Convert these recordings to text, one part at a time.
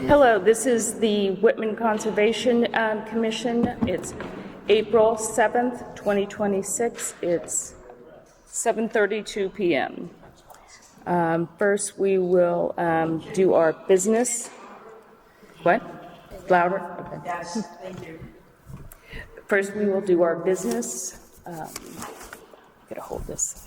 Hello, this is the Whitman Conservation Commission. It's April 7th, 2026. It's 7:32 p.m. First, we will do our business. What? Louder? Okay. Yes, thank you. First, we will do our business. Gotta hold this.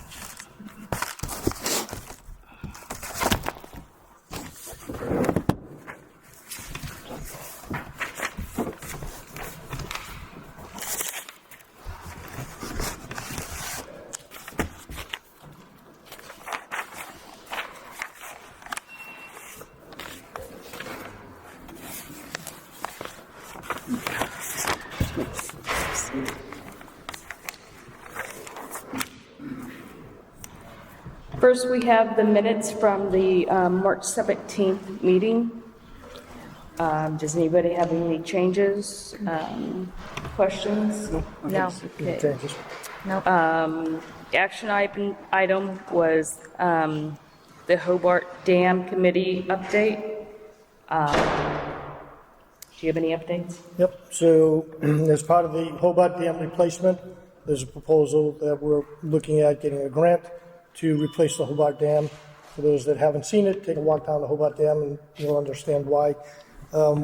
First, we have the minutes from the March 17th meeting. Does anybody have any changes, questions? No. Okay. No. Action item was the Hobart Dam Committee update. Do you have any updates? Yep, so as part of the Hobart Dam replacement, there's a proposal that we're looking at getting a grant to replace the Hobart Dam. For those that haven't seen it, take a walk down the Hobart Dam and you'll understand why.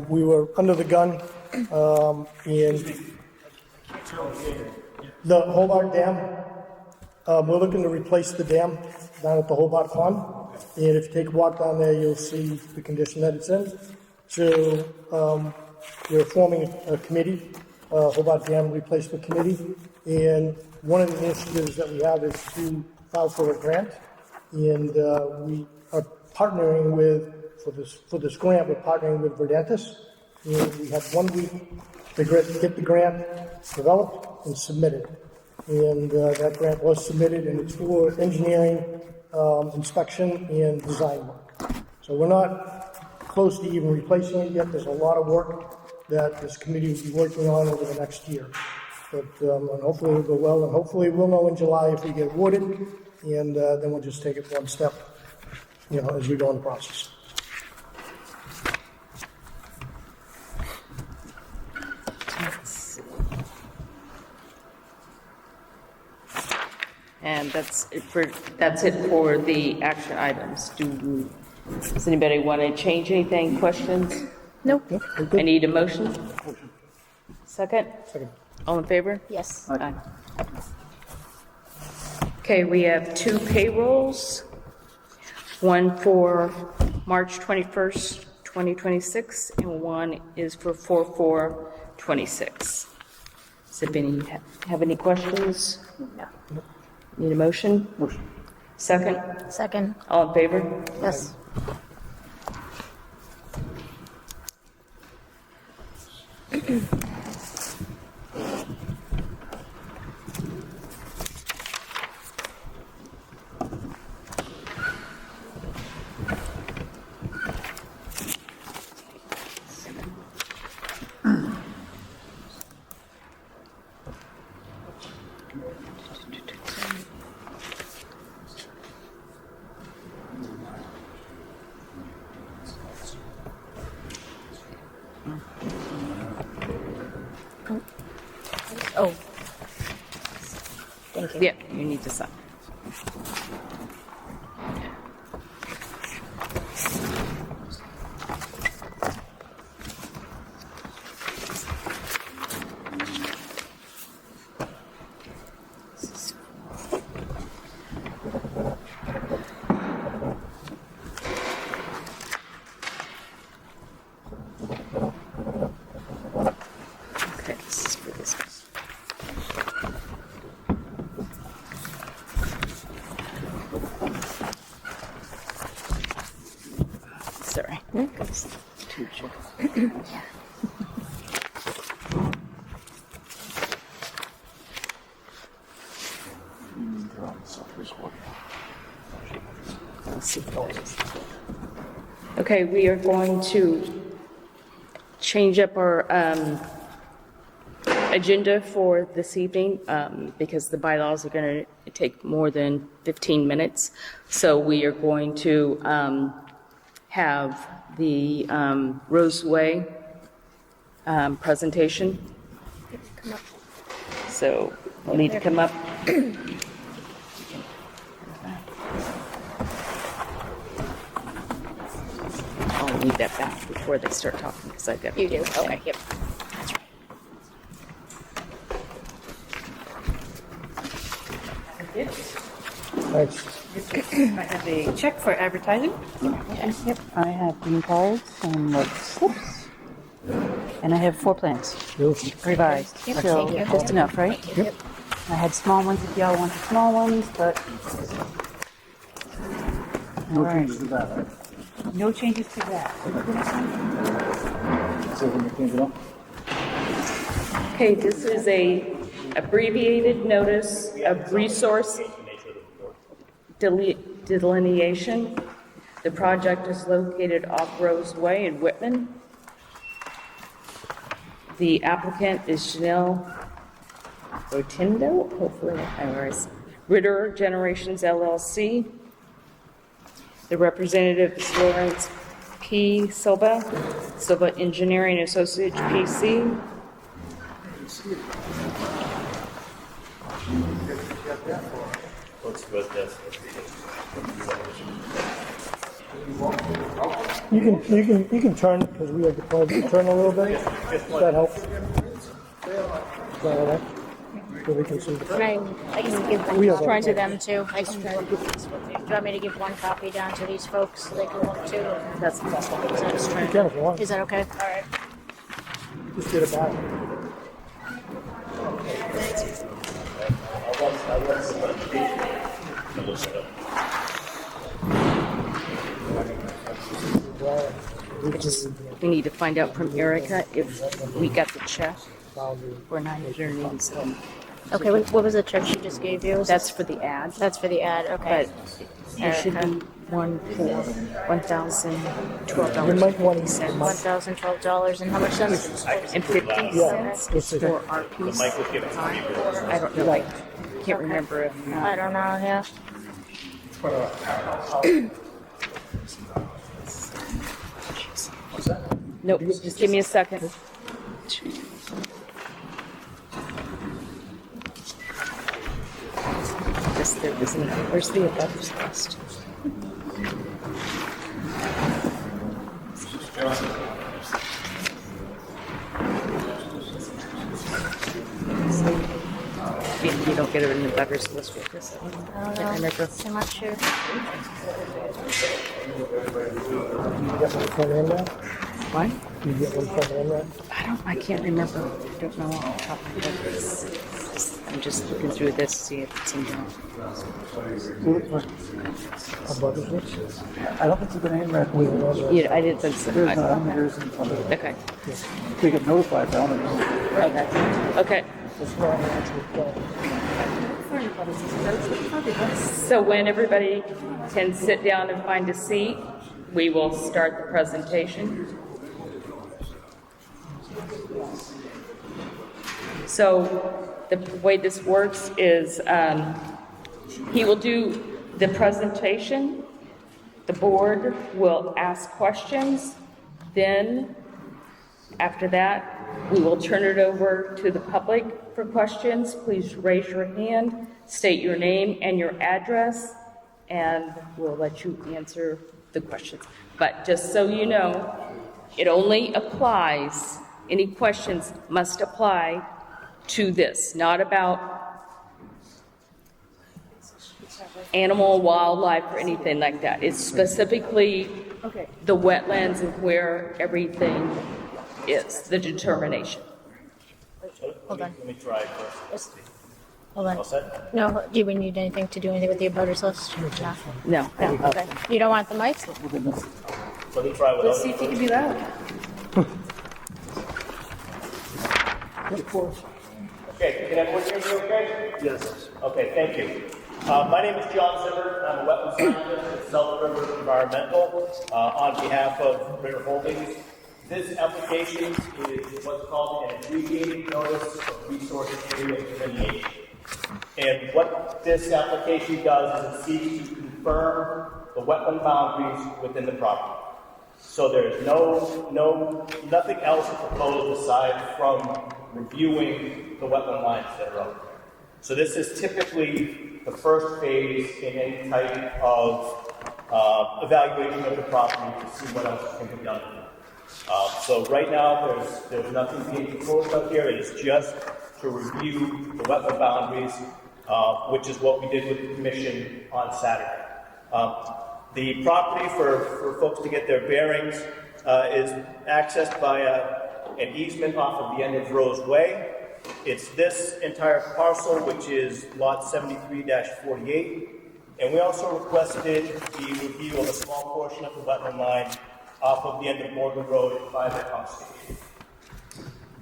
We were under the gun in the Hobart Dam. We're looking to replace the dam down at the Hobart Pond. And if you take a walk down there, you'll see the condition that it's in. So we're forming a committee, Hobart Dam Replacement Committee. And one of the initiatives that we have is to file for a grant. And we are partnering with, for this grant, we're partnering with Verdantis. And we have 1 week to get the grant developed and submitted. And that grant was submitted, and it's for engineering, inspection, and design work. So we're not close to even replacing it yet. There's a lot of work that this committee will be working on over the next year. But and hopefully it'll go well, and hopefully we'll know in July if we get awarded, and then we'll just take it one step, as we go in the process. And that's it for the action items. Does anybody want to change anything? Questions? No. I need a motion. Second? Second. All in favor? Yes. Aye. Okay, we have 2 payrolls. One for March 21st, 2026, and one is for 4/4/26. Does anybody have any questions? No. Need a motion? Motion. Second? Second. All in favor? Yes. Oh. Thank you. Yeah, you need to sign. Okay, this is for this one. Sorry. It's too short. Let's see what that is. Okay, we are going to change up our agenda for this evening because the bylaws are going to take more than 15 minutes. So we are going to have the Roseway presentation. Come up. So you need to come up. I'll leave that back before they start talking because I've got. You do? Okay, yep. Thanks. I have a check for advertising. Yep, I have green cards and what slips. And I have 4 plans, revised. Yep, So thank you. just enough, right? Yep. I had small ones if y'all want the small ones, but No changes to that, right? no changes to that. So when you clean it up? Okay, this is a abbreviated notice of resource delineation. The project is located off Rose Way in Whitman. The applicant is Janelle Rotindo, hopefully, otherwise, Ritter Generations LLC. The representative is Lawrence P. Silva, Silva Engineering Associates, PC. You can turn, because we have to probably turn a little bit. If that helps. Is that all right? So we can see the. I can give We one have copy to them too. I can try to give these with you. Do you want me to give one copy down to these folks so they can look too? That's You can if you want. Is that okay? All right. Just get it back. We need to find out from Erica if we got the check or not underneath. Okay, what was the check she just gave you? That's for the ad, That's for the ad, okay. but there should be one for $1,012. You might want to $1,012 and how much cents? And 50 cents is for our piece of time. I don't know, I can't remember if, I don't know, yeah. nope, just give me a second. There isn't, where's the abutters list? If you don't get it in the abutters list with this. I don't know. I'm not sure. You get one front end now? What? You get one front end now? I can't remember. I don't know off the top of my head. I'm just looking through this to see if it's in there. About this? I don't think it's been handwritten. Yeah, I didn't think so. There's not, there's in front of it. Okay, We get notified, but I don't know. okay, okay. It's not actually done. So when everybody can sit down and find a seat, we will start the presentation. So the way this works is he will do the presentation, the board will ask questions, then after that, we will turn it over to the public for questions. Please raise your hand, state your name and your address, and we'll let you answer the questions. But just so you know, it only applies, any questions must apply to this, not about animal, wildlife, or anything like that. It's specifically the wetlands and where everything is, the determination. Hold on. Let me try first. Hold on. All set? No, do we need anything to do anything with the abutters list? No. No. No, okay. You don't want the mic? Let me try without. See if you can do that. Okay, can everyone hear me okay? Yes. Okay, thank you. My name is John Zimmer. I'm a wetland scientist at South River Environmental on behalf of Ritter Holdings. This application is what's called an abbreviated notice of resource area delineation. And what this application does is it seeks to confirm the wetland boundaries within the property. So there's nothing else proposed aside from reviewing the wetland lines that are out there. So this is typically the first phase in any type of evaluation of the property to see what else can be done. So right now, there's nothing being proposed out here. It is just to review the wetland boundaries, which is what we did with the commission on Saturday. The property, for folks to get their bearings, is accessed by an easement off of the end of Rose Way. It's this entire parcel, which is lot 73-48. And we also requested the review of a small portion of the wetland line off of the end of Morgan Road by the pump station.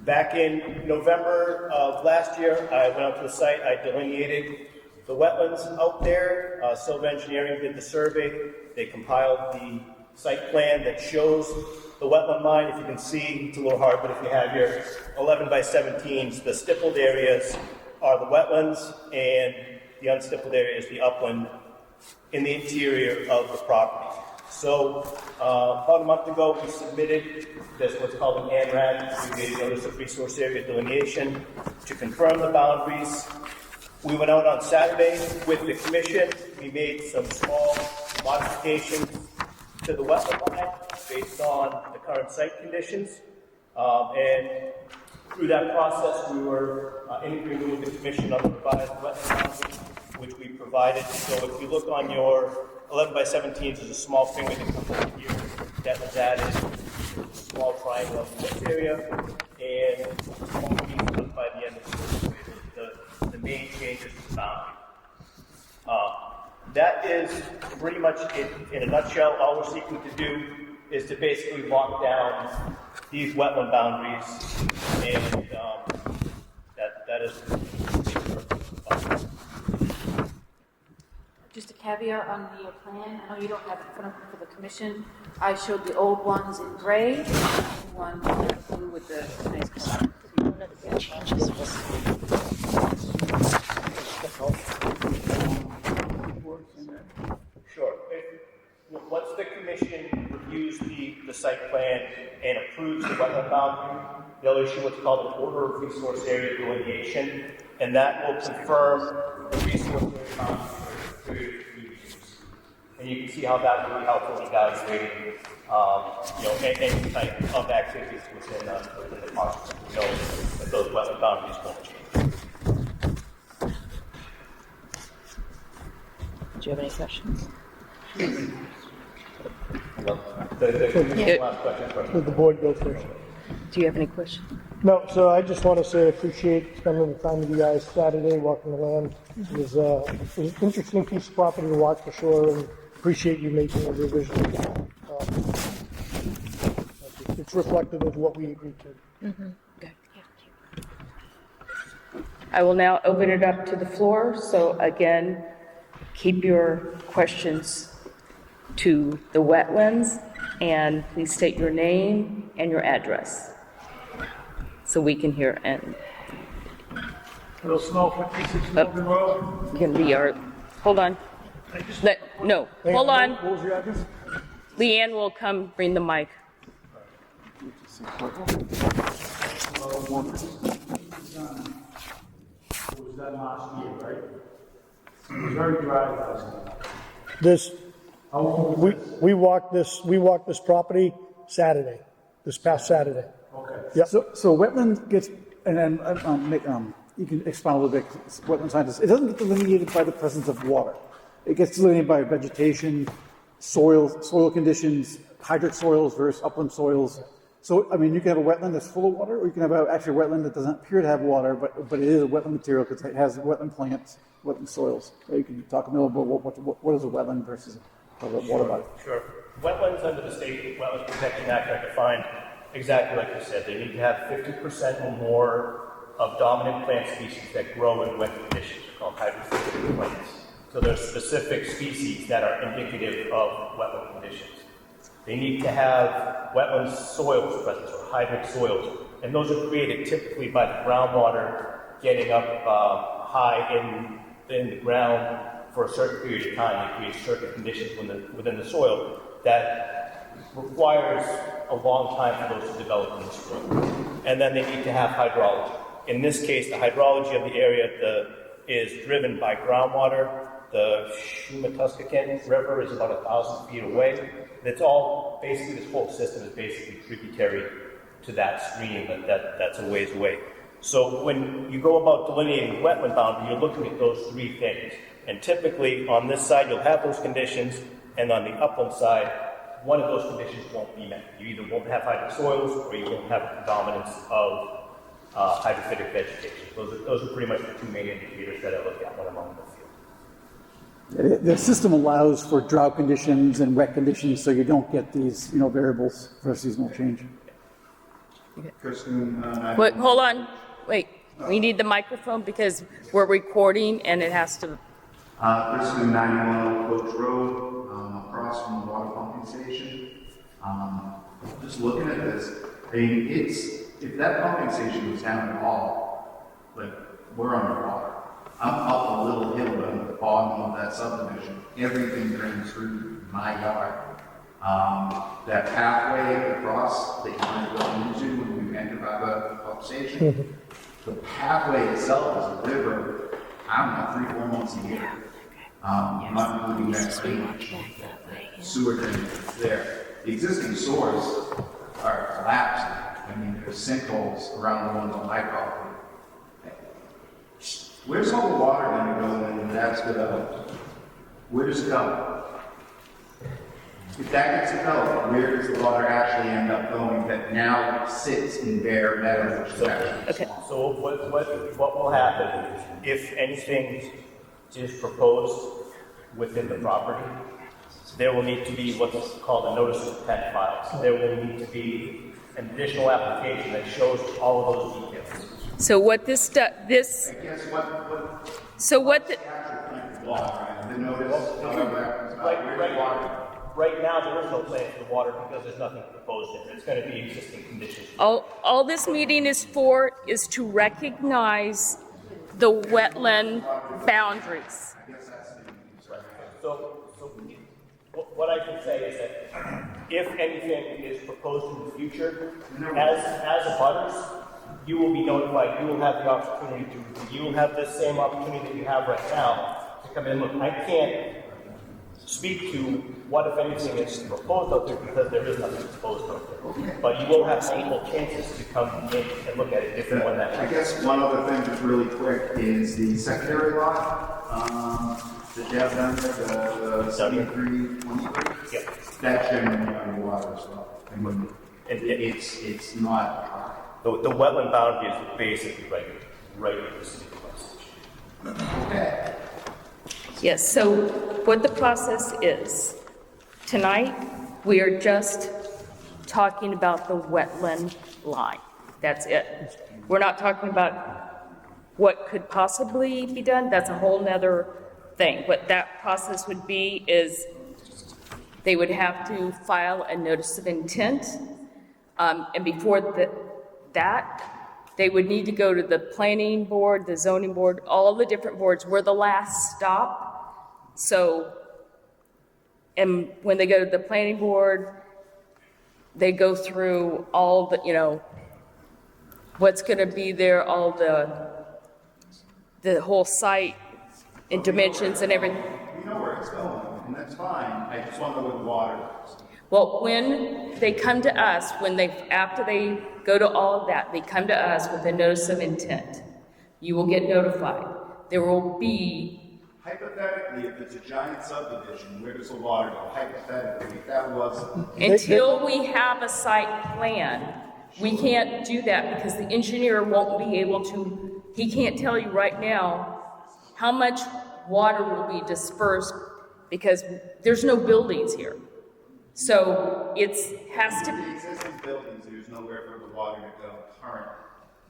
Back in November of last year, I went out to the site, I delineated the wetlands out there. Silva Engineering did the survey. They compiled the site plan that shows the wetland line. If you can see, it's a little hard, but if you have your 11 by 17s, the stippled areas are the wetlands, and the unstippled area is the upland in the interior of the property. So about a month ago, we submitted this, what's called an ANRAD. We made notice of resource area delineation to confirm the boundaries. We went out on Saturday with the commission. We made some small modifications to the wetland line based on the current site conditions. And through that process, we were in agreement with the commission on the revised wetland boundaries, which we provided. So if you look on your 11 by 17s, there's a small finger that comes over here that was added. A small triangle up in this area, and small piece up by the end of the main changes to the boundary. That is pretty much it in a nutshell. All we're seeking to do is to basically lock down these wetland boundaries, and that is. Just a caveat on the plan. I know you don't have it in front of you for the commission. I showed the old ones in gray, and the one blue with the nice color. Sure. Once the commission reviews the site plan and approves the wetland boundary, they'll issue what's called an order of resource area delineation, and that will confirm the resource area boundary for the period of use. And you can see how that will be helpful in evaluating, any type of activities within the park. We know that those wetland boundaries won't change. Do you have any questions? The last question. Let the board go first. Do you have any questions? No, so I just want to say I appreciate spending the time with you guys Saturday, walking the land. It was an interesting piece of property to watch for sure, and appreciate you making a revision. It's reflective of what we agreed to. Okay. I will now open it up to the floor. So again, keep your questions to the wetlands, and please state your name and your address so we can hear. And Little Snow, 56 Morgan Road. can be our, hold on. Hold on. What was your address? Leanne will come bring the mic. Was that last year, right? It was very dry last year. This, How long was this? we walked this property Saturday, this past Saturday. Okay. Yep. So wetland gets, and then you can expound a little bit. Wetland scientists, it doesn't get delineated by the presence of water. It gets delineated by vegetation, soil conditions, hydric soils versus upland soils. So, I mean, you can have a wetland that's full of water, or you can have actually a wetland that doesn't appear to have water, but it is a wetland material because it has wetland plants, wetland soils. So you can talk a little bit about what is a wetland versus a water body. Sure. Wetlands under the State Wetlands Protection Act are defined exactly like you said. They need to have 50% or more of dominant plant species that grow in wet conditions, called hydrophytic plants. So there's specific species that are indicative of wetland conditions. They need to have wetland soils present, or hydric soils, and those are created typically by the groundwater getting up high in the ground for a certain period of time. They create certain conditions within the soil that requires a long time for those to develop in this road. And then they need to have hydrology. In this case, the hydrology of the area is driven by groundwater. The Shumatuskaken River is about 1,000 feet away. It's all, basically this whole system is basically tributary to that stream that's a ways away. So when you go about delineating the wetland boundary, you're looking at those three things. And typically on this side, you'll have those conditions, and on the upland side, one of those conditions won't be met. You either won't have hydrosoils or you won't have a predominance of hydrophytic vegetation. Those are pretty much the two main indicators that I look at when I'm on the field. The system allows for drought conditions and wet conditions, so you don't get these, variables for seasonal change. Wait, hold on. Wait, we need the microphone because we're recording and it has to. Kristen, 91 Oak Coach Road, across from the water pumping station. Just looking at this, I mean, if that pumping station was down at all, like, we're underwater. I'm up a little hill at the bottom of that subdivision. Everything drains through my yard. That pathway across that you want to go into when you enter by the pump station, the pathway itself is a river, I don't know, 3-4 months a year. Not including that drainage, sewer drainage there. The existing sores are collapsing. I mean, there's sinkholes around the ones on my property. Where's all the water going to go when that's developed? Where does it go? If that gets developed, where does the water actually end up going that now sits in bare meadows? Okay. So what will happen if anything is proposed within the property? There will need to be what's called a notice of intent filed. There will need to be an additional application that shows all of those details. So what this I guess So what the, the notice, Right now, there is no plan for the water because there's nothing proposed in it. It's going to be existing conditions. all this meeting is for is to recognize the wetland boundaries. So what I can say is that if anything is proposed in the future, as a butters, you will be notified. You will have the opportunity to. You will have this same opportunity that you have right now to come in and look. I can't speak to what, if anything, is proposed out there because there is nothing proposed out there. But you will have multiple chances to come in and look at it if and when that I happens. guess one other thing just really quick is the secondary lot, the depth under the 7323. Yep. That's generally underwater as well. I mean, it's not. The wetland boundary is basically right in the city of West. Okay. Yes, so what the process is, tonight, we are just talking about the wetland line. That's it. We're not talking about what could possibly be done. That's a whole nother thing. What that process would be is they would have to file a notice of intent. And before that, they would need to go to the planning board, the zoning board, all the different boards. We're the last stop. So, and when they go to the planning board, they go through all the, what's going to be there, all the whole site and dimensions and everything. We know where it's going, and that's fine. I just want to know where the water is. Well, when they come to us, after they go to all of that, they come to us with a notice of intent. You will get notified. There will be. Hypothetically, if it's a giant subdivision, where does the water go? Hypothetically, if that was. Until we have a site plan, we can't do that because the engineer won't be able to, he can't tell you right now how much water will be dispersed because there's no buildings here. So it has to The be. existing buildings, there's nowhere for the water to go currently.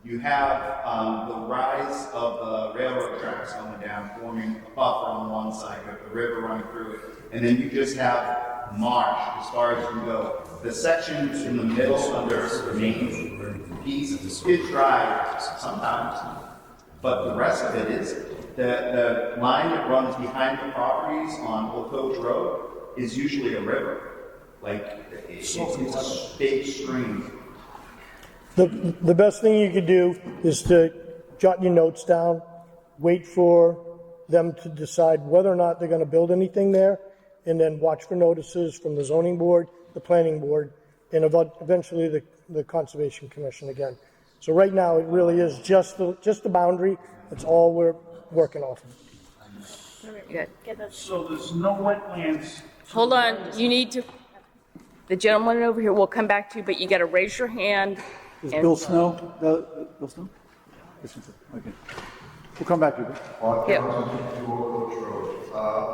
You have the rise of the railroad tracks coming down, forming a buffer on one side, you have the river running through it, and then you just have marsh as far as you go. The sections in the middle under the main piece is dry sometimes, but the rest of it is. The line that runs behind the properties on Old Coach Road is usually a river. Like, it's a big stream. The best thing you could do is to jot your notes down, wait for them to decide whether or not they're gonna build anything there, and then watch for notices from the zoning board, the planning board, and eventually the Conservation Commission again. So right now, it really is just the boundary. That's all we're working off of. Good. So there's no wetlands. Hold on, you need to, the gentleman over here will come back to you, but you gotta raise your hand. Is and- Bill Snow, Bill Snow? Yes, okay. We'll come back to you. Yeah.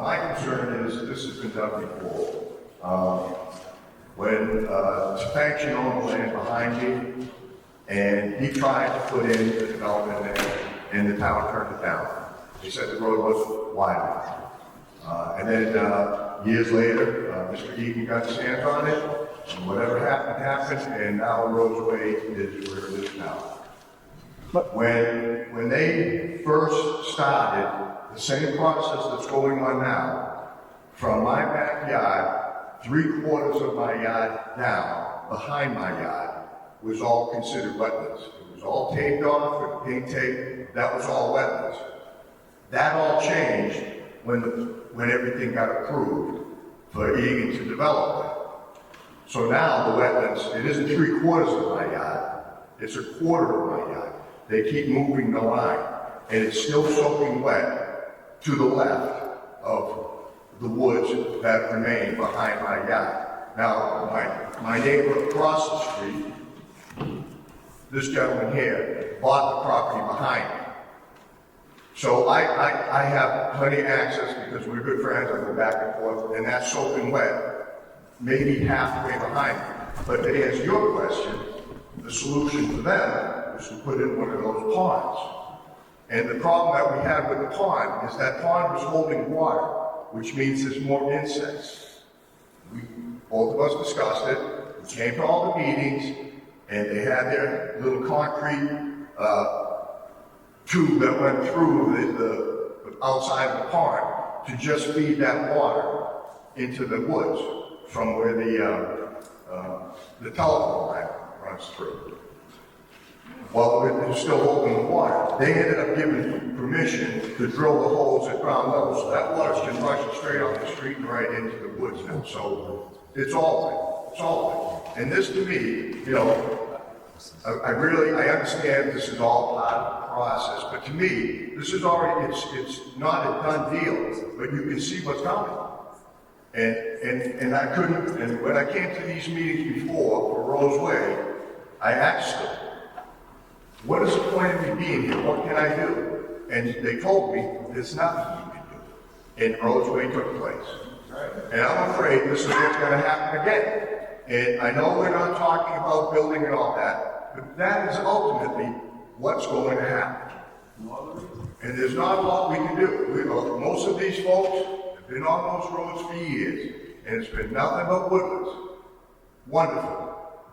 My concern is, this has been done before. When Spanction owned the land behind me, and he tried to put in the development there, and the town turned it down. He said the road wasn't wide enough. And then years later, Mr. Eaton got his hands on it, and whatever happened, and now Roseway is where it is now. When they first started, the same process that's going on now, from my backyard, 3/4 of my yard down, behind my yard, was all considered wetlands. It was all taped off with pink tape, that was all wetlands. That all changed when everything got approved for Egan to develop it. So now the wetlands, it isn't 3/4 of my yard, it's 1/4 of my yard. They keep moving the line, and it's still soaking wet to the left of the woods that remain behind my yard. Now, my neighbor across the street, this gentleman here, bought the property behind me. So I have plenty of access because we're good friends, I go back and forth, and that's soaking wet, maybe halfway behind me. But to answer your question, the solution for them is to put in one of those ponds. And the problem that we had with the pond is that pond was holding water, which means there's more insects. Both of us discussed it, we came to all the meetings, and they had their little concrete tube that went through the outside of the pond to just feed that water into the woods from where the telephone line runs through. Well, they're still holding the water. They ended up giving permission to drill the holes at ground level, so that water's just rushing straight off the street and right into the woods now. So it's all there. And this to me, you know, I understand this is all part of the process, but to me, this is already, it's not a done deal, but you can see what's coming. And I couldn't, and when I came to these meetings before for Roseway, I asked them, what is the point of me being here? What can I do? And they told me, there's nothing you can do. And Roseway took place. And I'm afraid this is what's going to happen again. And I know we're not talking about building and all that, but that is ultimately what's going to happen. And there's not a lot we can do. Most of these folks have been on those roads for years, and it's been nothing but woodlands. Wonderful.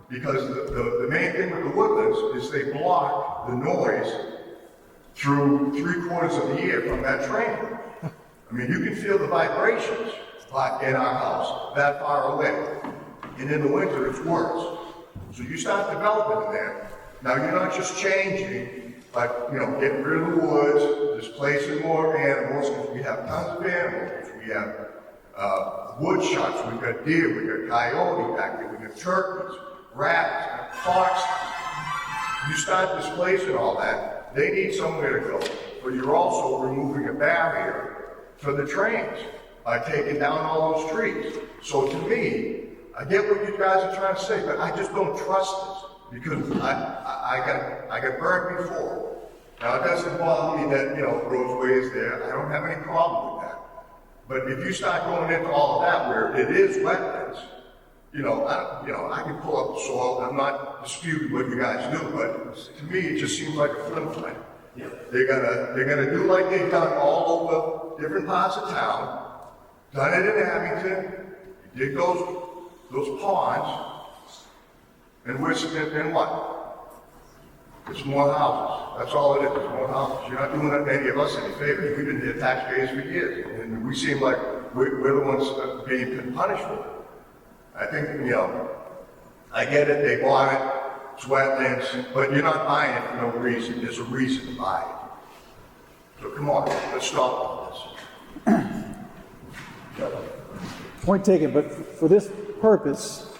Because the main thing with the woodlands is they block the noise through 3/4 of the year from that train. I mean, you can feel the vibrations in our house that far away. And in the winter, it's worse. So you start developing in there. Now, you're not just changing, but, you know, getting rid of the woods, displacing more animals, because we have tons of animals. We have wood sharks, we've got deer, we've got coyote back there, we've got turkeys, rabbits, foxes. You start displacing all that, they need somewhere to go. But you're also removing a barrier for the trains by taking down all those trees. So to me, I get what you guys are trying to say, but I just don't trust this because I got burned before. Now it doesn't bother me that, you know, Roseway is there. I don't have any problem with that. But if you start going into all of that where it is wetlands, I can pull up the soil. I'm not disputing what you guys do, but to me it just seems like a flim flam. They're gonna do like they've done all over different parts of town. Done it in Abington. You dig those ponds, and what? It's more houses. That's all it is. It's more houses. You're not doing any of us any favors. We've been here taxpayers for years, and we seem like we're the ones being punished for it. I think, I get it, they bought it, it's wetlands, but you're not buying it for no reason. There's a reason to buy it. So come on, let's stop all this. Point taken, but for this purpose,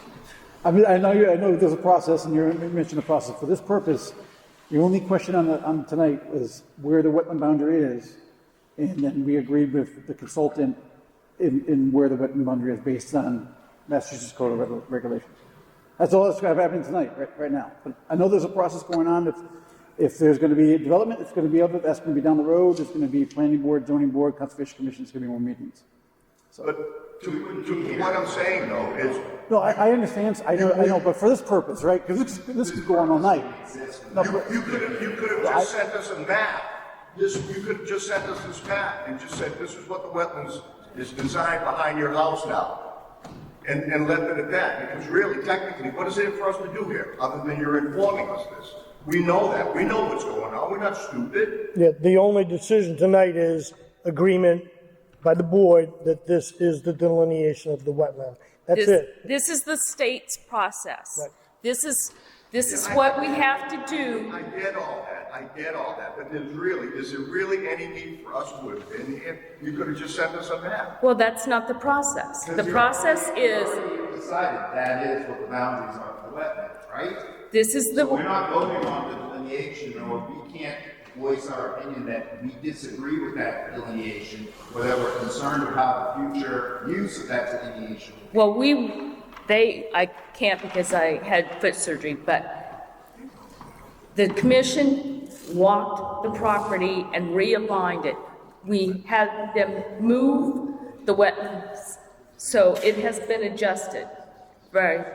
I mean, I know there's a process, and you mentioned the process. For this purpose, the only question on tonight is where the wetland boundary is, and then we agreed with the consultant in where the wetland boundary is based on Massachusetts Code of Regulations. That's all that's happening tonight, right now. But I know there's a process going on. If there's going to be development, it's going to be that's going to be down the road. There's going to be planning board, zoning board, conservation commission. There's going to be more meetings. So. But to what I'm saying though is, No, I understand. I know. But for this purpose, right? Because this is going all night. No, you could have just sent us a map. You could have just sent us this map and just said, this is what the wetlands is designed behind your house now. And left it at that, because really, technically, what is there for us to do here, other than you're informing us this? We know that, we know what's going on, we're not stupid. Yeah, the only decision tonight is agreement by the board that this is the delineation of the wetland. That's it. This is the state's process. Right. This is what we have to do. I get all that, but is there really any need for us to have been here? You could have just sent us a map. Well, that's not the process. The process is, You decided that is what the boundaries are for wetlands, right? this is So we're the, not voting on the delineation, or we can't voice our opinion that we disagree with that delineation, or that we're concerned about the future use of that delineation. well, I can't because I had foot surgery, but the commission walked the property and realigned it. We had them move the wetlands, so it has been adjusted, right?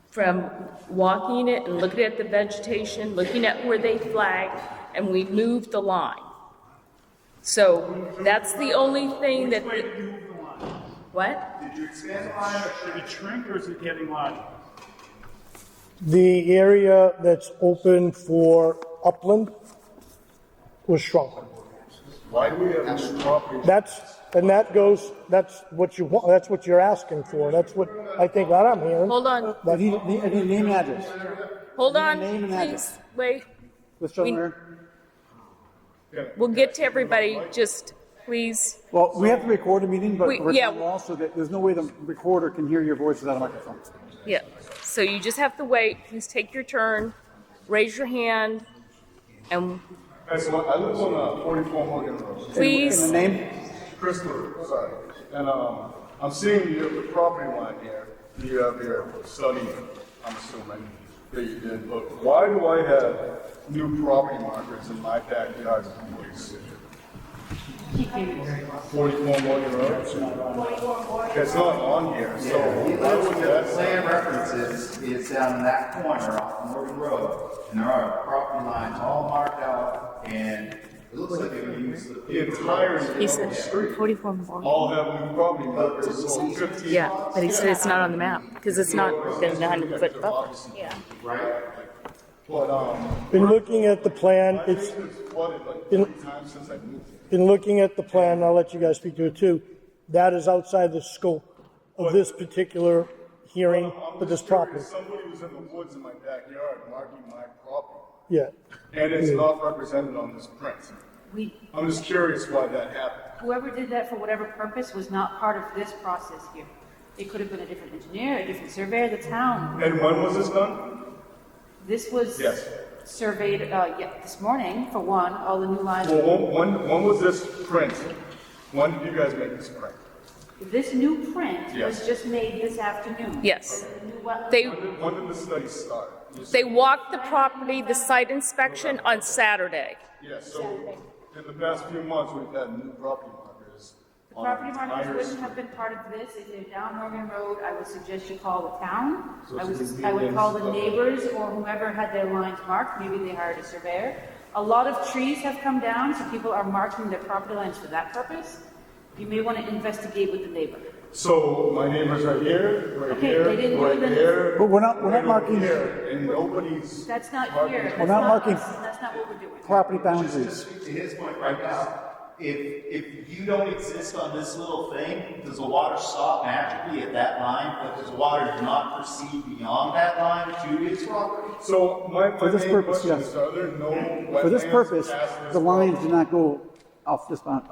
From walking it and looking at the vegetation, looking at where they flagged, and we moved the line. So that's the only thing that, Which way did you move the line? what? Did you expand the line, or Did it shrink or is it getting larger? The area that's open for upland was shrunk. Why do we have this property? That's what you want, that's what you're asking for. That's what I think that I'm hearing. Hold on, I need name and address. hold on, Name and please, address. wait. Let's show her. We'll get to everybody, just please. Well, we have to record a meeting, but we're yeah. also that there's no way the recorder can hear your voice without a microphone. Yeah, so you just have to wait. Please take your turn, raise your hand, and Hey, so I live on 44 Morgan Road. please. And the name? Christopher, sorry. And I'm seeing the property line here. You have your study, I'm assuming, that you did. But why do I have new property markers in my backyard? 44 Morgan Road? It's not on here, so why would the that plan references is down in that corner off Morgan Road, and there are property lines all marked out, and it looks like they would use the entire He said street 44 more. all have new property markers, so 15. Yeah, but he said it's not on the map because it's not within the 100-foot buffer. Yeah. Right? But In looking at the plan, my it's, basement's flooded like 3 times since I moved here. in looking at the plan, I'll let you guys speak to it too, that is outside the scope of this particular hearing for this just property. curious, somebody was in the woods in my backyard marking my property, Yeah. and it's not represented on this print. We, I'm just curious why that happened. whoever did that for whatever purpose was not part of this process here. It could have been a different engineer, a different surveyor, the town. And when was this done? This was Yes. surveyed, this morning, for one, all the new lines. Well, when was this print? When did you guys make this print? This new print Yes. was just made this afternoon. Yes. The new wetland- They When did the study start? they walked the property, the site inspection on Saturday. Yeah, so in the past few months, we've had new property markers. The on property entire markers wouldn't street. have been part of this. If they're down Morgan Road, I would suggest you call the town. So I it's would convenience call the of- neighbors or whoever had their lines marked. Maybe they hired a surveyor. A lot of trees have come down, so people are marking their property lines for that purpose. You may want to investigate with the neighbor. So my neighbors right here, right Okay, here, they didn't do right the- here. But we're not right over marking- here, and nobody's. That's not marking- here. That's We're not not marking- us. That's not what we're doing. Property Just boundaries. to speak to his point right now, If you don't exist on this little thing, does the water stop magically at that line? But does the water not proceed beyond that line to its property? So my For this main purpose, question yes. is, are there no wetlands For this purpose, past this the lines do property? not go off this map.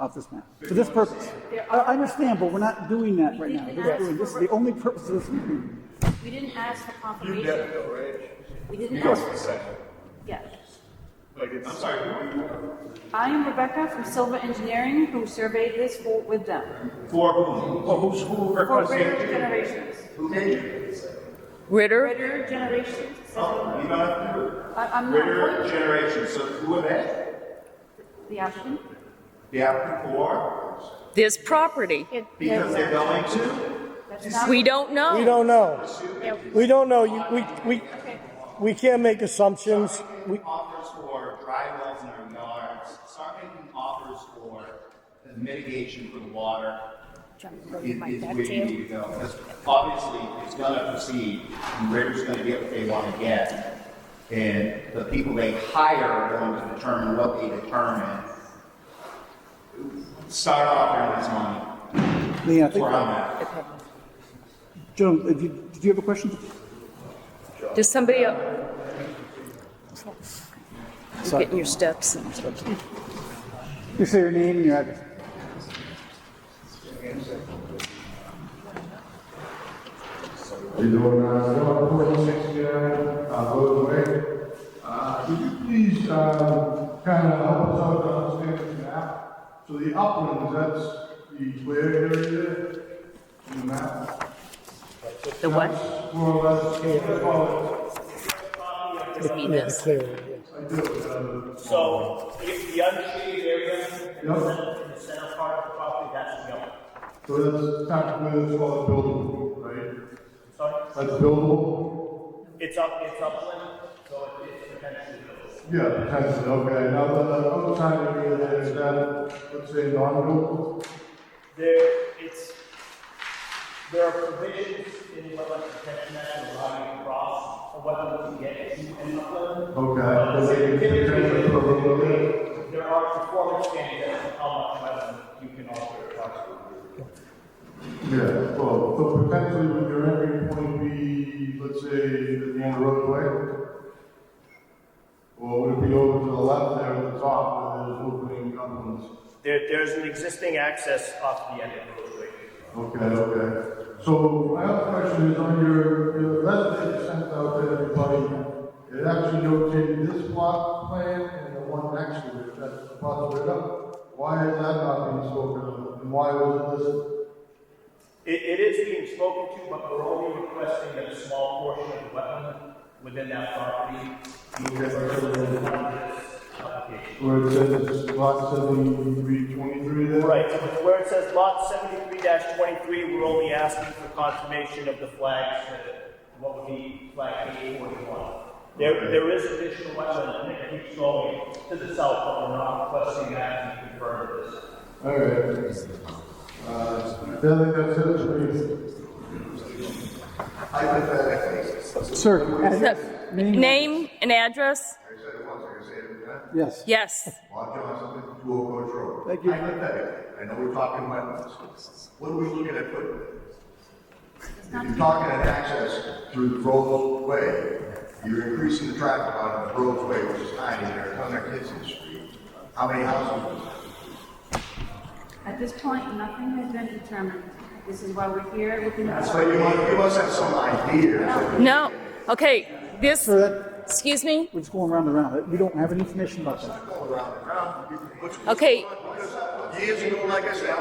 For this purpose. I understand, but we're not doing that right now. This is the only purpose of this meeting. We didn't ask for You confirmation. get it though, right? We didn't You know ask what I'm for, saying? yes. Like it's. I'm sorry. I am Rebecca from Silva Engineering, who surveyed this with them. For whom? Who For requested Ritter it? Generations. Who made it? Ritter? Ritter Generations. Oh, you don't have to. I'm Ritter not Generation, so who are they? the applicant. The applicant for? This property. Because they're going to? That's not. We don't know. We don't know. We don't know. We can't make assumptions. We, Offers for dry wells in our yards, start making offers for the mitigation for the water. Is where you need to go. Because obviously, it's gonna proceed, and Ritter's gonna get what they wanna get. And the people they hire are going to determine what they determine. Start offering this money. Leon, I That's where I'm think, at. Joan, did you have a question? Does somebody else? Sorry. Getting your steps. You say your name and your address. How you doing, John 469, Rose Way. Could you please, kind of help us out to understand this map? So the uplands, that's the clear area there, in the map? The what? That's more or less, let's call Would be yeah, this. clear. it, I do, So, if the unshaded area in Yep. the center part of the property, that's yellow. so that's technically, it's called buildable, right? Sorry? That's buildable? It's upland, so it's potentially buildable. Yeah, potentially, okay. Now, the other side area there, is that, let's say, non-buildable? There are provisions in the Wetland Protection Act that allow you to cross a wetland to get to an upland. Okay. So they can potentially put a little bit. There are performance standards as to how much wetland you can offer across. Yeah, well, so potentially would your entry point be, let's say, at the end of the roadway? Or would it be over to the left there at the top where there's opening uplands? There's an existing access off the end of the roadway. Okay. So my other question is on your letter that you sent out to everybody, it actually notated this plot plan and the one next to it, that's the plot right up. Why is that not being spoken of, and why was it listed? It is being spoken to, but we're only requesting that a small portion of the wetland within that property be referred to this application. Where it says it's lot 7323 there? Right, so where it says lot 73-23, we're only asking for confirmation of the flags, what would be flag 841. There is additional wetland, and it keeps going to the south, but we're not requesting that to be confirmed this. All right. I think that's it for me. Hypothetically, Sir, address, Name and address? I said it once, I can say it again. Yes. Yes. Bob Johnson, 2 Oak Ridge Road. Thank you. Hypothetically, I know we're talking wetlands. What are we looking at putting there? If you're talking an access through the Rose Way, you're increasing the traffic on the Rose Way, which is tiny, there are a ton of kids in the street. How many houses? At this point, nothing has been determined. This is why we're here looking at. So you must have some idea. No. Okay. This. Sir, that, Excuse me. we're just going round and round. We don't have any information about that. Going round and round. Okay. Because years ago, like I said,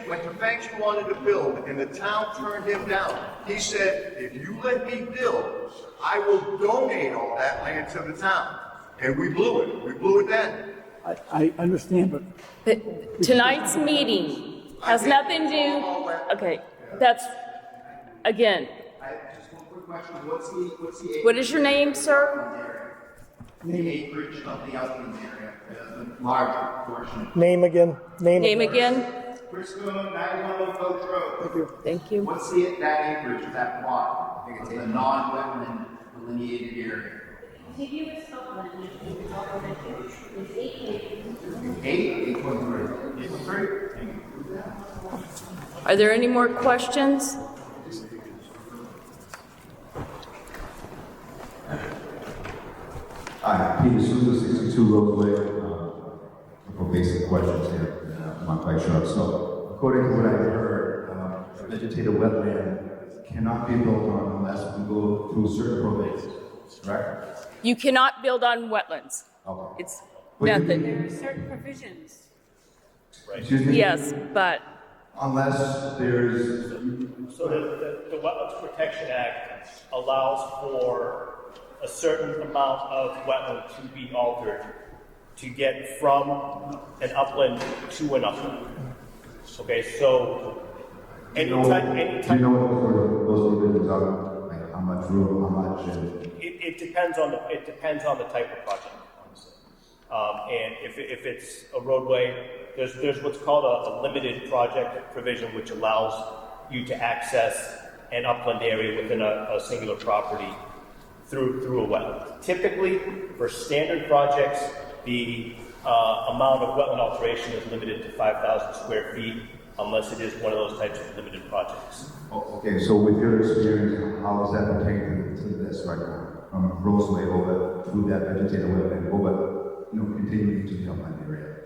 when Tefangtion wanted to build and the town turned him down, he said, if you let me build, I will donate all that land to the town. And we blew it. We blew it then. I understand, but But tonight's meeting has nothing to do. Okay. That's again. Just one quick question, what's the What is your name, sir? the acreage of the upland area, the larger portion? Name again. Name again. Chris Boone, 91 Coach Road. Thank you. What's that acreage of that plot? I think it's the non-wetland delineated area. contiguous upland is already is 8 acres. 8.3. 8.3? Are there any more questions? Hi, Peter Souza, 62 Roadway. For basic questions here, I'm not quite sure. So, according to what I've heard, a vegetated wetland cannot be built on unless we go through certain probates, correct? You cannot build on wetlands. Okay. It's method. There are certain provisions. Excuse me? Yes, but Unless there's, So the Wetlands Protection Act allows for a certain amount of wetland to be altered to get from an upland to an upland. Okay, so do you know what those provisions are? Like how much room, how much? it depends on the type of project, honestly. And if it's a roadway, there's what's called a limited project provision, which allows you to access an upland area within a singular property through a wetland. Typically, for standard projects, the amount of wetland alteration is limited to 5,000 square feet, unless it is one of those types of limited projects. Oh, okay, so with your experience, how does that pertain to this right now? From Roseway over through that vegetated wetland over, continuing to the upland area?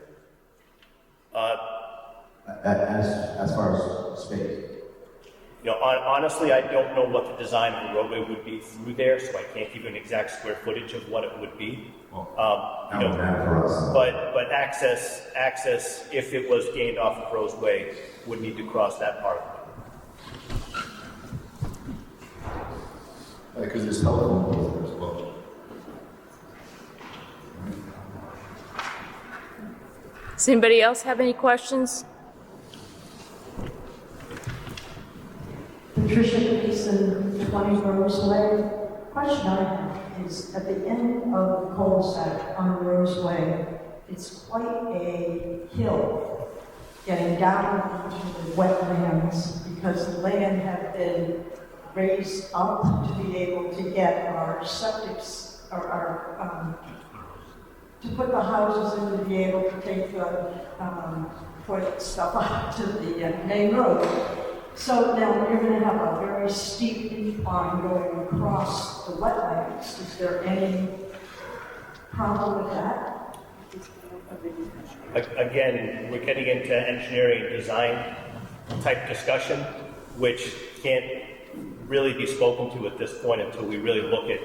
As far as space? Honestly, I don't know what the design of the roadway would be through there, so I can't give you an exact square footage of what it would be. For us. But access, if it was gained off of Roseway, would need to cross that part of it. Because there's telephone poles there as well. does anybody else have any questions? Patricia Gleason, 20 Roseway. Question I have is at the end of the cul-de-sac on Roseway, it's quite a hill getting down into the wetlands because the land had been raised up to be able to get our septics, to put the houses in to be able to take the toilet stuff up to the main road. So now you're going to have a very steep incline going across the wetlands. Is there any problem with that? Again, we're getting into engineering and design type discussion, which can't really be spoken to at this point until we really look at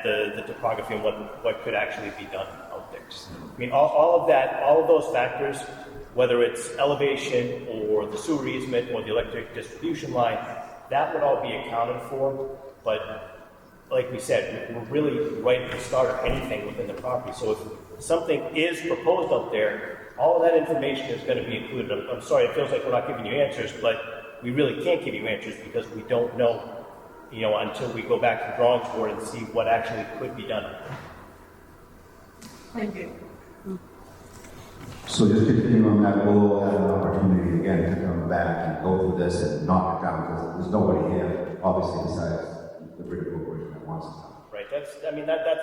the topography and what could actually be done out there. I mean, all of those factors, whether it's elevation or the sewer easement or the electric distribution line, that would all be accounted for. But like we said, we're really right at the start of anything within the property. So if something is proposed out there, all of that information is going to be included. I'm sorry, it feels like we're not giving you answers, but we really can't give you answers because we don't know, until we go back to the drawing board and see what actually could be done. Thank you. So just continuing on that, we'll have an opportunity again to come back and go through this and knock it down because there's nobody here, obviously, besides the British corporation that wants it done. Right. That's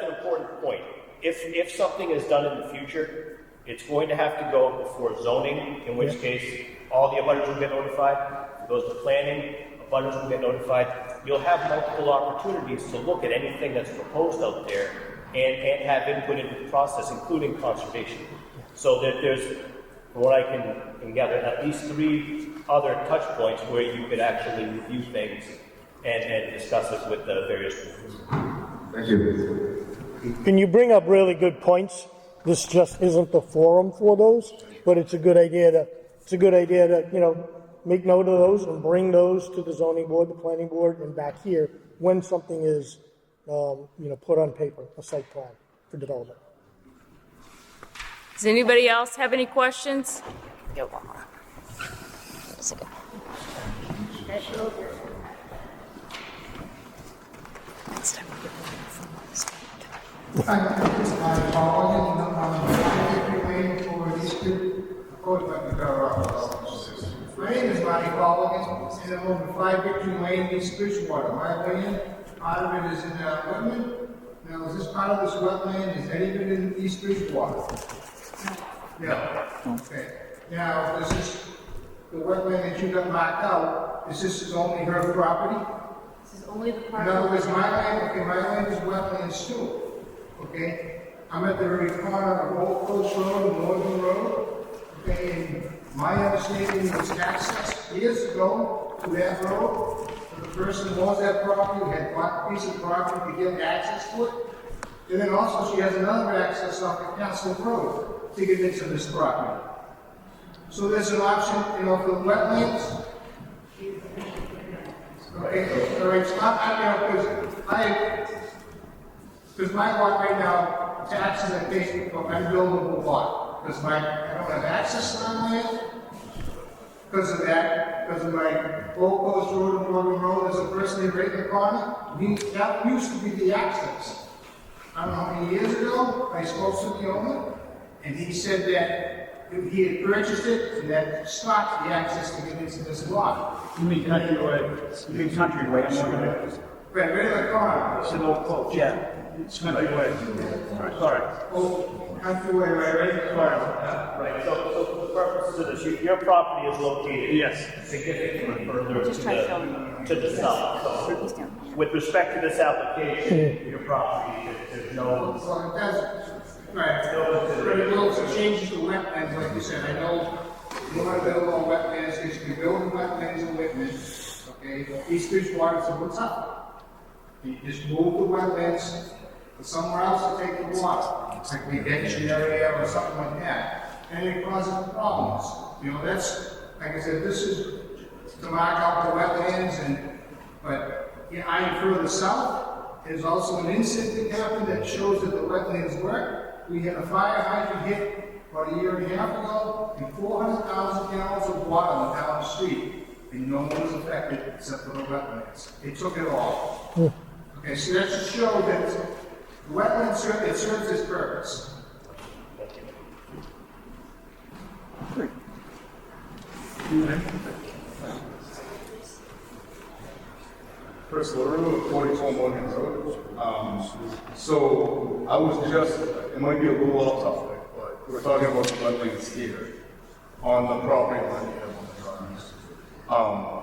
an important point. If something is done in the future, it's going to have to go before zoning, in which case all the abutters will get notified. If it goes to planning, abutters will get notified. You'll have multiple opportunities to look at anything that's proposed out there and have input into the process, including conservation. So that there's, from what I can gather, at least 3 other touch points where you could actually review things and discuss it with the various groups. Thank you. And you bring up really good points. This just isn't the forum for those, but it's a good idea to, make note of those and bring those to the zoning board, the planning board, and back here when something is, put on paper, a site plan for development. Does anybody else have any questions? My name is Marty Colligan, and I own 5 Victory Lane, East Bridgewater. My land, part of it is in Whitman, Now, is this part of this wetland, is any of it in East Bridgewater? Yeah, okay. Now, is this, the wetland that you got marked out, is this only her property? This is only the In part. other words, my land, okay, my land is wetlands too, okay? I'm at the very corner of Old Post Road and Northern Road, okay? And my understanding was access years ago to that road. The person who owns that property had bought a piece of property to get access to it. And then also she has another access off the Castle Road to get into this property. So there's an option, you know, for wetlands. Okay, all right, so because my lot right now, taxes I pay for unbuildable lot. Because I don't have access to my land. Because of that, because of my Old Post Road and Morgan Road, there's a person there right in the corner. That used to be the access. I don't know how many years ago, I spoke to the owner, and he said that he had purchased it, and that stopped the access to get into this lot. You mean Countryway? You mean Countryway? Right in the corner. It's an old quote, yeah. It's Countryway. Sorry. Oh, Countryway, right? Sorry. Right, so for the purposes of this, your property is located. Yes. Significantly further Just try showing. to the south. So with respect to this application, your property, there's no. Well, it does, right, but it will change the wetlands, like you said, I know you want to build on wetlands, because you can build in wetlands in Whitman, okay? East Bridgewater, so what's up? You just move the wetlands to somewhere else to take the water, like the ditch area or something like that, and it causes problems. You know, that's, like I said, this is to mark out the wetlands, but yeah, I further south, there's also an incident that happened that shows that the wetlands work. We had a fire hydrant hit about a year and a half ago, and 400,000 gallons of water went down the street, and no one was affected except for the wetlands. They took it all. Okay, so that should show that the wetlands, it serves its purpose. Chris LaRue, 44 Morgan Road. So I was just, it might be a little off topic, but we're talking about the wetlands here on the property line you have on the drawings.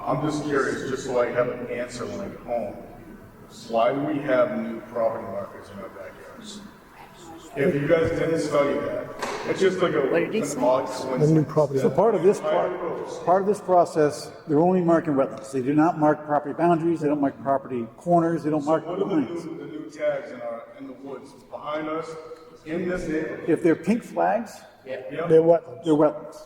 I'm just curious, just so I have an answer when I get home. Why do we have new property markers in our backyards? If you guys didn't study that, it's just like an odd coincidence. The new property. So part of this process, they're only marking wetlands. They do not mark property boundaries, they don't mark property corners, they don't mark What are the lines. new tags in the woods behind us in this neighborhood? If they're pink flags, They're wetlands. they're wetlands.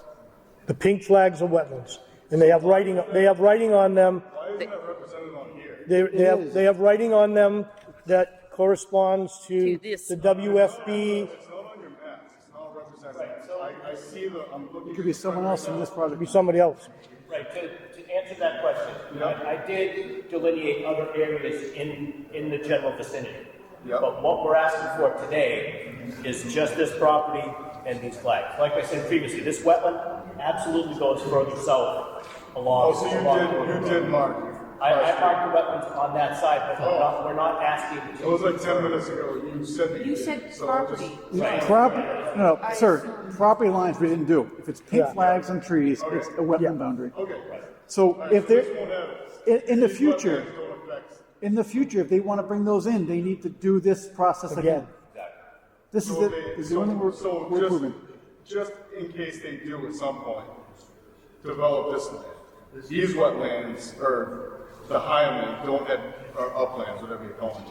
The pink flags are wetlands, and they have writing on them. Why isn't that represented on here? They have writing on them that corresponds to this. the WFB. It's not on your map. It's not represented. I see I'm looking. It could be someone else in this project. Be somebody else. Right, to answer that question, I did delineate other areas in the general vicinity. Yep. But what we're asking for today is just this property and these flags. Like I said previously, this wetland absolutely goes further south along. Oh, so you did mark. I marked the wetlands on that side, but we're not asking. It was like 10 minutes ago. You said that You said so I just- property. No, sir, property lines we didn't do. If it's pink flags and trees, it's a wetland boundary. Okay. So if This they're, won't have. in the these future, wetlands don't affect- if they want to bring those in, they need to do this process again. This is So the, they- is the only we're proving. just in case they do at some point develop this land, these wetlands or the highland don't have, or uplands, whatever you call them,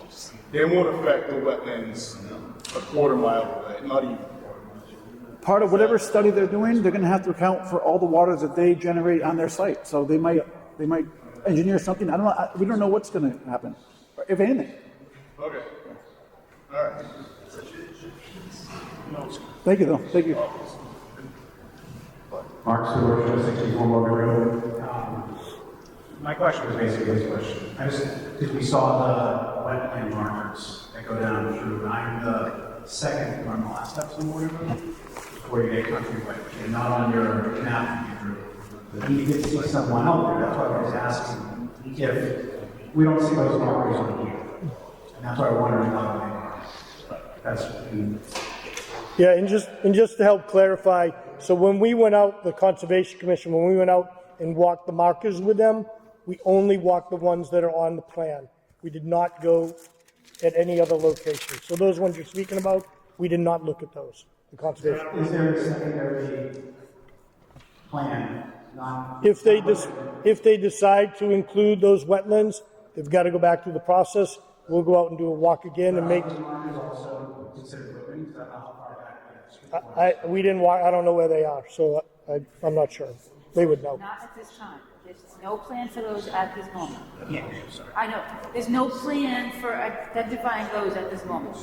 they won't affect the wetlands a quarter mile away, not even. Part of whatever study they're doing, they're going to have to account for all the waters that they generate on their site. So they might engineer something. I don't know. We don't know what's going to happen, if anything. Okay. All right. Thank you, though. Thank you. Mark Stewart, 64 Morgan Road. My question was basically this question. Because we saw the wetland markers that go down through, I'm the second from the last steps on Morgan Road, before you get Countryway, and not on your map you drew. But you did see someone out there, that's why I was asking if we don't see those markers on here. And that's why I'm wondering how they are. That's in Yeah, and just to help clarify, so when we went out, the Conservation Commission, when we went out and walked the markers with them, we only walked the ones that are on the plan. We did not go at any other location. So those ones you're speaking about, we did not look at those, the Conservation. Is there a secondary plan? If they decide to include those wetlands, they've got to go back through the process. We'll go out and do a walk again and make. Also considered Whitman, is that how far back? We didn't walk. I don't know where they are, so I'm not sure. They would know. Not at this time. There's no plan for those at this moment. Yeah, sorry. I know. There's no plan for identifying those at this moment.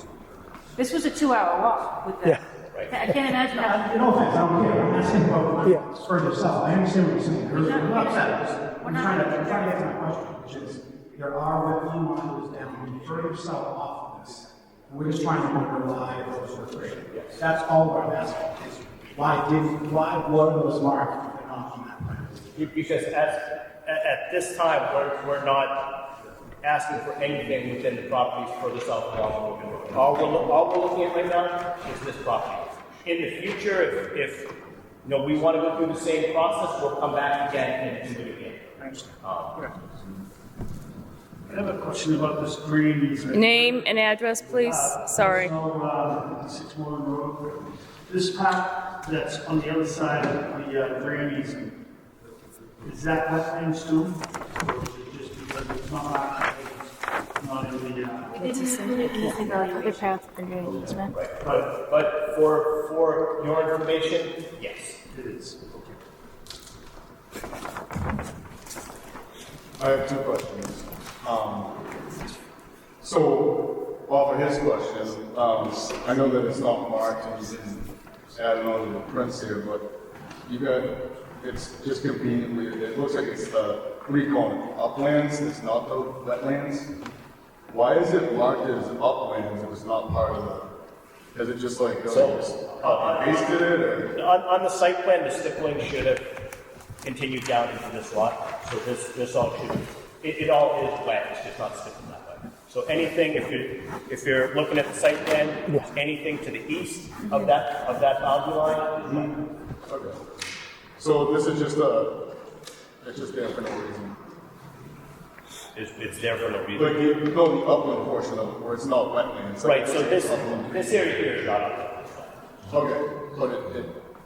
This was a 2-hour walk with them. Yeah. I can't imagine how. No offense, I don't care. I'm not saying about Yeah. for yourself. I understand what you're saying. I'm not upset. We're I'm not- trying to get to my question, which is, there are wetland markers down further south off of this. And we're just trying to rely on those for free. That's all I'm asking is, why were those marked if they're not on that plan? Because at this time, we're not asking for anything within the properties further south along the road. All we're looking at right now is this property. In the future, if we want to go through the same process, we'll come back again and do it again. I understand. I have a question about this green easement. Name and address, please. Sorry. So, 6 Warren Road, this part that's on the other side of the green easement, is that wetlands too? Or is it just because it's not in the, It's a significant other path for your easement. But for your information, yes. it is? I have 2 questions. So, off of his question, I know that it's not marked and you didn't add it on to the prints here, but you got, it's just conveniently, it looks like it's the, what do you call it, uplands, it's not the wetlands. Why is it marked as uplands if it's not part of the, is it just like, pasted it, or? On the site plan, the stippling should have continued down into this lot. So this all should, it all is wet, it's just not stippling that way. So anything, if you're looking at the site plan, anything to the east of that boundary line is wet. Okay. So this is just it's just there for no reason. It's there for no reason. Like you know the upland portion of it where it's not wetlands. Like Right, so this area here is not upland. Okay, but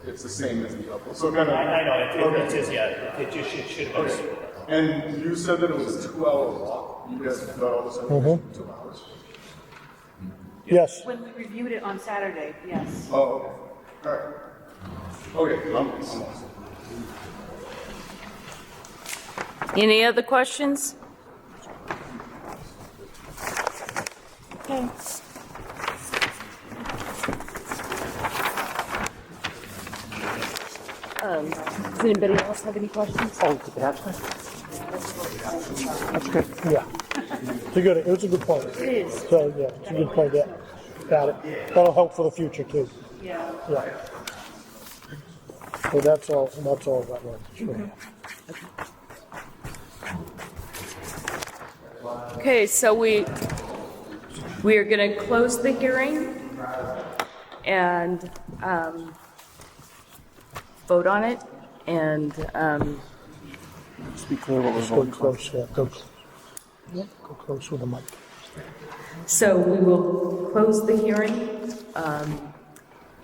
it's the same as the upland. So kind of. I know, okay. it is, yeah, it should have been. Okay. And you said that it was a 2-hour walk. You guys got all this information in 2 hours. Yes. When we reviewed it on Saturday, yes. Oh, okay. All right. Okay, I'm awesome. Any other questions? Okay. Does anybody else have any questions? Oh, the attachment? That's good. Yeah. It was a good point. It is. So, yeah, it's a good point, yeah. Got it. That'll help for the future, too. Yeah. Yeah. So that's all that one. Sure. Okay, so we are going to close the hearing and vote on it, and Just be clear what we're Go voting on. close, yeah. Go close with the mic. so we will close the hearing,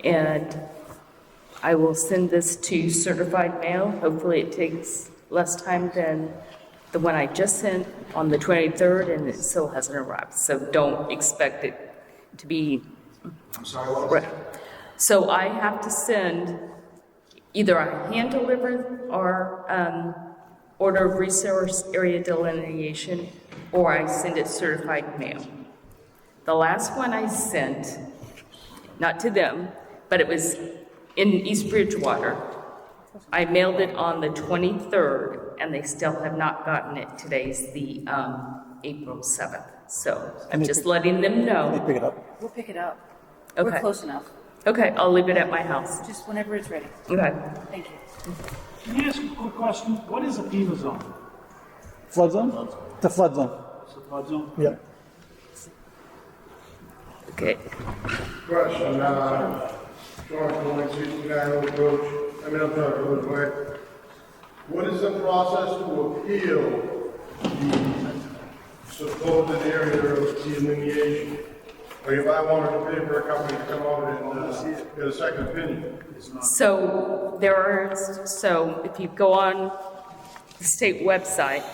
and I will send this to certified mail. Hopefully it takes less time than the one I just sent on the 23rd, and it still hasn't arrived. So don't expect it to be. I'm sorry, what was Right. So I have to send either a hand delivered or order of resource area delineation, or I send it certified mail. The last one I sent, not to them, but it was in East Bridgewater. I mailed it on the 23rd, and they still have not gotten it. Today's the April 7th. So I'm just letting them know. Pick it up. We'll pick it up. Okay. We're close enough. Okay, I'll leave it at my house. Just whenever it's ready. Okay. Thank you. Can you ask a quick question? What is a FEMA zone? Flood zone? The flood zone. It's a flood zone? Yeah. Okay. Question, John Cohen, 69 Old Coach, I'm sorry, Coach Way. What is the process to appeal the supposed area of delineation? Or if I wanted to pay for a company to come out and get a second opinion? So so if you go on the state website,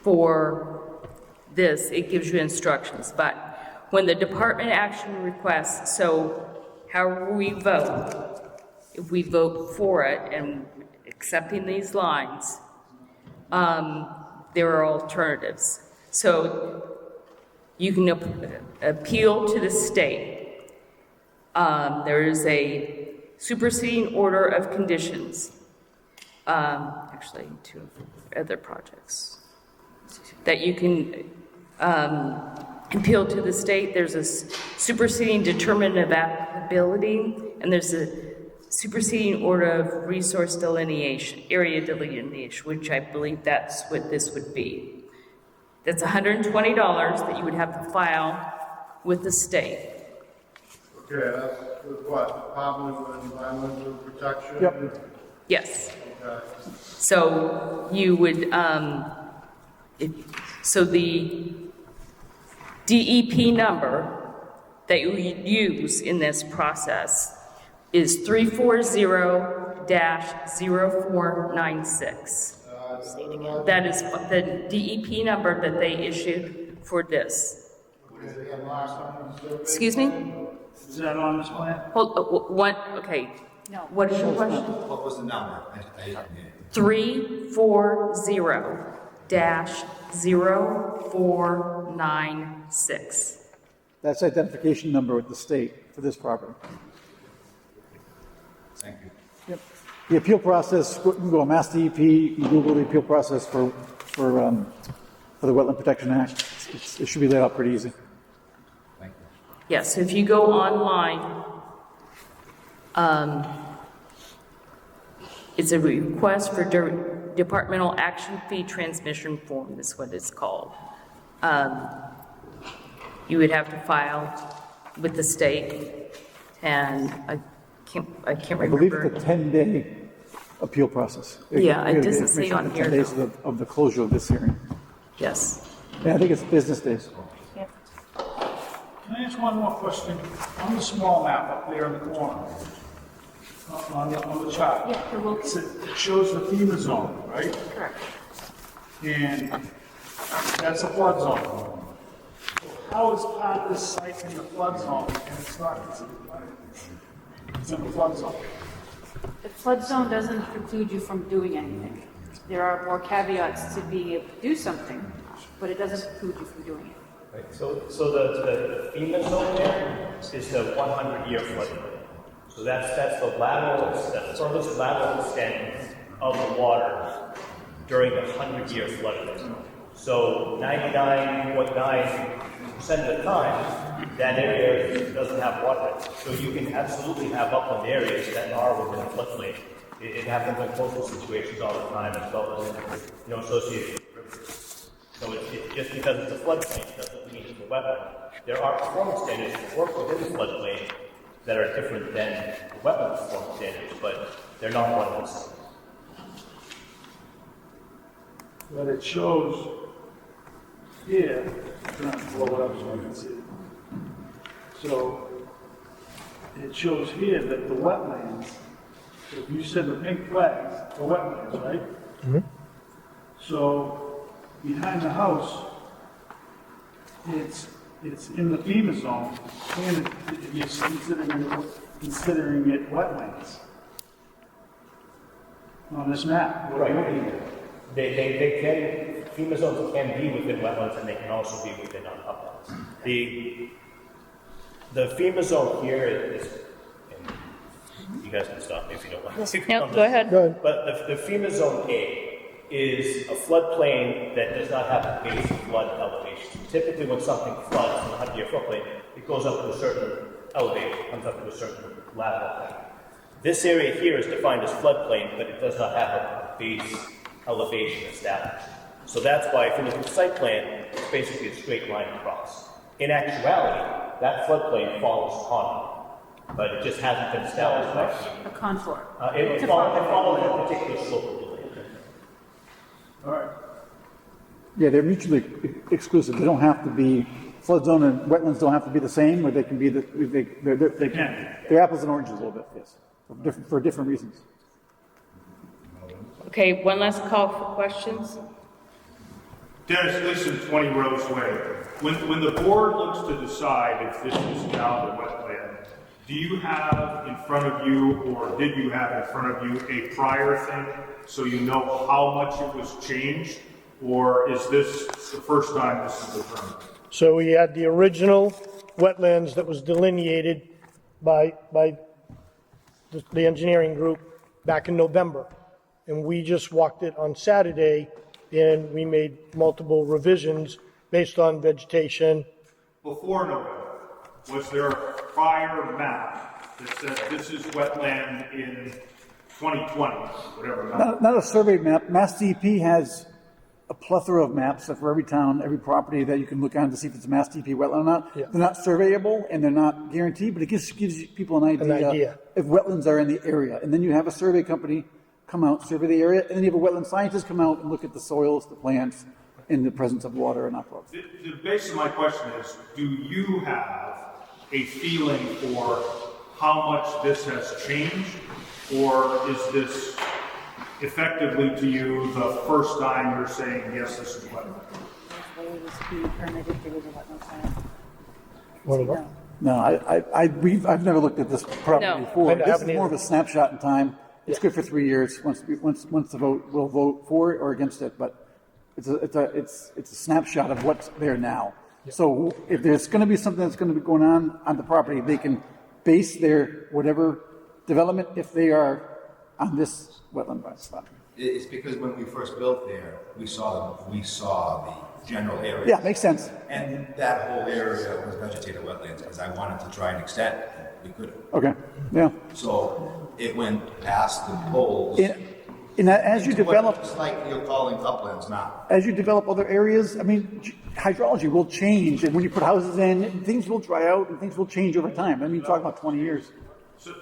for this, it gives you instructions, but when the department action requests, so however we vote, if we vote for it and accepting these lines, there are alternatives. So you can appeal to the state. There is a superseding order of conditions. Actually, two other projects that you can appeal to the state. There's a superseding determinant of applicability, and there's a superseding order of resource delineation, area delineation, which I believe that's what this would be. That's $120 that you would have to file with the state. Okay, that's with what, Department of Environmental Protection? Yep. Yes. Okay. So you would, so the DEP number that you use in this process is 340-0496. That is the DEP number that they issued for this. Excuse me? Is that on this plan? Hold, what, okay. No. What is your question? What was the number? 340-0496. That's identification number with the state for this property. Thank you. Yep. The appeal process, you can go on Mass DEP, you can Google the appeal process for the Wetland Protection Act. It should be laid out pretty easy. Thank you. Yes, if you go online, it's a request for departmental action fee transmission form, is what it's called. You would have to file with the state, and I can't I remember. believe it's a 10-day appeal process. Yeah, it doesn't say on here, 10 days of the closure of this hearing. Yes. Yeah, I think it's business days. Can I ask one more question? On the small map up there in the corner, on the chart. Yeah, there will be. It shows the FEMA zone, right? Correct. And that's a flood zone. How is part of this site in the flood zone and it's not considered flood? It's in the flood zone. The flood zone doesn't preclude you from doing anything. There are more caveats to being able to do something, but it doesn't preclude you from doing it. Right, so the FEMA zone there is the 100-year floodplain. So that's the furthest lateral extent of the water during the 100-year floodplain. So 99.9% of the time, that area doesn't have water. So you can absolutely have upland areas that are within a floodplain. It happens in coastal situations all the time, as well as associated with rivers. So it's just because it's a floodplain doesn't mean it's a wetland. There are performance standards that work within the floodplain that are different than the wetland performance standards, but they're not wetlands. But it shows here, I'm trying to blow it up so I can see it. So it shows here that the wetlands, if you said the pink flags, the wetlands, right? Mm-hmm. So behind the house, it's in the FEMA zone, and you're considering it wetlands on this map. What I'm looking at. They can, FEMA zones can be within wetlands and they can also be within uplands. The FEMA zone here is, and you guys can stop me if you don't want to. No, go ahead. But the FEMA zone A is a floodplain that does not have a base flood elevation. Typically when something floods in a 100-year floodplain, it goes up to a certain elevation, comes up to a certain lateral height. This area here is defined as floodplain, but it does not have a base elevation established. So that's why if you look at the site plan, it's basically a straight line across. In actuality, that floodplain falls upon, but it just hasn't been established by A contour. it follows a particular slope of the land. All right. Yeah, they're mutually exclusive. They don't have to be, flood zone and wetlands don't have to be the same, or they can be, They can. they're apples and oranges a little bit, yes, for different reasons. Okay, one last call for questions. Dennis Gleason, 20 Rose Way. When the board looks to decide if this is now the wetland, do you have in front of you, or did you have in front of you, a prior thing so you know how much it was changed? Or is this the first time this is determined? So we had the original wetlands that was delineated by the engineering group back in November. And we just walked it on Saturday, and we made multiple revisions based on vegetation. Before November, was there a prior map that said this is wetland in 2020, whatever number? Not a survey map. Mass DEP has a plethora of maps for every town, every property that you can look on to see if it's a Mass DEP wetland or not. Yeah. They're not surveyable and they're not guaranteed, but it gives people an idea if wetlands are in the area. And then you have a survey company come out, survey the area, and then you have a wetland scientist come out and look at the soils, the plants, in the presence of water and upward. The base of my question is, do you have a feeling for how much this has changed? Or is this effectively to you the first time you're saying, yes, this is wetland? No, I've never looked at this property No. before. This is more of a snapshot in time. It's good for 3 years. Once the vote, we'll vote for it or against it. But it's a snapshot of what's there now. So if there's going to be something that's going to be going on the property, they can base their whatever development if they are on this wetland spot. It's because when we first built there, we saw the general area. Yeah, makes sense. And that whole area was vegetated wetlands because I wanted to try and extend. We couldn't. Okay. Yeah. So it went past the poles. And as you into what develop, looks like you're calling uplands now. as you develop other areas, I mean, hydrology will change, and when you put houses in, things will dry out and things will change over time. I mean, you're talking about 20 years. To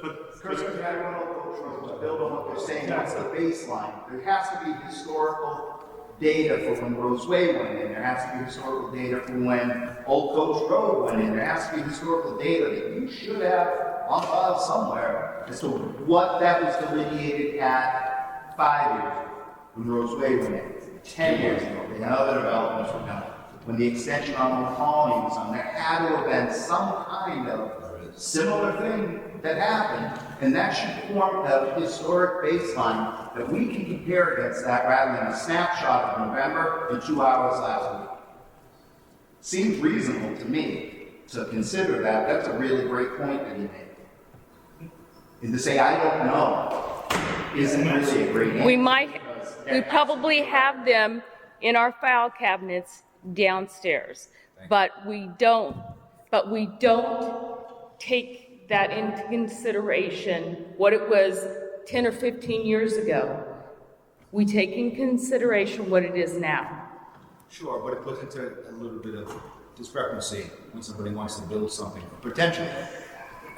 build on what they're saying, what's the baseline? There has to be historical data for when Rose Way went in. There has to be historical data for when Old Coach Road went in. There has to be historical data that you should have on file somewhere as to what that was delineated at 5 years ago when Rose Way went in, 10 years ago, and other developments were done. When the extension on Old Colony was on, there had to have been some kind of similar thing that happened, and that should form a historic baseline that we can compare against that rather than a snapshot of November and 2 hours last week. Seems reasonable to me to consider that. That's a really great point that you made. And to say, I don't know, isn't really a great answer. We probably have them in our file cabinets downstairs, but we don't take that into consideration, what it was 10 or 15 years ago. We take in consideration what it is now. Sure, but it puts into a little bit of discrepancy when somebody wants to build something potentially,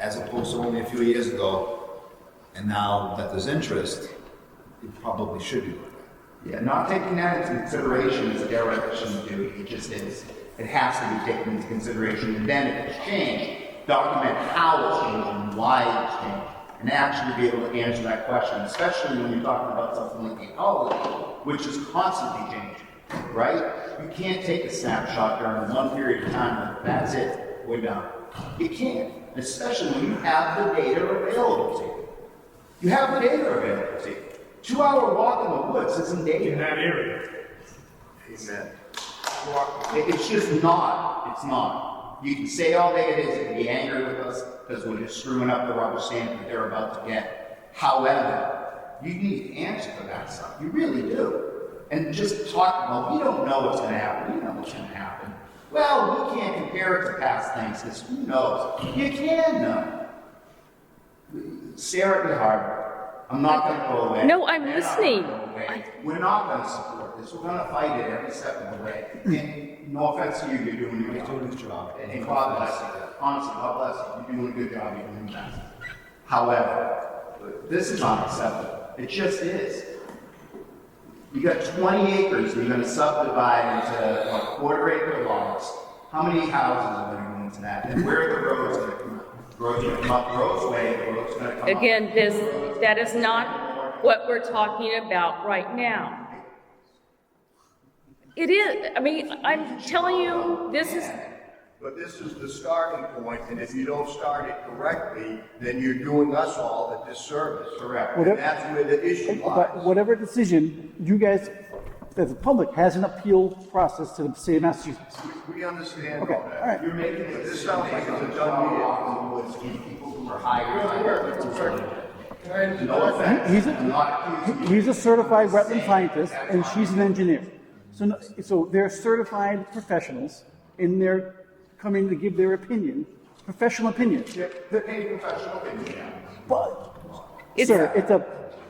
as opposed to only a few years ago. And now that there's interest, it probably should be. Yeah, not taking that into consideration is a dereliction of duty. It just is. It has to be taken into consideration. And then if it's changed, document how it's changed and why it's changed. And actually be able to answer that question, especially when you're talking about something like ecology, which is constantly changing, right? You can't take a snapshot during one period of time and that's it, we're done. You can't, especially when you have the data available to you. You have the data available to you. 2 hour walk in the woods isn't data. In that area. Amen. It's just not. It's not. You can say all day it is. You can be angry with us because we're just screwing up the rubber stamp that they're about to get. However, you need to answer for that stuff. You really do. And just talk about, we don't know what's going to happen. We know what's going to happen. Well, we can't compare it to past things because who knows? You can know. Stare at me hard. I'm not going to go away. No, I'm listening. the way. We're not gonna support this. We're gonna fight it every step of the way. And no offense to you, you're doing a good job. And God bless you. Honestly, God bless you. You're doing a good job. You're doing that. However, this is unacceptable. It just is. You got 20 acres and you're gonna subdivide into what, quarter-acre lots. How many houses are gonna go into that? And where are the roads gonna come up? Roads gonna come up Rose Way, the road's gonna come up. Again, that is not what we're talking about right now. It is, I mean, I'm telling you, this is, But this is the starting point, and if you don't start it correctly, then you're doing us all a disservice. Correct. And that's where the issue But lies. whatever decision, you guys, as the public, has an appeal process to the state of Massachusetts. We understand Okay, all all that. right. You're making it. This sounds like it's a done deal. People who are hired. No offense. I'm not accusing you. He's a certified wetland scientist, and she's an engineer. So, so they're certified professionals, and they're coming to give their opinion, professional opinion. They're paid professional opinion. But, It's- sir, it's a,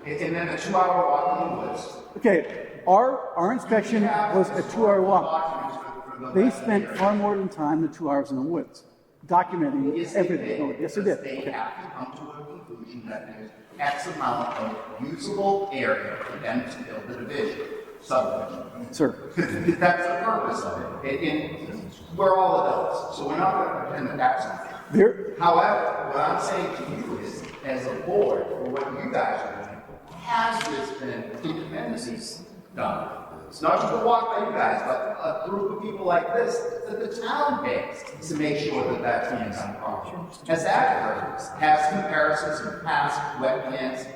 And then a 2-hour walk in the woods. okay, our inspection was a 2-hour walk. They spent far more than time than 2 hours in the woods, documenting everything. Oh, yes, they did. They Okay. have to come to a conclusion that there's X amount of usable area for them to build a division, subdivision. Sir. Because that's the purpose of it. And we're all adults, so we're not going to pretend that that's not There, However, what I'm saying to you is, as a board, or what you guys are doing, has this been independently done? It's not just a walk by you guys, but a group of people like this that the town pays to make sure that that's being done properly. Has that occurred? Has comparisons of past wetlands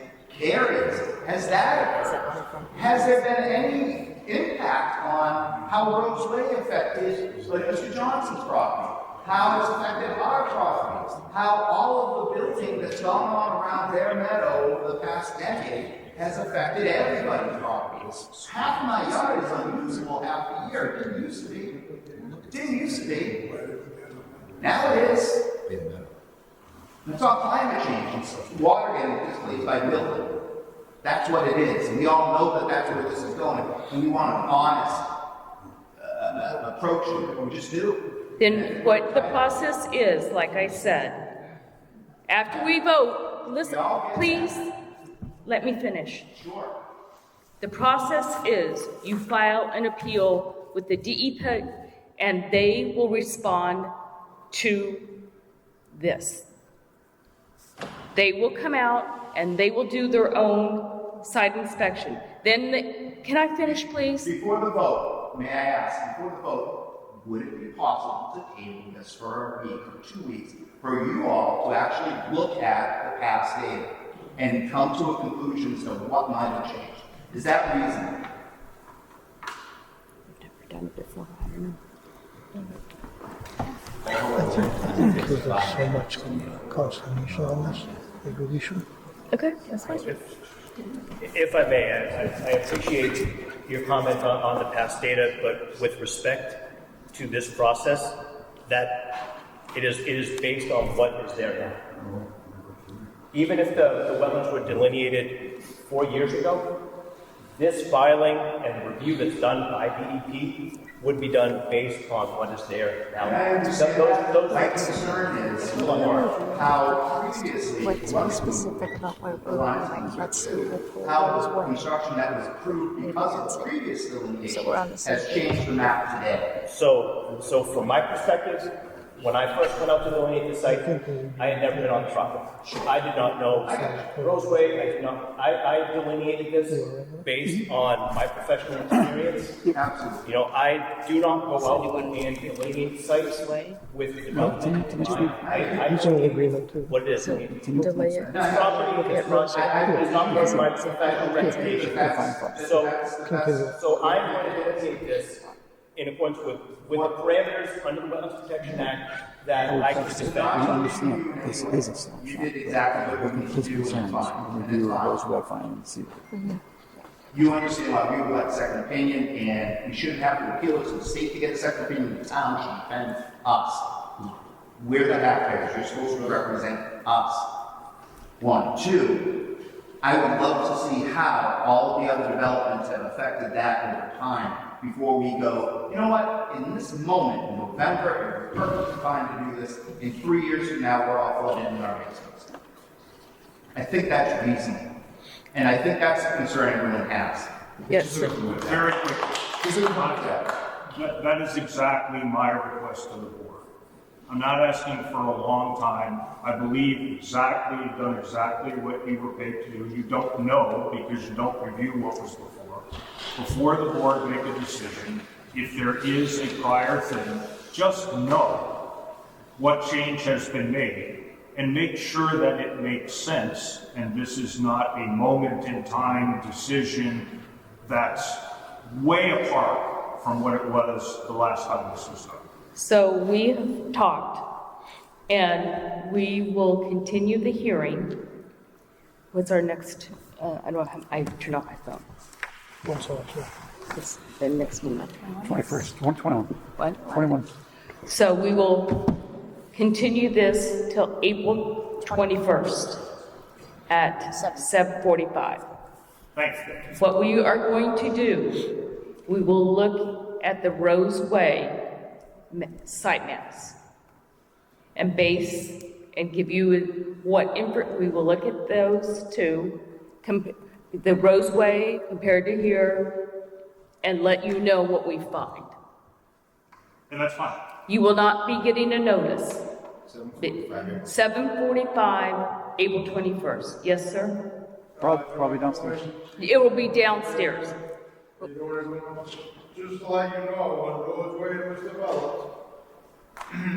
areas, has that occurred? Has there been any impact on how Rose Way affected, like Mr. Johnson's property? How it's affected our properties? How all of the building that's gone on around their meadow over the past decade has affected everybody's properties? Half my yard is unusable half the year. It didn't used to be. It didn't used to be. Now it is. It's all climate change. It's water getting displaced by building. That's what it is. And we all know that that's where this is going. And we want an honest approach to it. We just do. then what the process is, like I said, after we vote, listen, please, let me finish. Sure. The process is you file an appeal with the DEP and they will respond to this. They will come out and they will do their own site inspection. Then, can I finish, please? Before the vote, may I ask, before the vote, would it be possible to table this for a week or 2 weeks for you all to actually look at the past data and come to a conclusion as to what might have changed? Is that reasonable? Never done it before, I don't know. I think there's so much consternation on this, maybe we should. Okay, that's fine. If I may, I appreciate your comment on the past data, but with respect to this process, that it is based on what is there now. Even if the wetlands were delineated 4 years ago, this filing and the review that's done by DEP would be done based on what is there now. And I understand that. My concern is how previously, What's more specific about what we're like, let's see what how construction that was approved because of the previous delineation has changed the map today. So from my perspective, when I first went out to delineate the site, I had never been on the property. I did not know Roseway. I delineated this based on my professional experience. Absolutely. You know, I do not go out and delineate sites with development. I agreement too. what it is. I mean, delay it. this property is not part of my professional reputation. So I'm going to delineate this in accordance with the parameters under the Wetlands Protection Act that I can We defend. understand this is a snapshot. You did exactly what you need to His do. concerns, Fine. review those web findings and see. You understand why we would like a second opinion, and we shouldn't have to appeal it to the state to get a second opinion. The town should defend us. We're the taxpayers. You're supposed to represent us. 1, 2. I would love to see how all the other developments have affected that over time before we go, you know what, in this moment, in November, it's perfectly fine to do this. In 3 years from now, we're all flooded in our basements. I think that's reasonable. And I think that's the concern everyone has. Yes, sir. Very quick. That is exactly my request to the board. I'm not asking for a long time. I believe you've done exactly what you were paid to do. You don't know because you don't review what was before. Before the board make a decision, if there is a prior thing, just know what change has been made and make sure that it makes sense. And this is not a moment in time decision that's way apart from what it was the last time this was done. So we have talked, and we will continue the hearing. What's our next, I turned off my phone. It's the next meeting. 21st, 121. What? 21. So we will continue this till April 21st at 7:45. Thanks. What we are going to do, we will look at the Roseway site maps and give you we will look at those two, the Roseway compared to here, and let you know what we find. And that's fine. You will not be getting a notice. 7:45, April 21st. Yes, sir? Probably downstairs. It will be downstairs. Just to let you know, when Roseway was developed,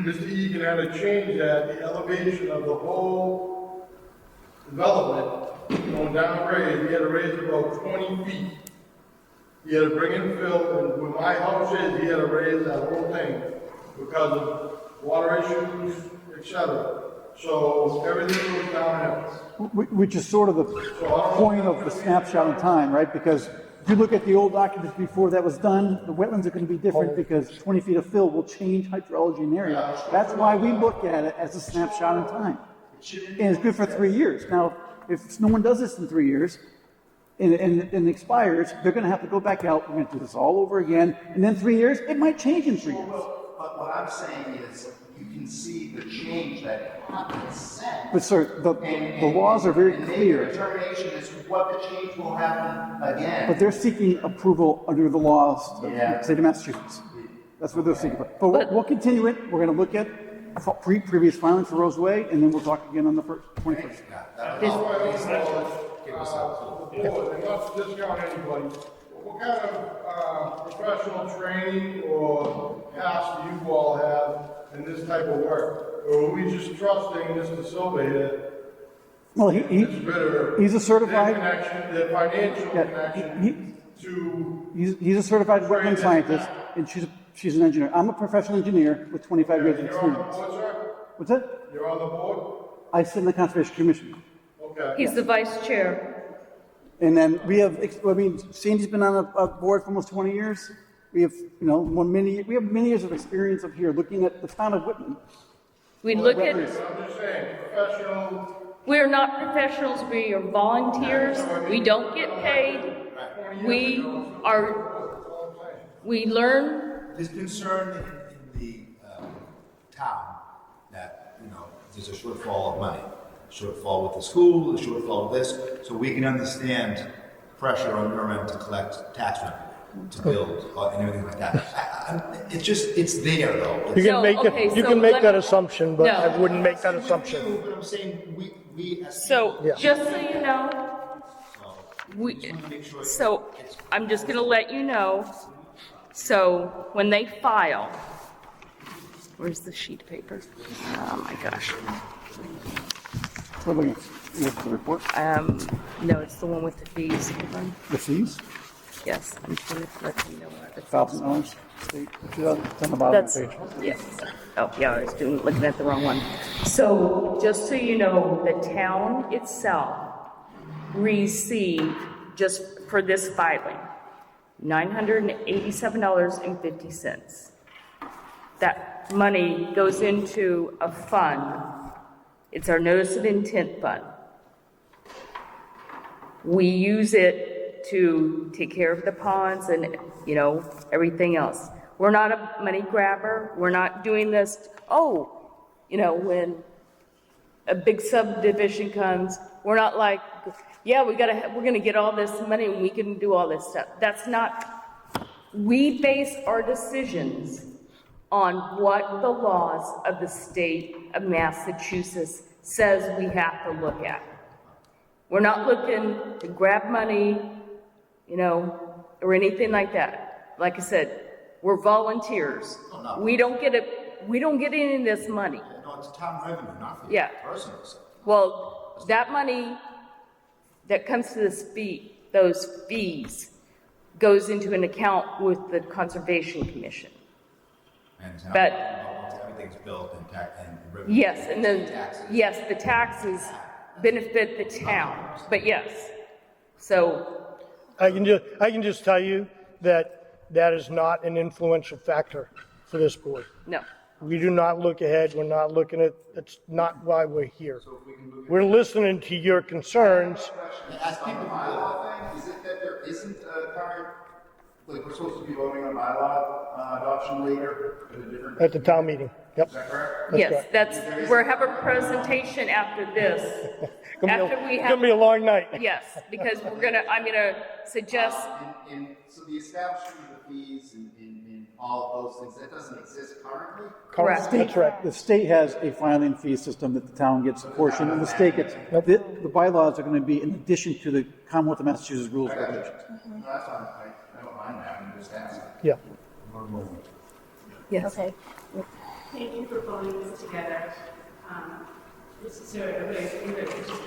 Mr. Egan had to change the elevation of the whole development going down grade. He had to raise it about 20 feet. He had to bring in fill, and where my house is, he had to raise that whole thing because of water issues, etc. So everything was downhill. Which is sort of the point of the snapshot in time, right? Because if you look at the old documents before that was done, the wetlands are going to be different because 20 feet of fill will change hydrology in the area. That's why we look at it as a snapshot in time. And it's good for 3 years. Now, if no one does this in 3 years and it expires, they're going to have to go back out. We're going to do this all over again. And then 3 years, it might change in 3 years. But what I'm saying is, you can see the change that happens since. But sir, the laws are very clear. The determination is what the change will happen again. But they're seeking approval under the laws of the state of Massachusetts. That's what they're seeking. But we'll continue it. We're going to look at previous filings for Roseway, and then we'll talk again on the 21st. The board, and not to discount anybody, but what kind of professional training or past do you all have in this type of work? Or are we just trusting Mr. Silva here? Well, he's a certified The financial connection to. He's a certified wetland scientist, and she's an engineer. I'm a professional engineer with 25 years of You're on the experience. board, sir? What's that? You're on the board? I sit in the Conservation Commission. Okay. He's the vice chair. And then we have, Sandy's been on a board for almost 20 years. We have, we have many years of experience up here looking at the town of Whitman. We look at, I'm just saying, professional. we're not professionals, we are volunteers, we don't get paid. We learn. There's concern in the town that, there's a shortfall of money. Shortfall with the school, the shortfall of this, so we can understand pressure on your end to collect tax revenue, to build, and everything like that. It's there though. You can make that assumption, but I wouldn't make that assumption. But I'm saying we as Just so you know, I'm just going to let you know. So when they file, where's the sheet of paper? Oh my gosh. We're looking at the report. No, it's the one with the fees. The fees? Yes, I'm just going to let you know what the $1,000 state. It's on the bottom of the page. Yes. Oh, yeah, I was looking at the wrong one. So just so you know, the town itself received, just for this filing, $987.50. That money goes into a fund. It's our notice of intent fund. We use it to take care of the ponds and, you know, everything else. We're not a money grabber. We're not doing this, you know, when a big subdivision comes, we're not like, yeah, we're gonna get all this money and we can do all this stuff. That's not, we base our decisions on what the laws of the state of Massachusetts says we have to look at. We're not looking to grab money, you know, or anything like that. Like I said, we're volunteers. We don't get any of this money. No, it's town revenue, not for Yeah. you personally. Well, that money that comes to those fees goes into an account with the Conservation Commission. And But everything's built and revenue. yes, and then yes, the taxes benefit the town. But yes, so I can just tell you that that is not an influential factor for this board. no. We do not look ahead. We're not looking at, that's not why we're here. We're listening to your concerns. As people bylaw thing, is it that there isn't a current, like we're supposed to be voting on bylaw adoption later at a different? At the town meeting, yep. Is that correct? Yes, we're have a presentation after this. It's gonna be a long night. Yes, because I'm gonna suggest, So the establishment of the fees and all of those things, that doesn't exist currently? correct. That's right. The state has a filing fee system that the town gets a portion, and the state gets, the bylaws are going to be in addition to the Commonwealth of Massachusetts rules and regulations. No, that's fine, I don't mind that, I'm just asking. Yeah. Yes. Okay. Thank you for pulling this together. So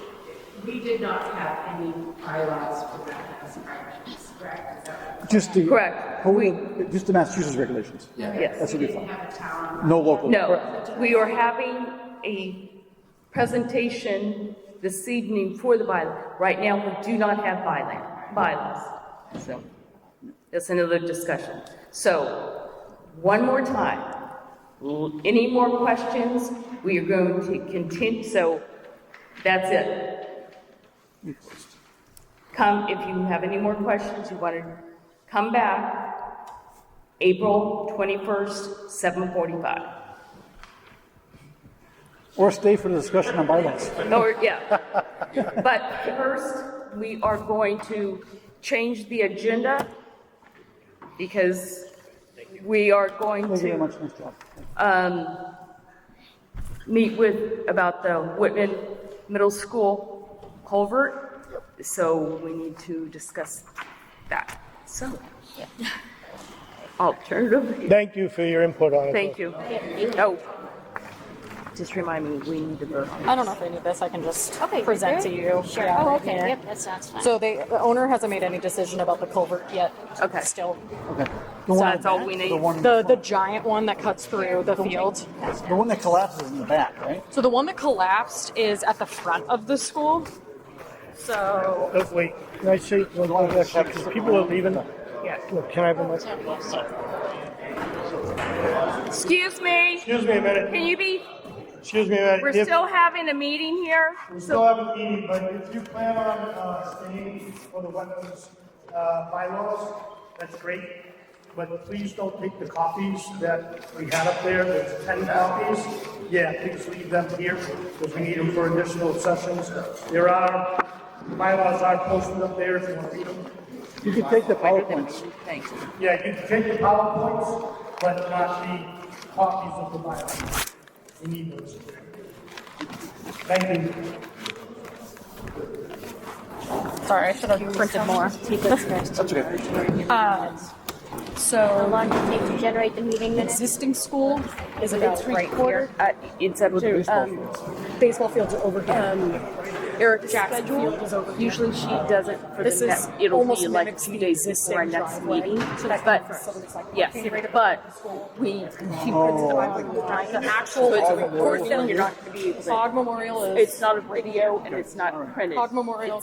we did not have any bylaws for that as priorities, correct? Is that right? Just the, Correct. just the Massachusetts regulations. Yes. That's what we We didn't follow. have a town. No local. No, we are having a presentation this evening for the bylaw. Right now, we do not have bylaws. So that's another discussion. So one more time, any more questions? We are going to continue. So that's it. Come, if you have any more questions, you want to come back April 21st, 7:45. Or stay for the discussion on bylaws. Or, yeah. But first, we are going to change the agenda because we are going Thank you very to much. Nice job. meet with, about the Whitman Middle School culvert. So we need to discuss that. So, alternative. Thank you for your input on it. Thank you. Oh, just remind me, we need to vote. I don't know if I need this. I can just present to great. you. Sure. Yeah, Oh, right okay. here. Yep, that sounds fine. So the owner hasn't made any decision about the culvert yet. Okay. Still. Okay. So that's all we need. The giant one that cuts through the field. The one that collapses in the back, right? So the one that collapsed is at the front of the school. So Oh, wait, can I say, because people are leaving. Yeah. Can I have a mic? Excuse me. Excuse me a minute. Can you be? Excuse me a minute. We're If- still having a meeting here. We still have a meeting, but if you plan on staying for the wetlands bylaws, that's great. But please don't take the copies that we had up there. There's 10 copies. Yeah, please leave them here because we need them for additional sessions. There are, bylaws are posted up there if you want to read them. You can take the PowerPoints. Thanks. Yeah, you can take the PowerPoints, but not the copies of the bylaws. We need those. Thank you. sorry, I should have printed more. That's okay. So How long does it take to generate the meeting minutes? existing school is about right here. It's up to, Baseball fields are over here. Eric Jackson Field is over here. usually she does it for This the is next, it'll almost be like mimics 2 the days before existing our next driveway. meeting. So that's But, different. yes, but she puts it on The actual recording, you're not going to be able to. Hog Memorial is It's not a video and it's not printed. Hog Memorial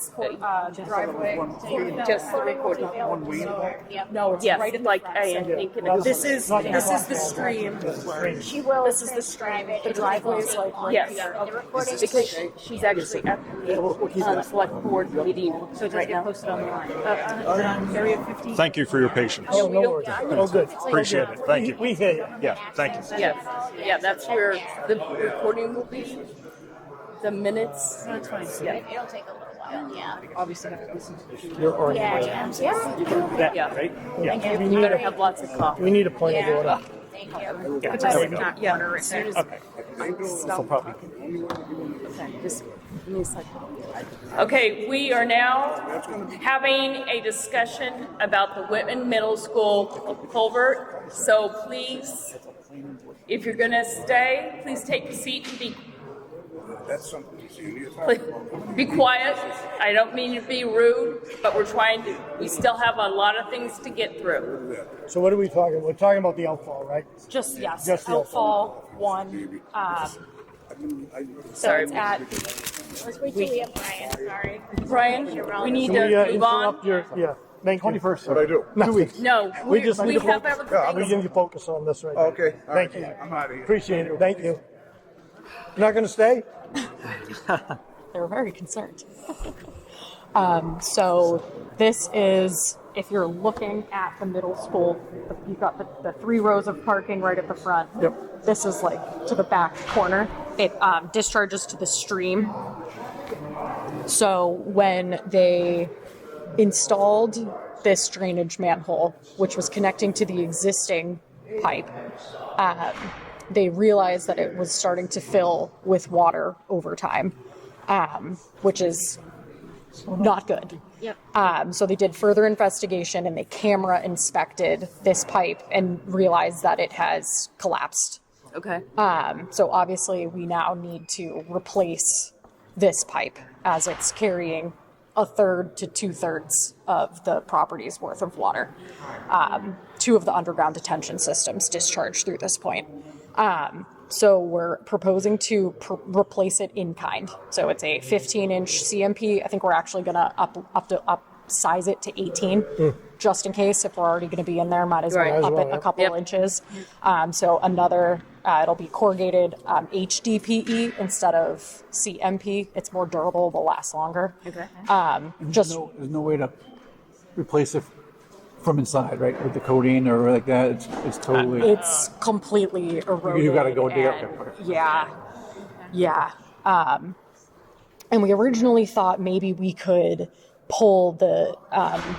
driveway. Just the recording. No, it's Yes, right in the like front. I am thinking. This is the stream. She will This is the stream. transcribe it. The driveway is like right Yes, here. The recording. because she's actually at the select board meeting So it does right get now. posted online. Is it on Area 15? Thank you for your patience. Oh, no worries. Oh, good. Appreciate it. Thank you. We hear you. Yeah, thank you. Yeah, that's where the recording will be. The minutes. That's fine. Yeah. It'll take a little while, yeah. Obviously have to listen to it. You're already. Yeah. Yeah. Right? Yeah. You better have lots of coffee. We need a point of order. Thank you. Yeah, there we go. Yeah. As soon as Okay. stop probably. Okay, just give me a second. Okay, we are now having a discussion about the Whitman Middle School culvert. So please, if you're gonna stay, please take a seat and That's something you see. be quiet. I don't mean to be rude, but we still have a lot of things to get through. So what are we talking? We're talking about the outfall, right? Just, yes, Just the outfall one. So Sorry. it's at, Let's wait till we have Brian, sorry. Brian, we need Can we to move on. interrupt your, yeah, thank you. 21st. What I do? 2 weeks. No, We we just need to have focus. We everything. need to focus on this right now. Okay. all Thank right. you. I'm out of here. Appreciate it. Thank you. Not gonna stay? they were very concerned. So this is, if you're looking at the middle school, you've got the 3 rows of parking right at the front. Yep. This is like to the back corner. It discharges to the stream. So when they installed this drainage manhole, which was connecting to the existing pipe, they realized that it was starting to fill with water over time, which is not good. Yep. So they did further investigation and they camera inspected this pipe and realized that it has collapsed. Okay. So obviously we now need to replace this pipe as it's carrying 1/3 to 2/3 of the property's worth of water. 2 of the underground detention systems discharge through this point. So we're proposing to replace it in kind. So it's a 15-inch CMP. I think we're actually going to upsize it to 18, just in case. If we're already going to be in there, might as well up it a couple inches. So another, it'll be corrugated HDPE instead of CMP. It's more durable, will last longer. Okay. Just There's no way to replace it from inside, right? With the codeine or like that, it's totally. It's completely eroded. You got to go dig up. and- Yeah. And we originally thought maybe we could pull the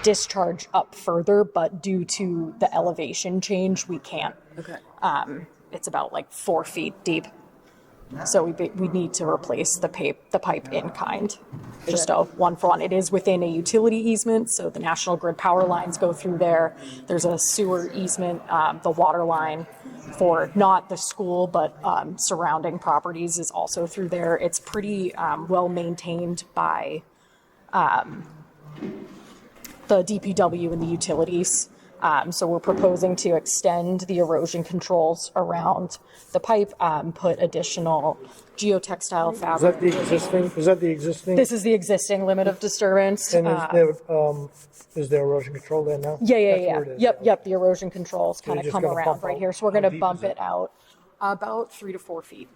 discharge up further, but due to the elevation change, we can't. Okay. It's about like 4 feet deep. So we need to replace the pipe in kind, just a 1-for-1. It is within a utility easement, so the National Grid power lines go through there. There's a sewer easement, the water line for not the school but surrounding properties is also through there. It's pretty well maintained by the DPW and the utilities. So we're proposing to extend the erosion controls around the pipe, put additional geotextile fabric. Is that the existing? This is the existing limit of disturbance. And is there erosion control there now? Yeah. That's where it is. Yep. The erosion controls kind of just come gonna around bump right out. here. So we're going to bump it out about 3 to 4 feet.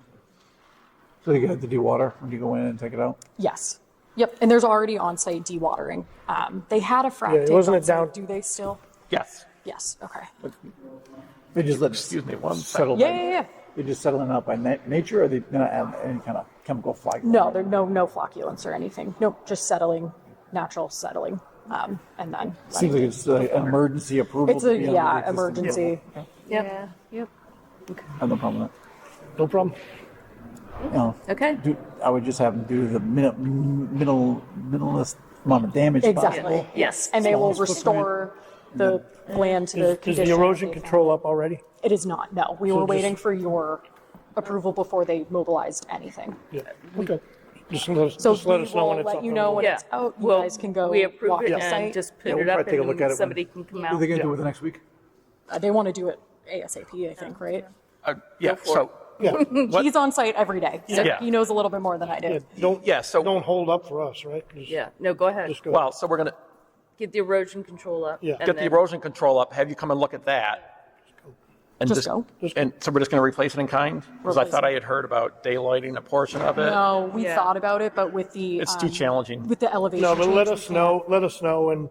So you have to de-water when you go in and take it out? Yes. Yep. And there's already on-site dewatering. They had a frac Yeah, tank wasn't it on-site. down- Do they still? Yes. Yes. Okay. They just let Excuse me one settle. Yeah. They just settling out by nature, or are they going to add any kind of chemical flag? No, there's no flocculants or anything. Nope, just settling, natural settling, and then. Seems like it's an emergency approval. It's to a be able to get this emergency. thing- Yep. I have no problem with No problem. that. You know, Okay. I would just have them do the minimalist amount of damage Exactly. possible. Yes, and they will restore the land to the Is condition. the erosion that they control up already? found. It is not. No, we So were just- waiting for your approval before they mobilized anything. Yeah. Okay. Just let us, So just let we us know when will it's up. let you and know when running. it's out. You Well, guys can go we approve walk it the and site. just put Yeah, it we'll up probably take a look at and it somebody can come Are out. they going to do it the next week? They want to do it ASAP, I think, right? Yeah, so, He's on site every day, so Yeah. he knows a little bit more than I do. Don't hold up for us, right? Just- Yeah, no, go ahead. Just go. Well, so we're going to Get the erosion control up. Yeah. and get the then- erosion control up, have you come and look at that. And Just go. And so we're just going to replace it in kind? Because I thought I had heard about daylighting a portion of it. No, we thought about it, but with the It's too challenging. with the elevation. No, but change, let we us can't. know, and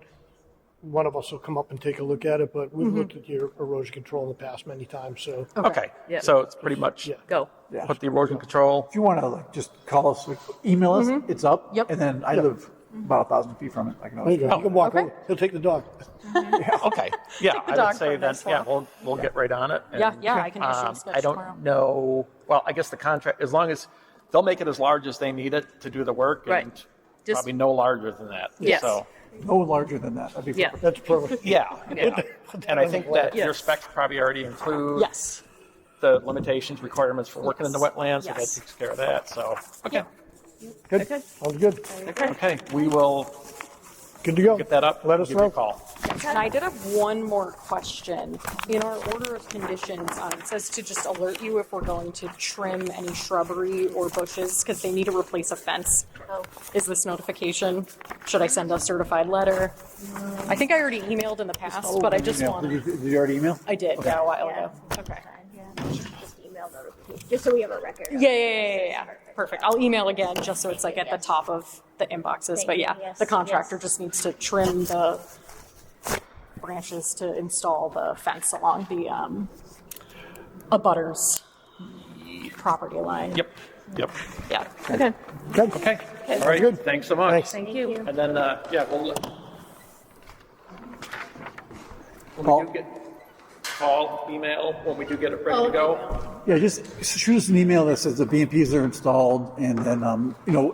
one of us will come up and take a look at it, but we've looked at your erosion control in the past many times, so. Okay. So it's pretty much Go. put the erosion control. If you want to like just call us, email us, it's up. Yep. And then I live about 1,000 feet from it. I can There you always go. You can walk over. He'll take the dog. Okay. Yeah, Take the I dog would say for a then, nice yeah, walk. we'll get right on it. Yeah, I can issue a sketch I don't tomorrow. know, well, I guess the contract, as long as, they'll make it as large as they need it to do the work. Right. And Just- probably no larger than that. Yes. So, no larger than that. That'd be Yeah. That's perfect. yeah. And I think that your Yes. specs probably already include Yes. the limitations, requirements for working in the wetlands, so that Yes. takes care of that, so. Okay. Good. Okay. Sounds good. Okay, we will Good to go. get that up. Let us give you a know. call. And I did have one more question. In our order of conditions, it says to just alert you if we're going to trim any shrubbery or bushes because they need to replace a fence. Is this notification? Should I send a certified letter? I think I already emailed in the past, but I just Email. want. Did you already email? I did, yeah, a while ago. Okay. Just email notification, just so we have a record. Yeah. Perfect. I'll email again just so it's like at the top of the inboxes. But yeah, Yes, the contractor yes. just needs to trim the branches to install the fence along the abutters property line. Yep. Yeah. Okay. Good. Okay. All right, Good. thanks so much. Thanks. Thank you. And then, yeah, we'll, Call. when we do get, call, email, when we do get it ready to go. Yeah, just shoot us an email that says the BMPs are installed, and then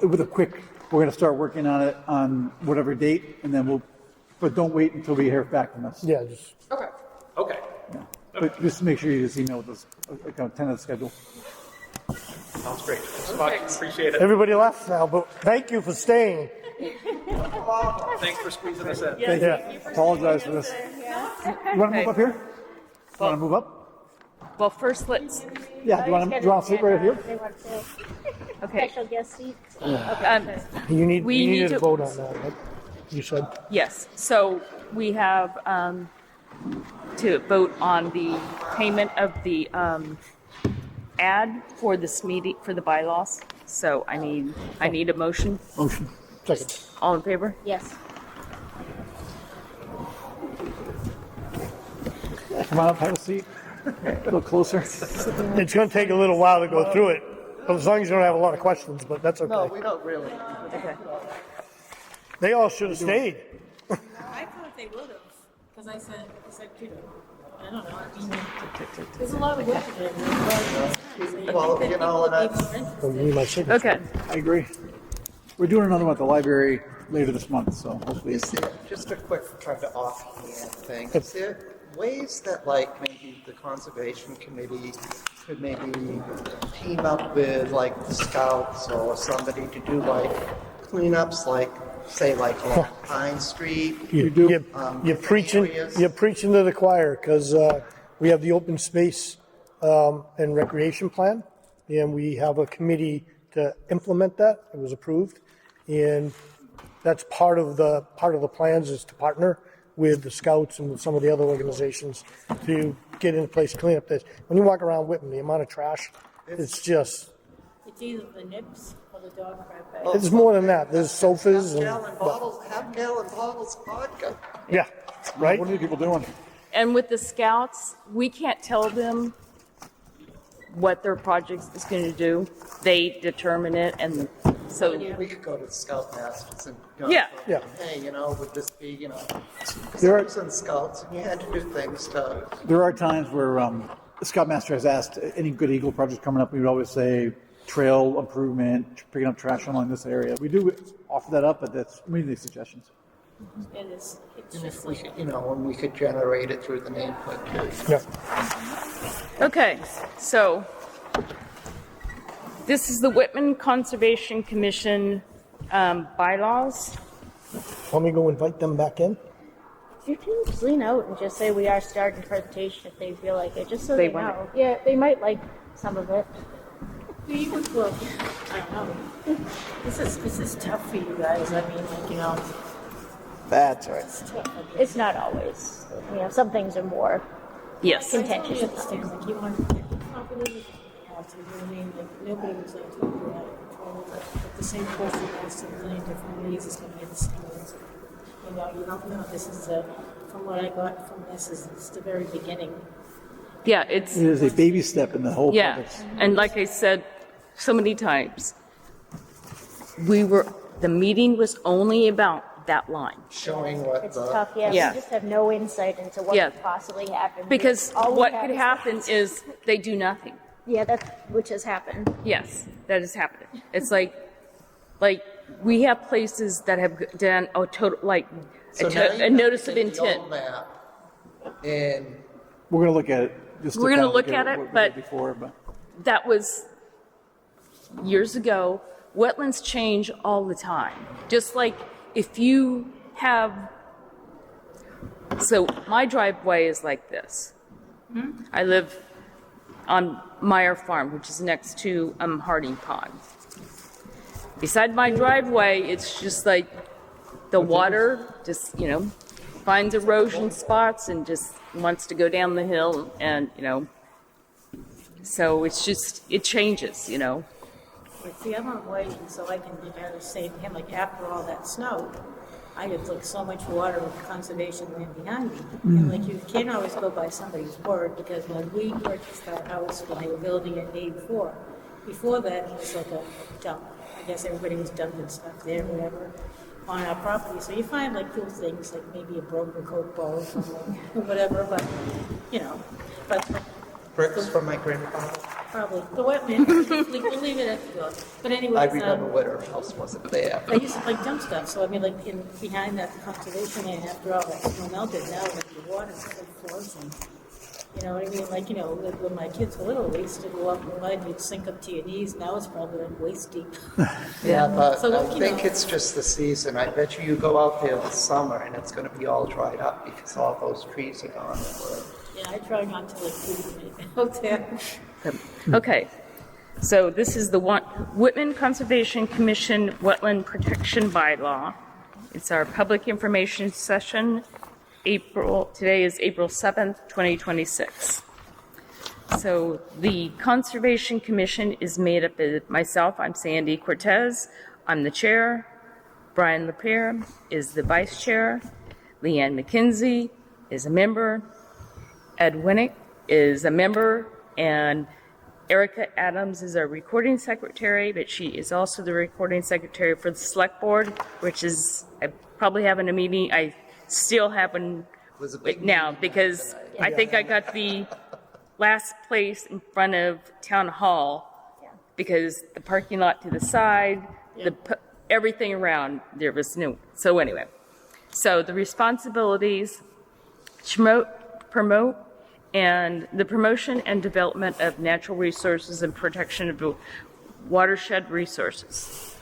with a quick, we're going to start working on it on whatever date, and then but don't wait until we hear back from us. Yeah, just. Okay. But just make sure you just email with us a tentative schedule. Sounds great. Thanks so much. Appreciate it. Everybody left now, but thank you for staying. Thanks for squeezing us in. Yeah. Apologize for this. You want to move up here? You want to move up? Well, first let's, Yeah. Do you want to sit right here? They want to okay. special guest seat. You need We need to to- vote on that, right? You said. Yes, so we have to vote on the payment of the ad for this meeting, for the bylaws. So I need a motion. Motion. Second. All in favor? Yes. Come on up, have a seat. A little closer. It's going to take a little while to go through it, as long as you don't have a lot of questions, but that's okay. No, we don't really. Okay. They all should have stayed. I thought they would have, because I said, you know, I don't know, I mean, there's a lot of work to do. Well, you know, and Oh, you need my signature. Okay. I agree. We're doing another one at the library later this month, so hopefully. Is there, just a quick kind of offhand thing, is there ways that like maybe the conservation committee could maybe team up with like the scouts or somebody to do like cleanups, like say like along Pine Street? You're preaching. areas? You're preaching to the choir because we have the open space and recreation plan, and we have a committee to implement that. It was approved, and that's part of the plans is to partner with the scouts and with some of the other organizations to get into place to clean up this. When you walk around Whitman, the amount of trash, it's just. It's either the nips or the dog crap. It's more than that. There's sofas and. Half gallon bottles of vodka. Yeah, right? What are you people doing? And with the scouts, we can't tell them what their project is going to do. They determine it, and so. We could go to the Scoutmasters and go, Yeah. hey, would this be, There are- scouts and scouts, and you had to do things to. There are times where the Scoutmaster has asked any good Eagle projects coming up. We would always say trail improvement, picking up trash along this area. We do offer that up, but we need suggestions. It is, it's And just if we, like, when we could generate it through the nameplate too. Yeah. Okay, so this is the Whitman Conservation Commission bylaws. Want me to go invite them back in? You can just lean out and just say we are starting the presentation if they feel like it, just so They they, want know. Yeah, they might like some of it. we would look, I don't know. This is tough for you guys, I mean, That's right. It's not always. Some things are more Yes. Contentious. I understand, like, you want to protect the property, you have to, you know what I mean, like, nobody was like totally out of control, but the same person goes to a million different ways is gonna be the same answer. You don't know, this is, from what I got from this, is it's the very beginning. Yeah, it's. It is a baby step in the whole Yeah, process. and like I said so many times, the meeting was only about that line. Showing what It's the. tough, yeah. Yeah. We just have no insight into what Yeah. could possibly happen. Because All we what have could is- happen is they do nothing. Yeah, which has happened. Yes, that has happened. It's like we have places that have done a total, like, So now you a have notice to of take the intent. old map and We're going to look at it. Just We're to gonna kind of look at what it, we did but- before, but That was years ago. Wetlands change all the time. Just like if you have, so my driveway is like this. I live on Meyer Farm, which is next to Harding Pond. Beside my driveway, it's just like the water just, finds erosion spots and just wants to go down the hill and, so it's just, it changes, But see, I'm on waiting, so I can, say to him, like, after all that snow, I had like so much water with conservation land behind me. And like, you can't always go by somebody's word, because when we purchased our house, when they were building it before that, it was like a dump. I guess everybody was dumping stuff there, whatever, on our property. So you find like cool things, like maybe a broken Coke bottle or something, whatever, but, but bricks from my grandfather. probably the wetland, we'll leave it at the door. But anyways, I remember when her house wasn't there. I used to like dump stuff, so I mean, like behind that conservation land, after all that snow melted, now like the water's like frozen. You know what I mean? Like, when my kids were little, we used to go up in the mud, you'd sink up to your knees. Now it's probably like waist deep. Yeah, but So, I think it's just the season. I bet you go out there this summer and it's going to be all dried up because all those trees are gone. Yeah, I try not to like do it out there. Okay, so this is the Whitman Conservation Commission Wetland Protection Bylaw. It's our public information session. Today is April 7th, 2026. So the Conservation Commission is made up of myself, I'm Sandy Cortez, I'm the chair. Brian Lapierre is the vice chair. Leanne McKenzie is a member. Ed Winnick is a member, and Erica Adams is our recording secretary, but she is also the recording secretary for the select board, which is, I probably having a meeting, I still haven't now, because I think I got the last place in front of town hall, because the parking lot to the side, everything around, there was no, so anyway. So the responsibilities, promote and the promotion and development of natural resources and protection of watershed resources.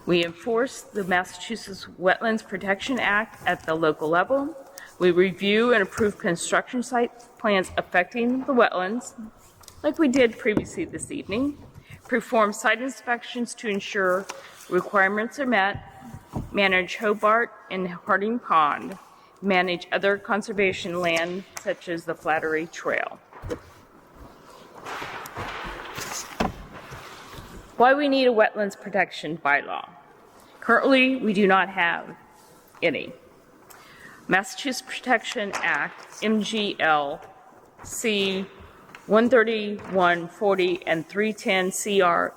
We enforce the Massachusetts Wetlands Protection Act at the local level. We review and approve construction site plans affecting the wetlands, like we did previously this evening. Perform site inspections to ensure requirements are met. Manage Hobart and Harding Pond. Manage other conservation land, such as the Flattery Trail. Why we need a wetlands protection bylaw. Currently, we do not have any. Massachusetts Protection Act, MGL, C 13140 and 310 CR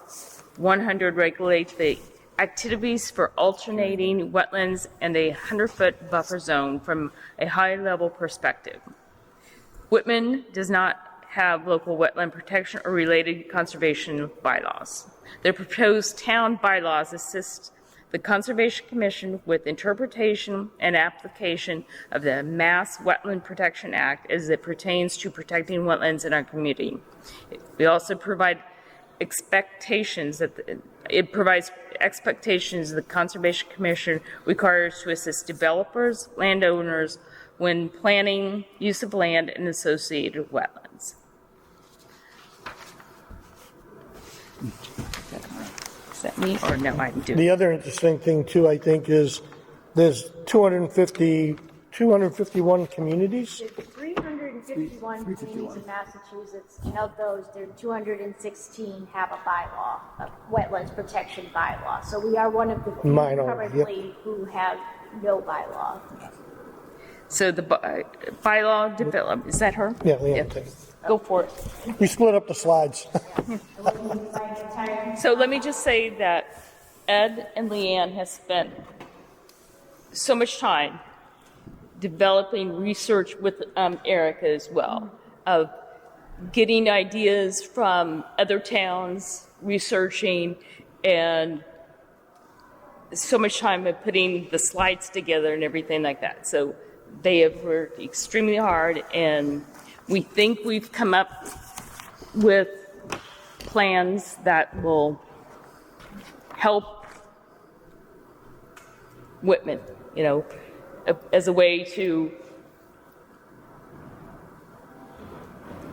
100 regulate the activities for alternating wetlands and a 100-foot buffer zone from a high-level perspective. Whitman does not have local wetland protection or related conservation bylaws. The proposed town bylaws assist the Conservation Commission with interpretation and application of the Mass Wetland Protection Act as it pertains to protecting wetlands in our community. We also provide expectations that it provides expectations the Conservation Commission requires to assist developers, landowners when planning use of land and associated wetlands. Is that me or no? I'm doing. The other interesting thing too, I think, is there's 251 communities. 350 351 communities in Massachusetts, and of those, there 216 have a bylaw, a wetlands protection bylaw. So we are one of the few Minority, currently who have no bylaw. So the bylaw develop, is that her? Yeah, Leanne, take it. Go for it. We split up the slides. So let me just say that Ed and Leanne has spent so much time developing research with Erica as well, of getting ideas from other towns, researching, and so much time of putting the slides together and everything like that. So they have worked extremely hard, and we think we've come up with plans that will help Whitman, as a way to,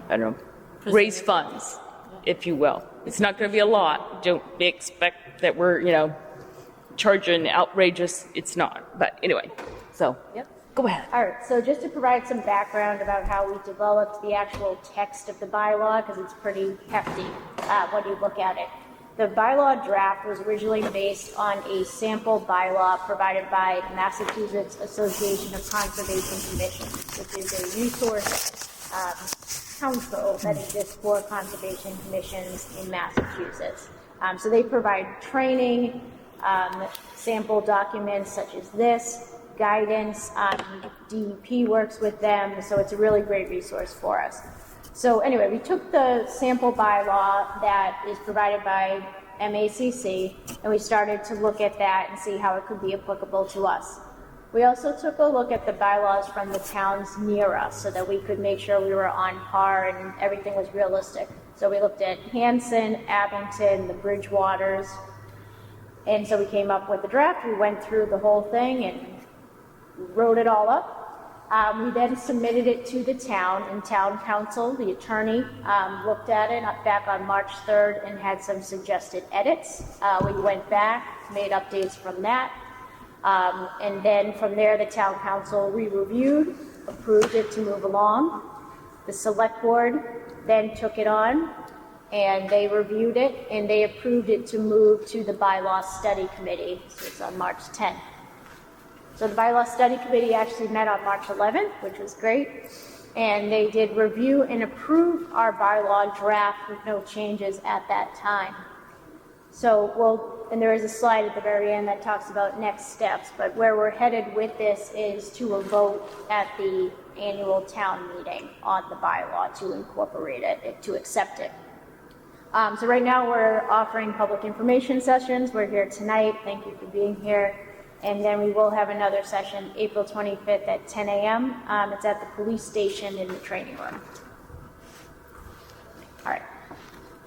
I don't know, raise funds, if you will. It's not going to be a lot. Don't expect that we're, charging outrageous. It's not. But anyway, so go ahead. All right, so just to provide some background about how we developed the actual text of the bylaw, because it's pretty hefty when you look at it. The bylaw draft was originally based on a sample bylaw provided by the Massachusetts Association of Conservation Commissions, which is a resource council that exists for conservation commissions in Massachusetts. So they provide training, sample documents such as this, guidance. DEP works with them, so it's a really great resource for us. So anyway, we took the sample bylaw that is provided by MACC, and we started to look at that and see how it could be applicable to us. We also took a look at the bylaws from the towns near us so that we could make sure we were on par and everything was realistic. So we looked at Hanson, Abington, the Bridgewaters, and so we came up with the draft. We went through the whole thing and wrote it all up. We then submitted it to the town, and town council, the attorney, looked at it back on March 3rd and had some suggested edits. We went back, made updates from that, and then from there the town council re-reviewed, approved it to move along. The select board then took it on, and they reviewed it, and they approved it to move to the bylaw study committee. So it's on March 10th. So the bylaw study committee actually met on March 11th, which was great, and they did review and approve our bylaw draft with no changes at that time. So, and there is a slide at the very end that talks about next steps, but where we're headed with this is to a vote at the annual town meeting on the bylaw to incorporate it, to accept it. So right now we're offering public information sessions. We're here tonight. Thank you for being here. And then we will have another session April 25th at 10 a.m. It's at the police station in the training room. All right.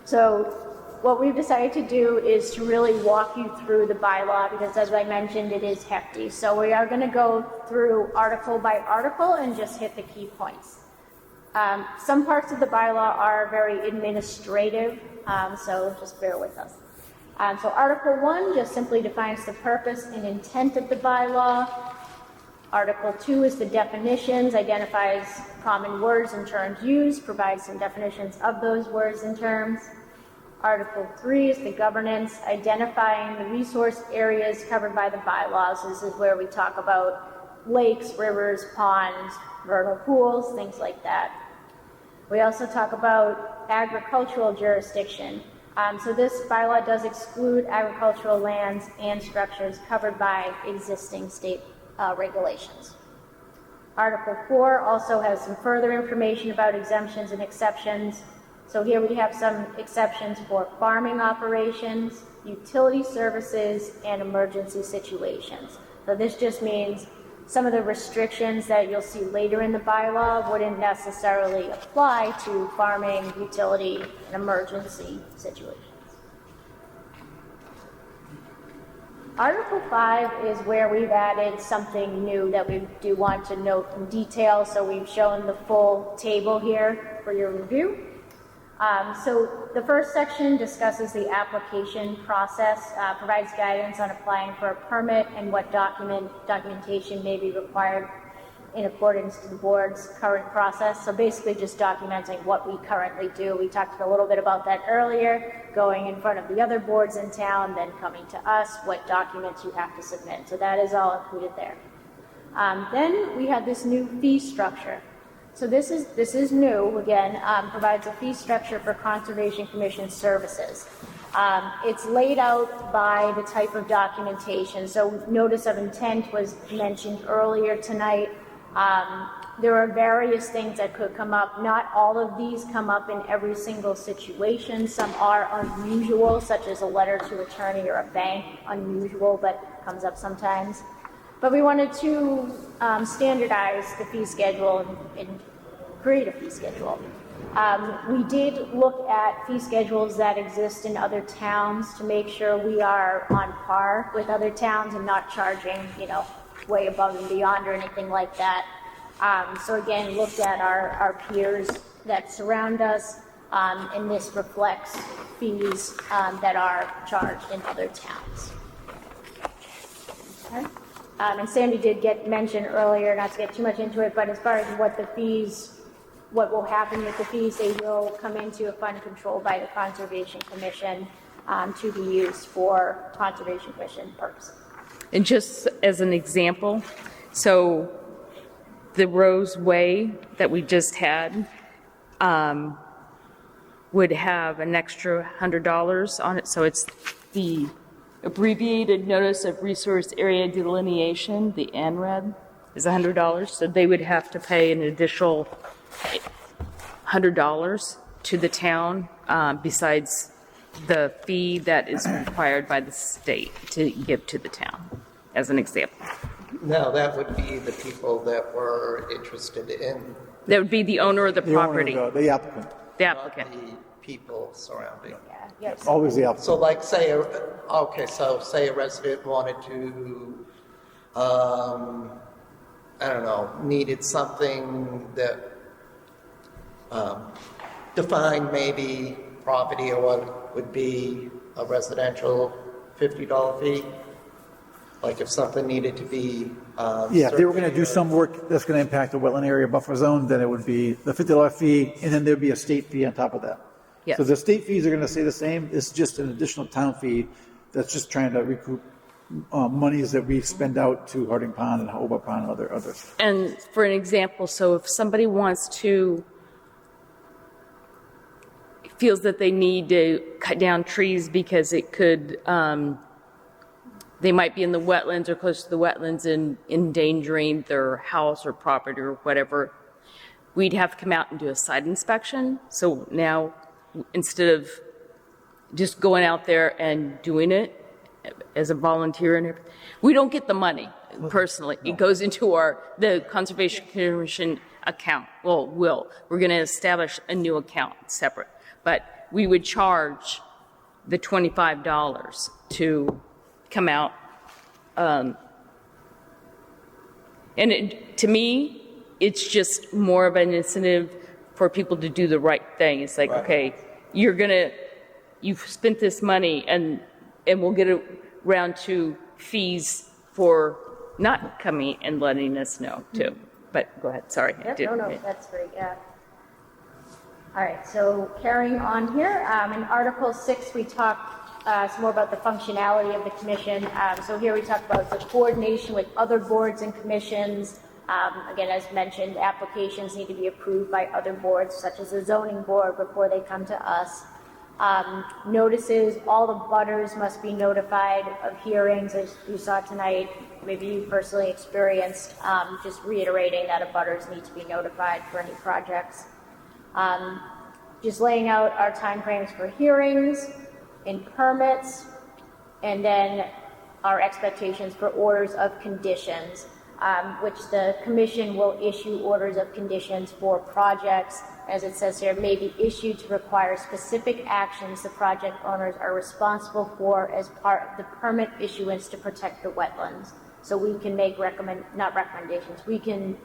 So what we've decided to do is to really walk you through the bylaw because, as I mentioned, it is hefty. So we are going to go through article by article and just hit the key points. Some parts of the bylaw are very administrative, so just bear with us. So Article 1 just simply defines the purpose and intent of the bylaw. Article 2 is the definitions, identifies common words and terms used, provides some definitions of those words and terms. Article 3 is the governance, identifying the resource areas covered by the bylaws. This is where we talk about lakes, rivers, ponds, vernal pools, things like that. We also talk about agricultural jurisdiction. So this bylaw does exclude agricultural lands and structures covered by existing state regulations. Article 4 also has some further information about exemptions and exceptions. So here we have some exceptions for farming operations, utility services, and emergency situations. So this just means some of the restrictions that you'll see later in the bylaw wouldn't necessarily apply to farming, utility, and emergency situations. Article 5 is where we've added something new that we do want to note in detail, so we've shown the full table here for your review. So the first section discusses the application process, provides guidance on applying for a permit and what documentation may be required. in accordance to the board's current process. So basically just documenting what we currently do. We talked a little bit about that earlier, going in front of the other boards in town, then coming to us, what documents you have to submit. So that is all included there. Then we had this new fee structure. So this is new, again, provides a fee structure for Conservation Commission services. It's laid out by the type of documentation. So notice of intent was mentioned earlier tonight. There are various things that could come up. Not all of these come up in every single situation. Some are unusual, such as a letter to attorney or a bank, unusual, but comes up sometimes. But we wanted to standardize the fee schedule and create a fee schedule. We did look at fee schedules that exist in other towns to make sure we are on par with other towns and not charging, way above and beyond or anything like that. So again, looked at our peers that surround us, and this reflects fees that are charged in other towns. Okay. And Sandy did get mentioned earlier, not to get too much into it, but as far as what will happen with the fees, they will come into a fund controlled by the Conservation Commission to be used for Conservation Commission purposes. And just as an example, so the Rose Way that we just had would have an extra $100 on it. So it's the abbreviated Notice of Resource Area Delineation, the ANRAD, is $100. So they would have to pay an additional $100 to the town besides the fee that is required by the state to give to the town, as an example. No, that would be the people that were interested in. That would be the owner of the property. The applicant. The applicant. Not the people surrounding. Yes. Always the applicant. So like say a resident wanted to, needed something that defined maybe property or what would be a residential $50 fee. Like if something needed to be If they were going to do some work that's going to impact the wetland area buffer zone, then it would be the $50 fee, and then there'd be a state fee on top of that. Yes. So the state fees are going to stay the same. It's just an additional town fee that's just trying to recoup monies that we spend out to Harding Pond and Hobart Pond and others. And for an example, so if somebody feels that they need to cut down trees because it could, they might be in the wetlands or close to the wetlands and endangering their house or property or whatever, we'd have to come out and do a site inspection. So now, instead of just going out there and doing it as a volunteer and everything, we don't get the money personally. It goes into the Conservation Commission account. Well, we're going to establish a new account separate, but we would charge the $25 to come out. And to me, it's just more of an incentive for people to do the right thing. It's like, okay, you've spent this money and we'll get around to fees for not coming and letting us know too. But go ahead, sorry. No, that's great, yeah. All right, so carrying on here, in Article 6, we talked some more about the functionality of the commission. So here we talk about the coordination with other boards and commissions. Again, as mentioned, applications need to be approved by other boards, such as the zoning board, before they come to us. Notices, all the butters must be notified of hearings, as you saw tonight. Maybe you personally experienced, just reiterating that butters need to be notified for any projects. Just laying out our timeframes for hearings and permits, and then our expectations for orders of conditions, which the commission will issue orders of conditions for projects, as it says here, may be issued to require specific actions the project owners are responsible for as part of the permit issuance to protect the wetlands. So we can make we can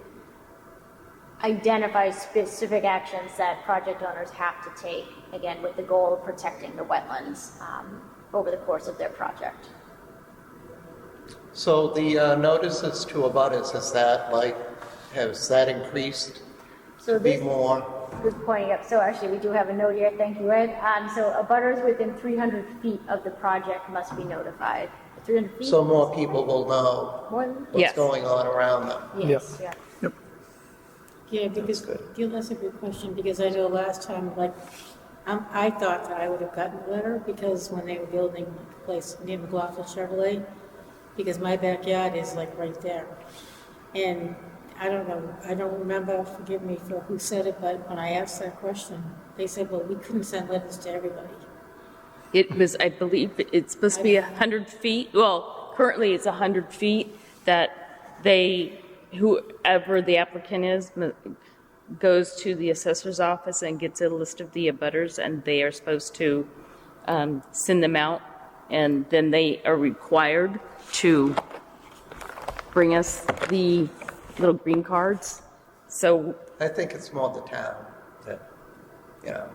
identify specific actions that project owners have to take, again, with the goal of protecting the wetlands over the course of their project. So the notices to abutters, is that like has that increased So to be this more? was pointing up. So actually, we do have a note here. Thank you, Ed. So abutters within 300 feet of the project must be notified. 300 feet? So more people will know More than? what's going on around them. Yes, yeah. Yeah, because, that's a good question, because I know last time, like, I thought that I would have gotten a letter, because when they were building the place near McLaughlin Chevrolet, because my backyard is like right there. And I don't know, I don't remember, forgive me for who said it, but when I asked that question, they said, well, we couldn't send letters to everybody. It was, I believe, it's supposed to be 100 feet. Well, currently it's 100 feet that they, whoever the applicant is, goes to the assessor's office and gets a list of the abutters, and they are supposed to send them out, and then they are required to bring us the little green cards. So I think it's more the town that, you know.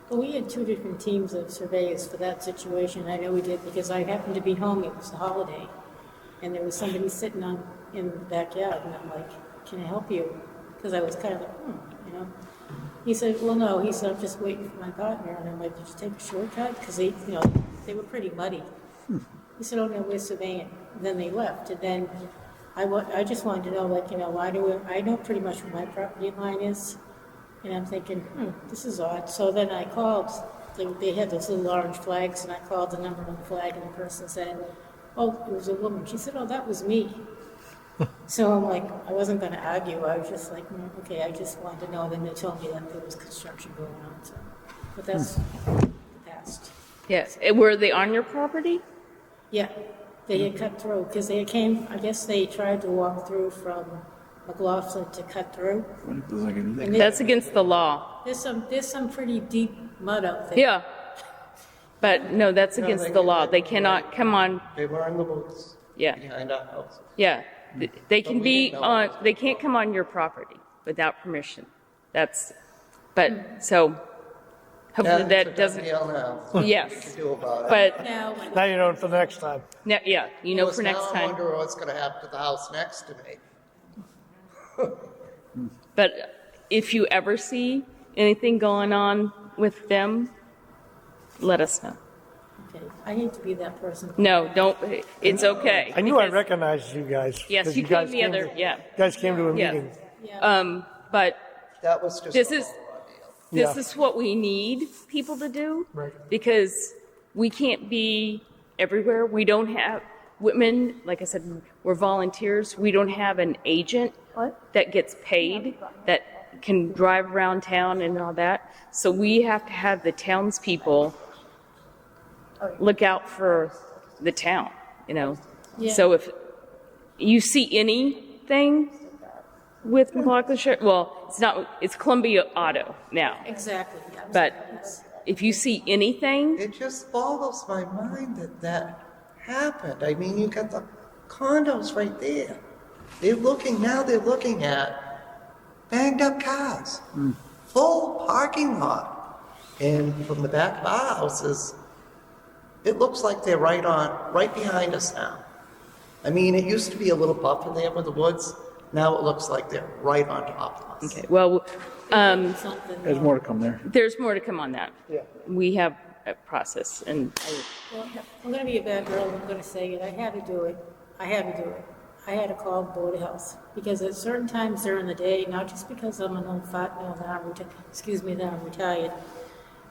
Well, we had 2 different teams of surveyors for that situation. I know we did because I happened to be home. It was a holiday. And there was somebody sitting in the backyard. And I'm like, can I help you? Because I was kind of like, you know. He said, well, no. He said, I'm just waiting for my partner. And I'm like, did you take a shortcut? Because they, you know, they were pretty muddy. He said, oh, no, we're surveying. And then they left. And then I just wanted to know, like, you know, I know pretty much where my property line is. And I'm thinking, this is odd. So then I called, they had those little orange flags, and I called the number on the flag, and the person said, oh, it was a woman. She said, oh, that was me. So I'm like, I wasn't going to argue. I was just like, okay, I just wanted to know. Then they told me that there was construction going on. So, but that's the past. yes, were they on your property? Yeah, they had cut through, because they came, I guess they tried to walk through from McLaughlin to cut through. And That's against the law. There's some pretty deep mud out there. Yeah. But no, that's No, against they- the law. They cannot come on. They were in the woods. Yeah. Behind our house. Yeah. They can we be didn't know on, they can't come on your property without permission. But so hopefully that doesn't. Yes. What we can do about it. But Now you know for next time. yeah, you know, Because for next now time. I wonder what's going to happen to the house next to me. But if you ever see anything going on with them, let us know. Okay, I hate to be that person. No, don't. It's okay. I knew I recognized you guys. Yes, 'cause you guys came the other. Yeah. You guys came to a Yeah. meeting. But that was just this is Yeah. what we need people to do, Right. because we can't be everywhere. We don't have Whitman. Like I said, we're volunteers. We don't have an agent that gets paid that can drive around town and all that. So we have to have the townspeople look out for the town. You know. Yeah. So if you see anything with McLaughlin, well, it's not. It's Columbia Auto now. Exactly. Yeah. But if you see anything, It just boggles my mind that happened. I mean, you got the condos right there. They're looking at banged up cars, full parking lot. And from the back of our houses, it looks like they're right behind us now. I mean, it used to be a little buffer there with the woods. Now it looks like they're right on top of us. okay. Well, There's more to come there. there's more to come on that. Yeah. We have a process, and Well, I'm going to be a bad girl. I'm going to say it. I had to do it. I had to call the Board of Health, because at certain times during the day, not just because I'm an old fat no, that I'm retired,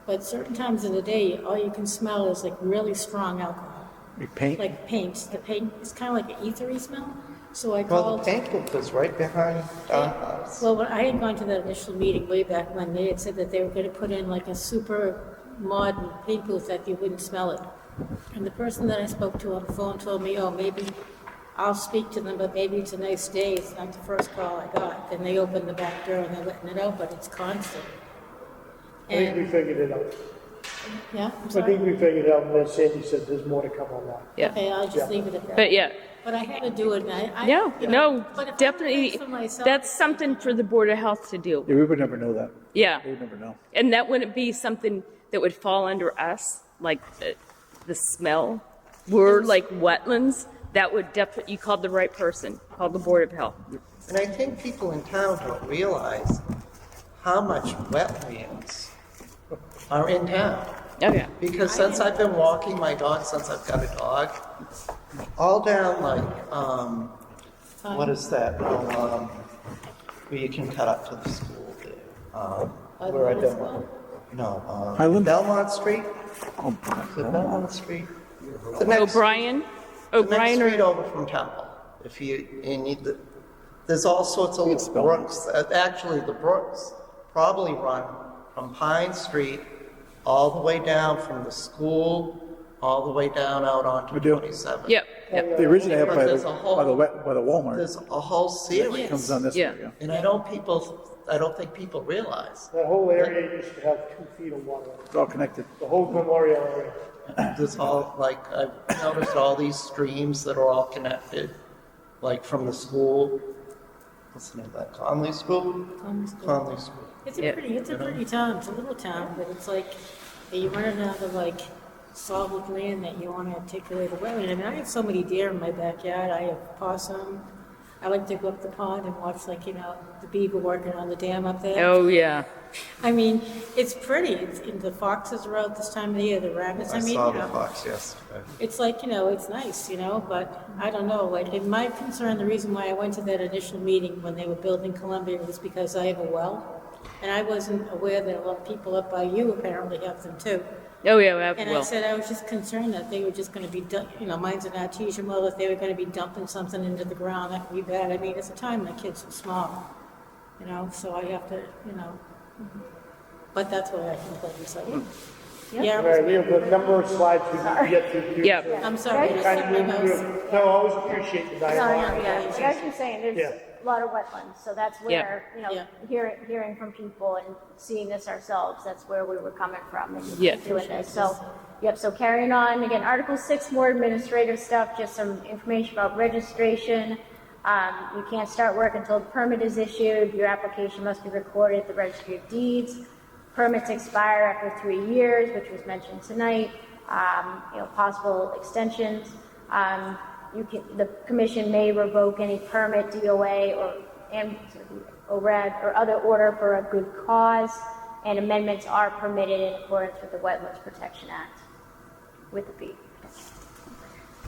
but certain times of the day, all you can smell is like really strong alcohol. Like paint? Like paint. The paint is kind of like an ethery smell. So I Well, called. the paint booth was right behind our house. Well, when I had gone to that initial meeting way back when, they had said that they were going to put in like a super modern paint booth that you wouldn't smell it. And the person that I spoke to on the phone told me, oh, maybe I'll speak to them, but maybe it's a nice day. It's not the first call I got. Then they opened the back door and they're letting it out, but it's constant. I think we And, figured it out. yeah, I'm I sorry. think we figured it out, and then Sandy said there's more to come on that. yeah. Okay, I'll just Yeah. leave it at that. But yeah, But I had to do it, and I no, you know, no, but if I definitely. do it for myself- That's something for the Board of Health to do. Yeah, we would never know that. Yeah, We would never know. and that wouldn't be something that would fall under us, like the smell. We're like wetlands. That would definitely. You called the right person. Called the Board of Health. And I think people in town don't realize how much wetlands are in town. Oh, yeah. Because since I've been walking my dog, since I've got a dog, all down like, what is that? Where you can cut up to the school there. Where I've been, Highland? Belmont Street? Is it Belmont Street? The next, O'Brien? the next O'Brien street or, over from Temple. If you need the, there's all sorts of little brooks. Actually, the brooks probably run from Pine Street all the way down from the school, all the way down out onto 27. Yep. Yep. They originate up by There's the, a whole- by the Walmart. There's a whole series. It comes down this Yeah. way, yeah. And I don't think people realize. That whole area used to have 2 feet of water. It's all connected. The whole memorial area. There's all, like, I've noticed all these streams that are all connected, like from the school. What's the name of that? Conley School? Conley School. It's a pretty town. It's a little town, but it's like you run out of like solid land that you want to take away the wetland. I mean, I have so many deer in my backyard. I have possum. I like to go up the pond and watch, like, the beaver working on the dam up there. Oh, yeah. I mean, it's pretty. The foxes are out this time of the year, the rabbits. I I mean, saw the fox yesterday. it's like, it's nice, but I don't know, like, in my concern, the reason why I went to that initial meeting when they were building Columbia was because I have a well, and I wasn't aware that a lot of people up by you apparently have them too. Oh, yeah, we have, And I said I was just concerned that they were just gonna be, mine's an artesian well, if they were gonna be dumping something into the ground, that would be bad. I mean, it's a time my kids are small, so I have to, but that's what I complain, so. Yeah. All right, we have a number of slides we need to get through. here. Yeah. I'm sorry, I just Kind stuck of my move nose. through. No, I always appreciate the dialogue. Like I was saying, there's Yeah. a lot of wetlands, so that's where, Yeah. hearing from people and seeing this ourselves, that's where we were coming from and Yeah. doing this. So, so carrying on, again, Article 6, more administrative stuff, just some information about registration. You can't start work until the permit is issued. Your application must be recorded at the Registry of Deeds. Permits expire after 3 years, which was mentioned tonight. Possible extensions. The commission may revoke any permit, DOA, or ORAD, or other order for a good cause, and amendments are permitted in accordance with the Wetlands Protection Act, with the fee.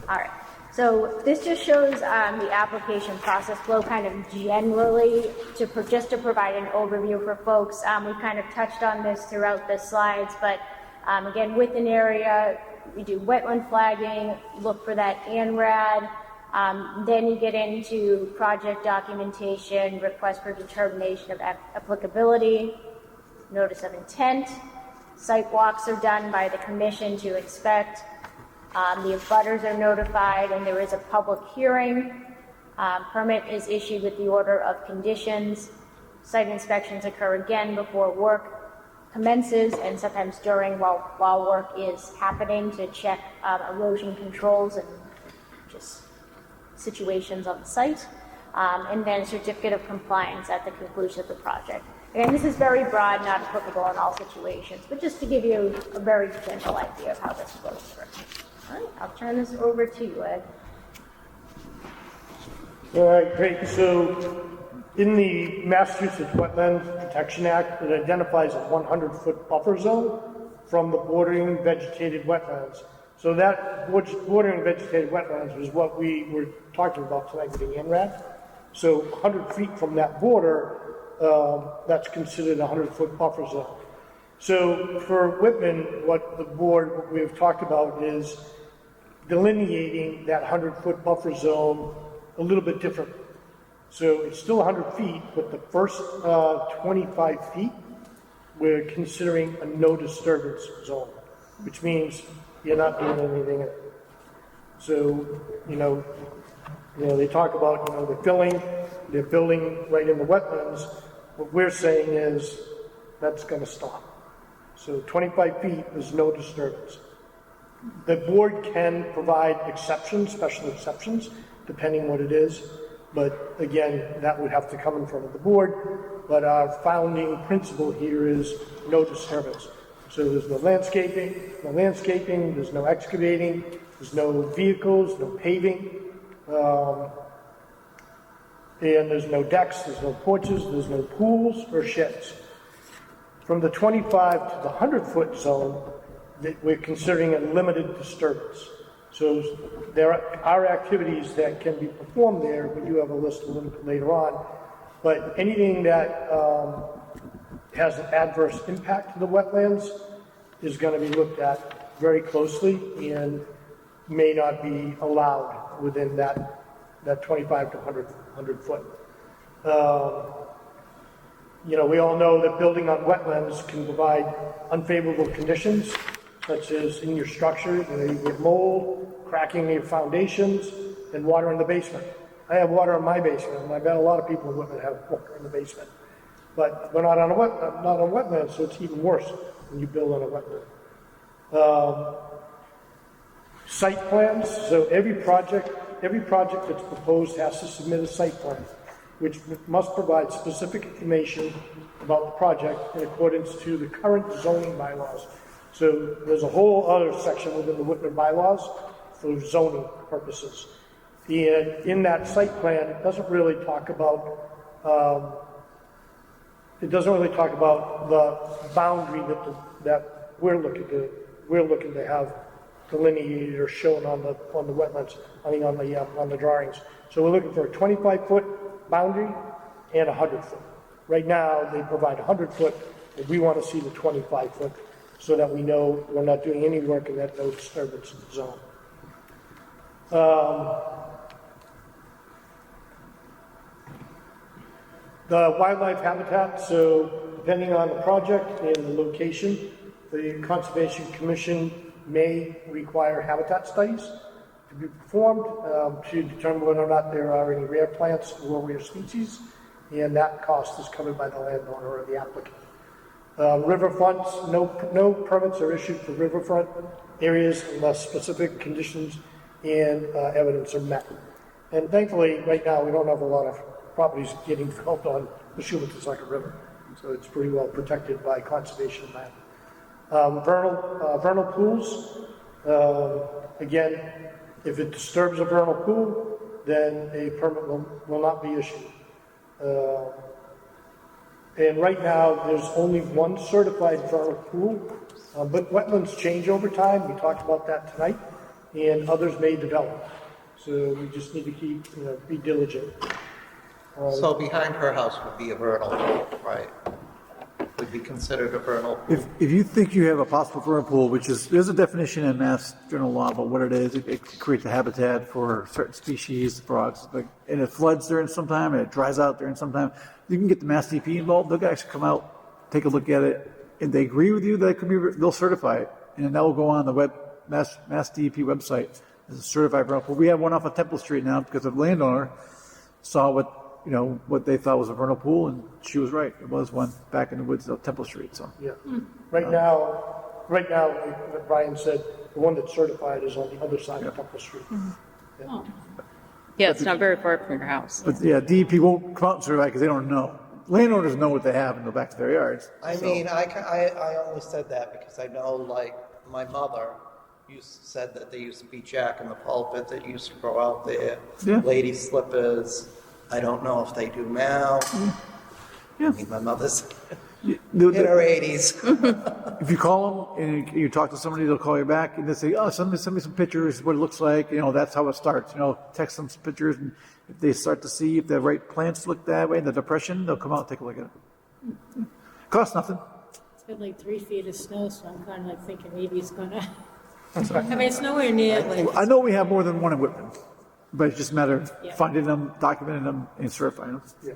All right. So this just shows the application process flow kind of generally just to provide an overview for folks. We've kind of touched on this throughout the slides, but again, with an area, we do wetland flagging, look for that ANRAD, then you get into project documentation, request for determination of applicability, notice of intent, site walks are done by the commission to inspect. The abutters are notified, and there is a public hearing. Permit is issued with the order of conditions. Site inspections occur again before work commences, and sometimes during while work is happening to check erosion controls and just situations on the site. And then certificate of compliance at the conclusion of the project. Again, this is very broad, not applicable in all situations, but just to give you a very general idea of how this flows through. All right, I'll turn this over to you, Ed. All right, great. So in the Massachusetts Wetlands Protection Act, it identifies a 100-foot buffer zone from the bordering vegetated wetlands. So that bordering vegetated wetlands was what we were talking about tonight with the ANRAD. So 100 feet from that border, that's considered a 100-foot buffer zone. So for Whitman, what we've talked about is delineating that 100-foot buffer zone a little bit different. So it's still 100 feet, but the first 25 feet, we're considering a no disturbance zone, which means you're not doing anything in it. So, they talk about, they're building right in the wetlands. What we're saying is that's going to stop. So 25 feet is no disturbance. The board can provide exceptions, special exceptions, depending what it is. But again, that would have to come in front of the board. But our founding principle here is no disturbance. So there's no landscaping, there's no excavating, there's no vehicles, no paving. And there's no decks, there's no porches, there's no pools or sheds. From the 25 to the 100-foot zone, that we're considering a limited disturbance. So there are activities that can be performed there. We do have a list a little bit later on. But anything that has an adverse impact to the wetlands is going to be looked at very closely and may not be allowed within that 25 to 100 foot. You know, we all know that building on wetlands can provide unfavorable conditions, such as in your structure, you know, you get mold, cracking in your foundations, and water in the basement. I have water in my basement, and I bet a lot of people in Whitman have water in the basement. But we're not on a wetland, so it's even worse when you build on a wetland. Site plans, so every project that's proposed has to submit a site plan, which must provide specific information about the project in accordance to the current zoning bylaws. So there's a whole other section within the Whitman bylaws for zoning purposes. And in that site plan, it doesn't really talk about the boundary that we're looking to have delineated or shown on the wetlands, on the drawings. So we're looking for a 25-foot boundary and a 100-foot. Right now, they provide a 100-foot, and we want to see the 25-foot so that we know we're not doing any work in that no disturbance zone. The wildlife habitat, so depending on the project and the location, the Conservation Commission may require habitat studies to be performed to determine whether or not there are any rare plants or rare species, and that cost is covered by the landowner or the applicant. Riverfronts, no permits are issued for riverfront areas unless specific conditions and evidence are met. And thankfully, right now, we don't have a lot of properties getting built on the Shumatazaka River, so it's pretty well protected by conservation land. Vernal pools, again, if it disturbs a vernal pool, then a permit will not be issued. And right now, there's only one certified vernal pool, but wetlands change over time. We talked about that tonight, and others may develop. So we just need to be diligent. So behind her house would be a vernal pool, right? Would be considered a vernal pool. If you think you have a possible vernal pool, which is, there's a definition in Mass General Law about what it is. It creates a habitat for certain species, frogs, and it floods during some time, and it dries out during some time. You can get the Mass DP involved. They'll actually come out, take a look at it, and they agree with you that it could be, they'll certify it, and then that will go on the Mass DEP website as a certified vernal pool. We have one off of Temple Street now because the landowner saw what they thought was a vernal pool, and she was right. It was one back in the woods of Temple Street. So yeah, right now, what Brian said, the one that's certified is on the other side of Temple Street. Yeah. Oh. Yeah, it's not very far from your house. But yeah, DEP won't come out and certify because they don't know. Landowners know what they have and go back to their yards. I mean, I only said that because I know, like, my mother said that there used to be Jack in the pulpit that used to grow out there, lady slippers. I don't know if they do now. Yeah. I mean, my mother's in her 80s. If you call them and you talk to somebody, they'll call you back and they say, "Oh, send me some pictures. What it looks like." That's how it starts. Text them some pictures, and if they start to see if the right plants look that way, the depression, they'll come out and take a look at it. Costs nothing. It's been like 3 feet of snow, so I'm kind of like thinking maybe it's gonna. I mean, it's nowhere near like. I know we have more than one in Whitman, but it's just a matter of finding them, documenting them, and certifying them. Yeah.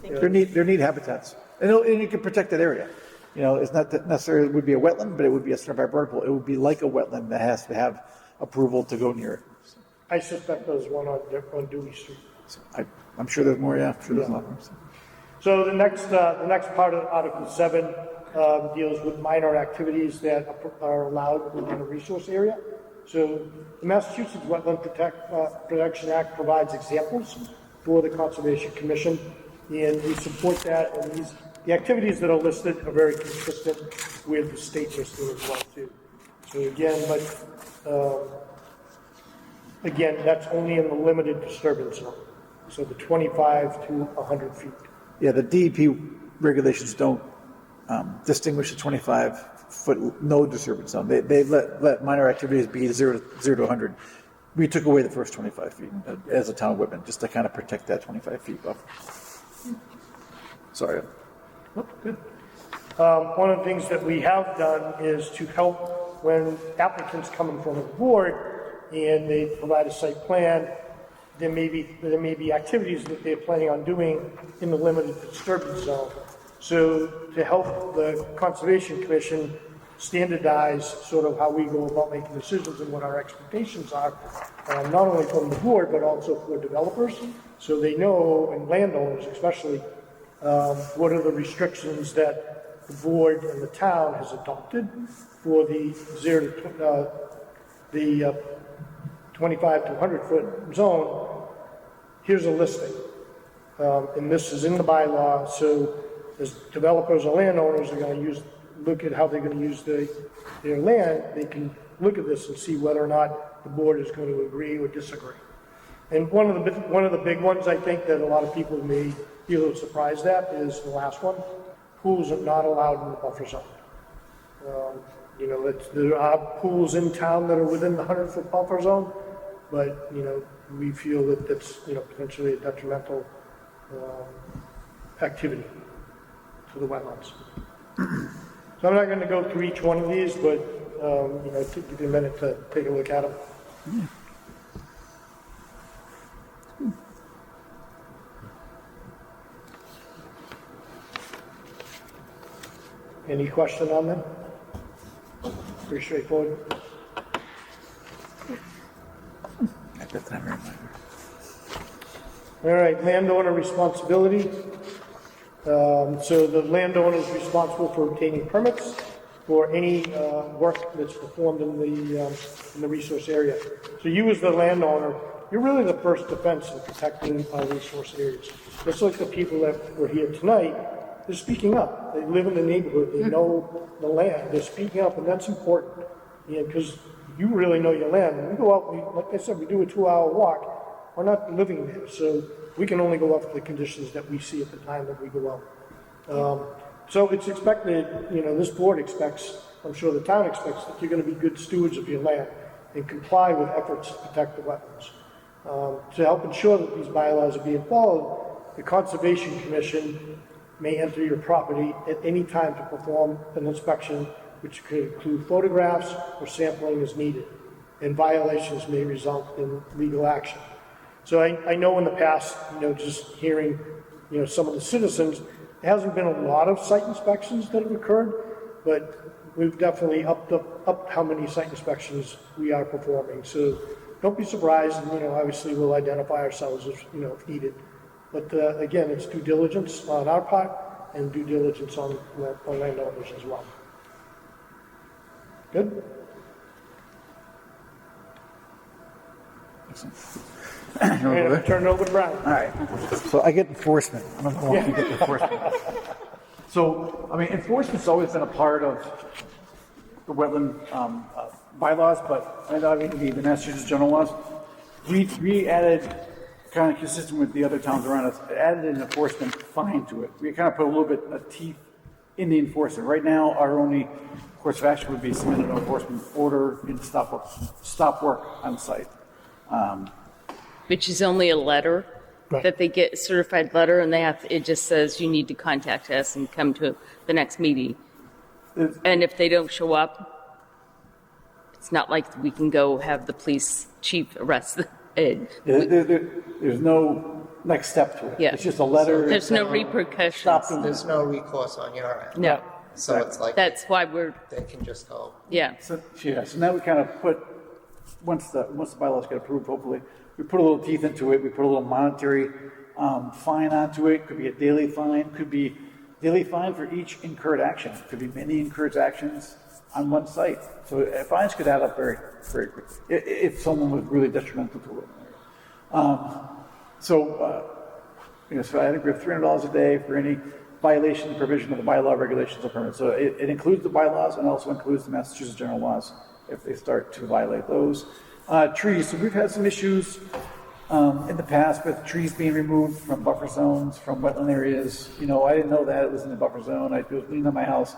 They're neat habitats, and you can protect that area. It's not that necessarily it would be a wetland, but it would be a certified vernal pool. It would be like a wetland that has to have approval to go near it. I suspect there's one on Dewey Street. I'm sure there's more. Yeah, I'm sure there's a lot more. So the next part of Article 7 deals with minor activities that are allowed within a resource area. So the Massachusetts Wetland Protection Act provides examples for the Conservation Commission, and we support that. And the activities that are listed are very consistent with the state listing as well too. So again, that's only in the limited disturbance zone. So the 25 to 100 feet. Yeah, the DEP regulations don't distinguish the 25-foot no disturbance zone. They let minor activities be 0 to 100. We took away the first 25 feet as a town of Whitman, just to kind of protect that 25 feet buffer. Sorry. Oh, good. One of the things that we have done is to help when applicants come in front of the board and they provide a site plan, there may be activities that they're planning on doing in the limited disturbance zone. So to help the Conservation Commission standardize sort of how we go about making decisions and what our expectations are, not only from the board, but also for developers, so they know, and landowners especially, what are the restrictions that the board and the town has adopted for the 25 to 100 foot zone. Here's a listing, and this is in the bylaw, so as developers or landowners are going to look at how they're going to use their land, they can look at this and see whether or not the board is going to agree or disagree. And one of the big ones I think that a lot of people may be a little surprised at is the last one. Pools are not allowed in the buffer zone. There are pools in town that are within the 100-foot buffer zone, but we feel that that's potentially a detrimental activity to the wetlands. So I'm not going to go through each one of these, but give you a minute to take a look at them. Any question on them? Pretty straightforward. All right, landowner responsibility. So the landowner is responsible for obtaining permits for any work that's performed in the resource area. So you as the landowner, you're really the first defense in protecting our resource areas. Just like the people that were here tonight, they're speaking up. They live in the neighborhood. They know the land. They're speaking up, and that's important. Because you really know your land. When we go out, like I said, we do a 2-hour walk. We're not living there, so we can only go off the conditions that we see at the time that we go out. So it's expected, this board expects, I'm sure the town expects, that you're going to be good stewards of your land and comply with efforts to protect the wetlands. To help ensure that these bylaws are being followed, the Conservation Commission may enter your property at any time to perform an inspection, which could include photographs or sampling as needed, and violations may result in legal action. So I know in the past, just hearing, some of the citizens, there hasn't been a lot of site inspections that have occurred, but we've definitely upped how many site inspections we are performing. So don't be surprised, and, obviously we'll identify ourselves if needed. But again, it's due diligence on our part and due diligence on landowners as well. Good? Turn it over to Brian. All right. So I get enforcement. I don't know if you get enforcement. So, enforcement's always been a part of the wetland bylaws, but the Massachusetts general laws. We added, kind of consistent with the other towns around us, added an enforcement fine to it. We kind of put a little bit of teeth in the enforcement. Right now, our only course of action would be submit an enforcement order and stop work on site. Which is only a letter that they get, a certified letter, and it just says you need to contact us and come to the next meeting. And if they don't show up, it's not like we can go have the police chief arrest them. There's no next step to it. Yeah. It's just a letter. There's no repercussions. There's no recourse on your end. No. So it's like that's why they can just go. Yeah. So now we kind of put, once the bylaws get approved, hopefully, we put a little teeth into it. We put a little monetary fine onto it. Could be a daily fine. Could be daily fine for each incurred action. Could be many incurred actions on one site. So fines could add up very, very quickly if someone was really detrimental to it. So I think we have $300 a day for any violation provision of the bylaw, regulations, or permits. So it includes the bylaws and also includes the Massachusetts general laws if they start to violate those. Trees. So we've had some issues in the past with trees being removed from buffer zones, from wetland areas. I didn't know that it was in the buffer zone. I was leaning on my house.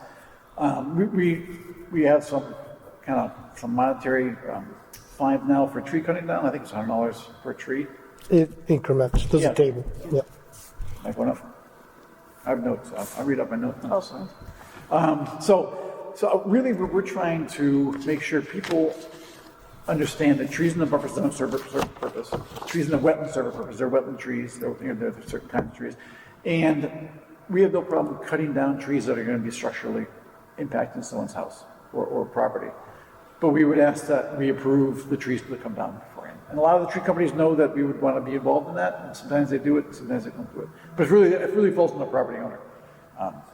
We have some monetary fines now for tree cutting down. I think it's $100 per tree. It increments, there's a table, yeah. Might go up. I have notes. I'll read up my notes. Also. So really, we're trying to make sure people understand that trees in the buffer zone serve a purpose. Trees in the wetland serve a purpose. They're wetland trees. They're certain kinds of trees, and we have no problem cutting down trees that are going to be structurally impacting someone's house or property. But we would ask that we approve the trees to come down beforehand. And a lot of the tree companies know that we would want to be involved in that, and sometimes they do it, and sometimes they don't do it. But it really falls on the property owner.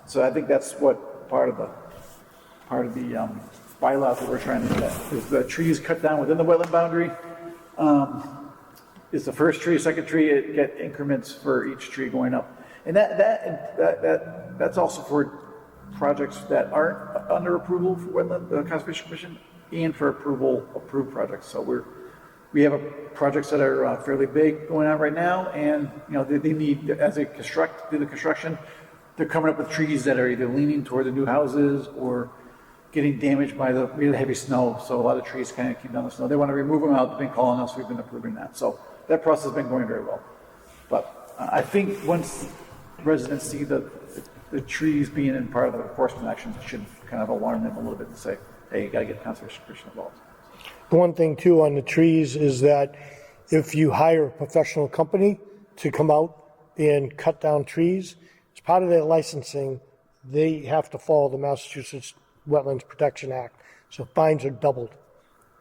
So I think that's what part of the bylaws that we're trying to get is the trees cut down within the wetland boundary. Is the first tree, second tree, it get increments for each tree going up, and that's also for projects that aren't under approval for wetland conservation commission and for approved projects. So we have projects that are fairly big going on right now, and they need, as they do the construction, they're coming up with trees that are either leaning toward the new houses or getting damaged by the really heavy snow. So a lot of trees kind of keep down the snow. They want to remove them out. They've been calling us. We've been approving that. So that process has been going very well. But I think once residents see the trees being in part of the enforcement action, it should kind of alarm them a little bit and say, hey, you got to get conservation commission involved. The one thing too on the trees is that if you hire a professional company to come out and cut down trees, as part of their licensing, they have to follow the Massachusetts Wetlands Protection Act. So fines are doubled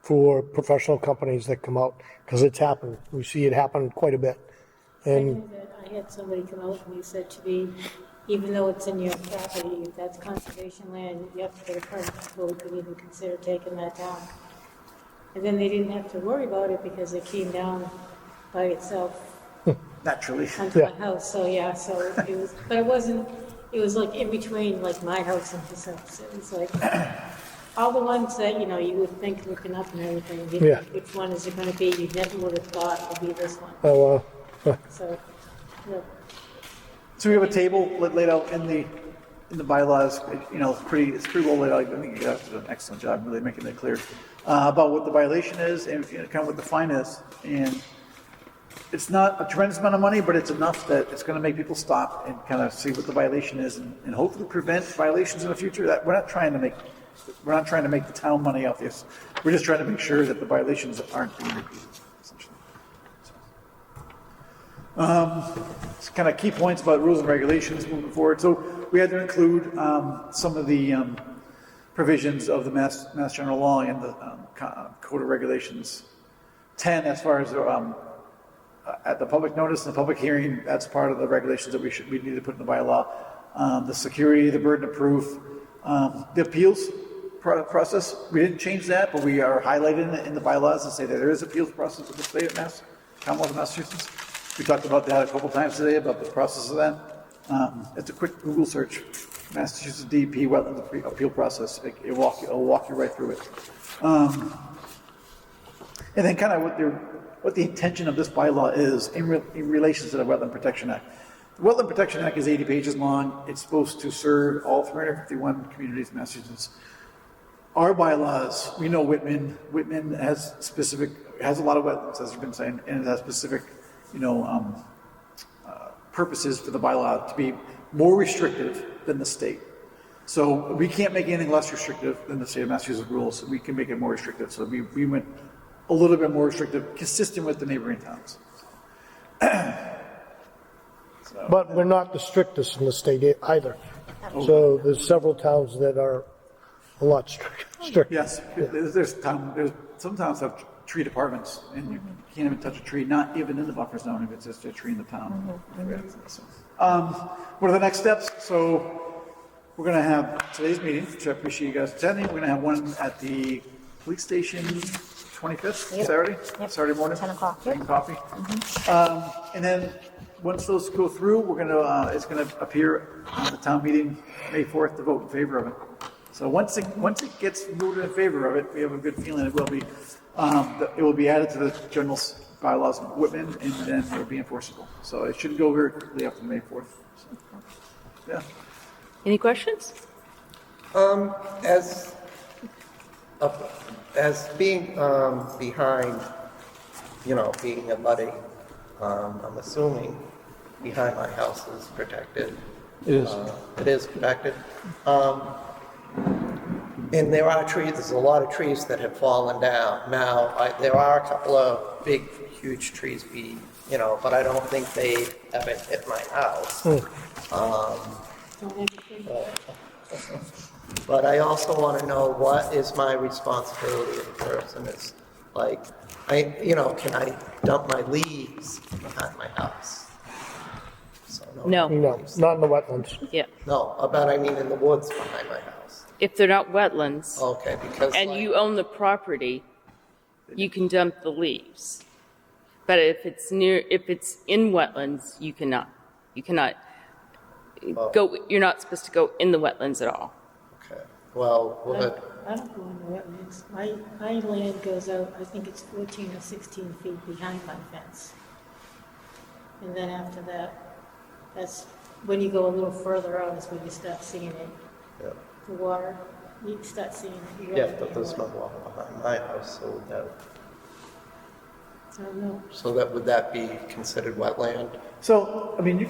for professional companies that come out, because it's happened. We see it happen quite a bit. And I had somebody come out and he said to me, even though it's in your property, if that's conservation land, you have to get a permit before we could even consider taking that down. And then they didn't have to worry about it because it came down by itself. Naturally. Onto my house, so it was, but it was like in between like my house and his house. It was like all the ones that, you would think looking up and everything, Yeah. which one is it gonna be? You never would have thought would be this one. Oh, So, yeah. So we have a table laid out in the bylaws. It's pretty well laid out. I think you guys did an excellent job really making it clear about what the violation is and kind of what the fine is. And it's not a tremendous amount of money, but it's enough that it's going to make people stop and kind of see what the violation is and hopefully prevent violations in the future. That we're not trying to make the town money off this. We're just trying to make sure that the violations aren't being repeated. Essentially. It's kind of key points about rules and regulations moving forward. So we had to include some of the provisions of the Mass General Law and the Code of Regulations 10 as far as at the public notice and the public hearing. That's part of the regulations that we need to put in the bylaw. The security, the burden of proof, the appeals process. We didn't change that, but we are highlighting it in the bylaws and say that there is appeals process with the state of Mass, Commonwealth of Massachusetts. We talked about that a couple times today about the process of that. It's a quick Google search, Massachusetts DEP Wetland Appeal Process. It'll walk you right through it. And then kind of what the intention of this bylaw is in relation to the Wetland Protection Act. The Wetland Protection Act is 80 pages long. It's supposed to serve all 351 communities in Massachusetts. Our bylaws, we know Whitman has a lot of wetlands, as you've been saying, and it has specific, purposes for the bylaw to be more restrictive than the state. So we can't make anything less restrictive than the state of Massachusetts rules. We can make it more restrictive. So we went a little bit more restrictive, consistent with the neighboring towns. but we're not the strictest in the state either. So there's several towns that are a lot strict. Yes, there's some towns have tree departments, and you can't even touch a tree, not even in the buffer zone if it's just a tree in the town. What are the next steps? So we're going to have today's meeting, which I appreciate you guys attending. We're going to have one at the police station 25th, Saturday? Yep. Saturday morning. 10 o'clock. Drinking coffee. And then once those go through, it's going to appear on the town meeting May 4th to vote in favor of it. So once it gets voted in favor of it, we have a good feeling it will be added to the general bylaws of Whitman, and then it will be enforceable. So it should go very quickly after May 4th. So, yeah. Any questions? As being behind, being a buddy, I'm assuming behind my house is protected. It is. It is protected. And there are trees, there's a lot of trees that have fallen down. Now, there are a couple of big, huge trees but I don't think they ever hit my house. But I also want to know what is my responsibility as a person. It's like, can I dump my leaves behind my house? So, No. No, not in the wetlands. Yeah. No, I mean in the woods behind my house. If they're not wetlands. Okay, because and you own the property, you can dump the leaves. But if it's in wetlands, you cannot. You cannot go. You're not supposed to go in the wetlands at all. Okay. Well, I don't go in the wetlands. My land goes out, I think it's 14 or 16 feet behind my fence. And then after that, that's when you go a little further out is when you start seeing it. Yeah. The water, you start seeing it. Yeah, but there's no water behind my house, so I don't know. would that be considered wetland? So, I mean, you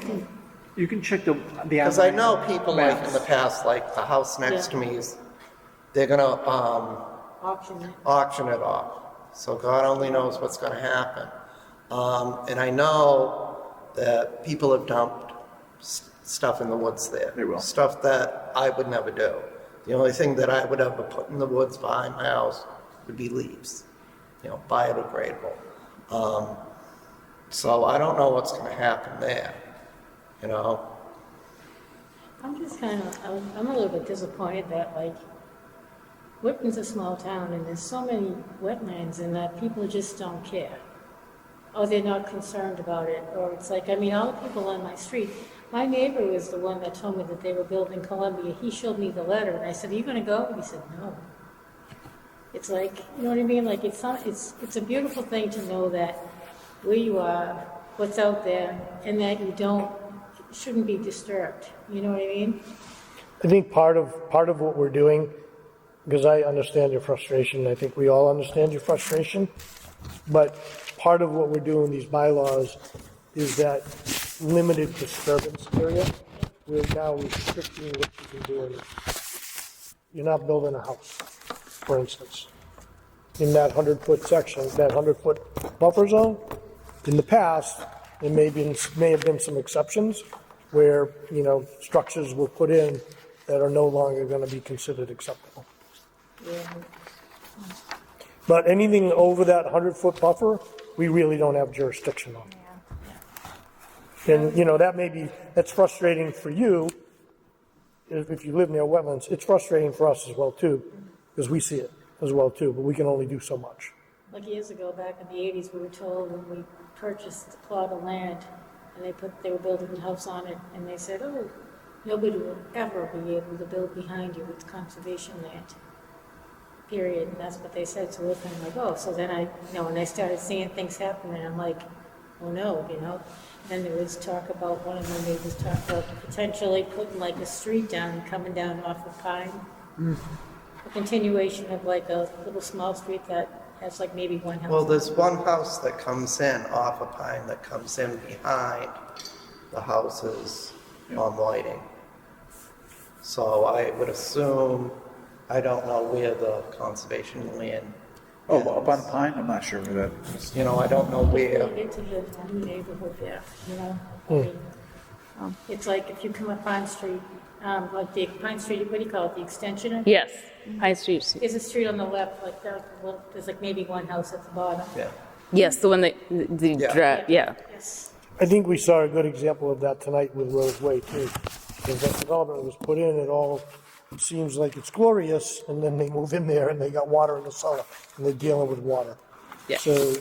can check the Because I know people like in the past, like the house next to me they're gonna auction it off. So God only knows what's gonna happen. And I know that people have dumped stuff in the woods there. They will. Stuff that I would never do. The only thing that I would ever put in the woods behind my house would be leaves, biodegradable. So I don't know what's going to happen there, I'm just I'm a little bit disappointed that Whitman's a small town and there's so many wetlands and that people just don't care. Or they're not concerned about it. Or it's all the people on my street. My neighbor was the one that told me that they were building Columbia. He showed me the letter and I said, "Are you going to go?" And he said, "No." It's you know what I mean? It's a beautiful thing to know that where you are, what's out there, and that you shouldn't be disturbed. You know what I mean? I think part of what we're doing, because I understand your frustration, I think we all understand your frustration, but part of what we're doing, these bylaws, is that limited disturbance area. We're now restricting what you can do in it. You're not building a house, for instance. In that 100-foot section, that 100-foot buffer zone, in the past, there may have been some exceptions where, structures were put in that are no longer going to be considered acceptable. Yeah. But anything over that 100-foot buffer, we really don't have jurisdiction on. And, that's frustrating for you. If you live near wetlands, it's frustrating for us as well, too, because we see it as well, too, but we can only do so much. Years ago, back in the 80s, we were told when we purchased a plot of land and they were building a house on it, and they said, "Oh, nobody will ever be able to build behind you. It's conservation land." Period. And that's what they said. So we're kind of oh. So then when I started seeing things happening, I'm like, oh no, Then there was talk about, one of my neighbors talked about potentially putting a street down, coming down off of Pine. A continuation of a little small street that has maybe one house. Well, there's one house that comes in off of Pine that comes in behind the houses on Whiting. So I would assume, I don't know where the conservation land. Oh, up on Pine? I'm not sure where that is. I don't know where. Into the new neighborhood there, It's if you come up Pine Street, the Pine Street, what do you call it, the extension? Yes, High Street. There's a street on the left, there's maybe one house at the bottom. Yeah. Yes, the one that yeah. Yes. I think we saw a good example of that tonight with Rose Way, too. Because that development was put in, it all seems like it's glorious, and then they move in there and they got water in the cellar, and they're dealing with water. Yeah. So,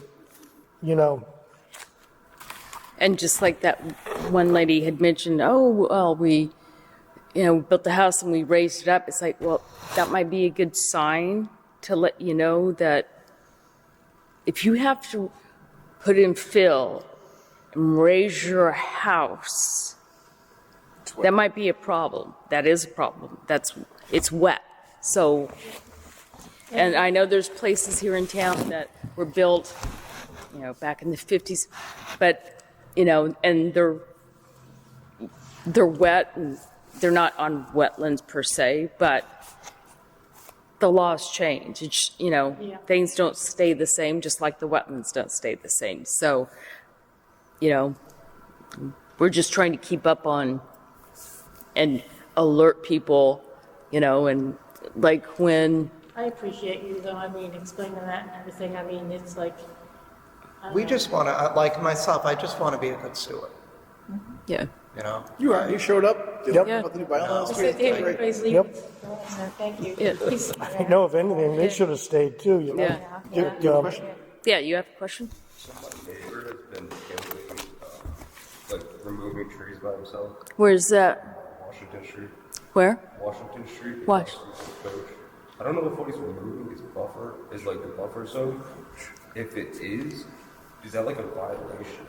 And just like that one lady had mentioned, we we built the house and we raised it up, it's like, well, that might be a good sign to let you know that if you have to put in fill and raise your house, that might be a problem. That is a problem. It's wet. So, and I know there's places here in town that were built, back in the 50s, but, and they're wet and they're not on wetlands per se, but the laws change. It's, things don't stay the same, just like the wetlands don't stay the same. So, we're just trying to keep up on and alert people, and like when. I appreciate you though, explaining that and everything. It's like. We just want to, like myself, I just want to be a good steward. Yeah. You are. You showed up. Did Yeah. about the new bylaws. Everybody's leaving. Yep. Thank you. Yeah. No, if anything, they should have stayed too, Yeah. Yeah, you have a question? My neighbor has been removing trees by himself. Where's that? Washington Street. Where? Washington Street. Wash. I don't know if what he's removing is buffer, is like the buffer zone. If it is that like a violation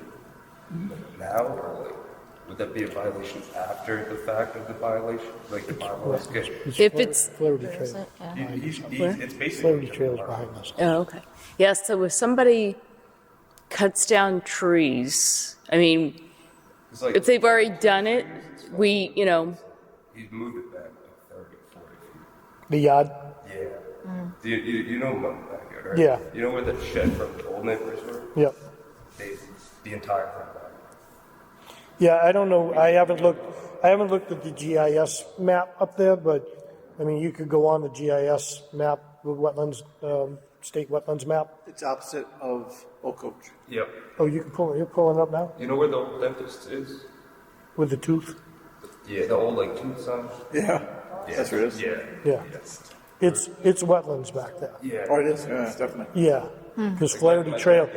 now, or would that be a violation after the fact of the violation? Like the bylaws get. If it's. Flaherty Trail. It's basically. Flaherty Trail's behind us. Oh, okay. Yeah, so if somebody cuts down trees, if they've already done it, we, He's moved it back like 30, 40 feet. The yard? Yeah. You know my backyard, right? Yeah. You know where the shed from the old neighbors were? Yep. The entire thing back. Yeah, I don't know, I haven't looked at the GIS map up there, but, you could go on the GIS map, the wetlands, state wetlands map. It's opposite of Oak Coach. Yep. Oh, you're pulling it up now? You know where the old dentist is? With the tooth? Yeah, the old tooth sign. Yeah. That's where it is. Yeah. Yeah. It's wetlands back there. Yeah. Oh, it is. Yeah, definitely. Yeah, because Flaherty Trail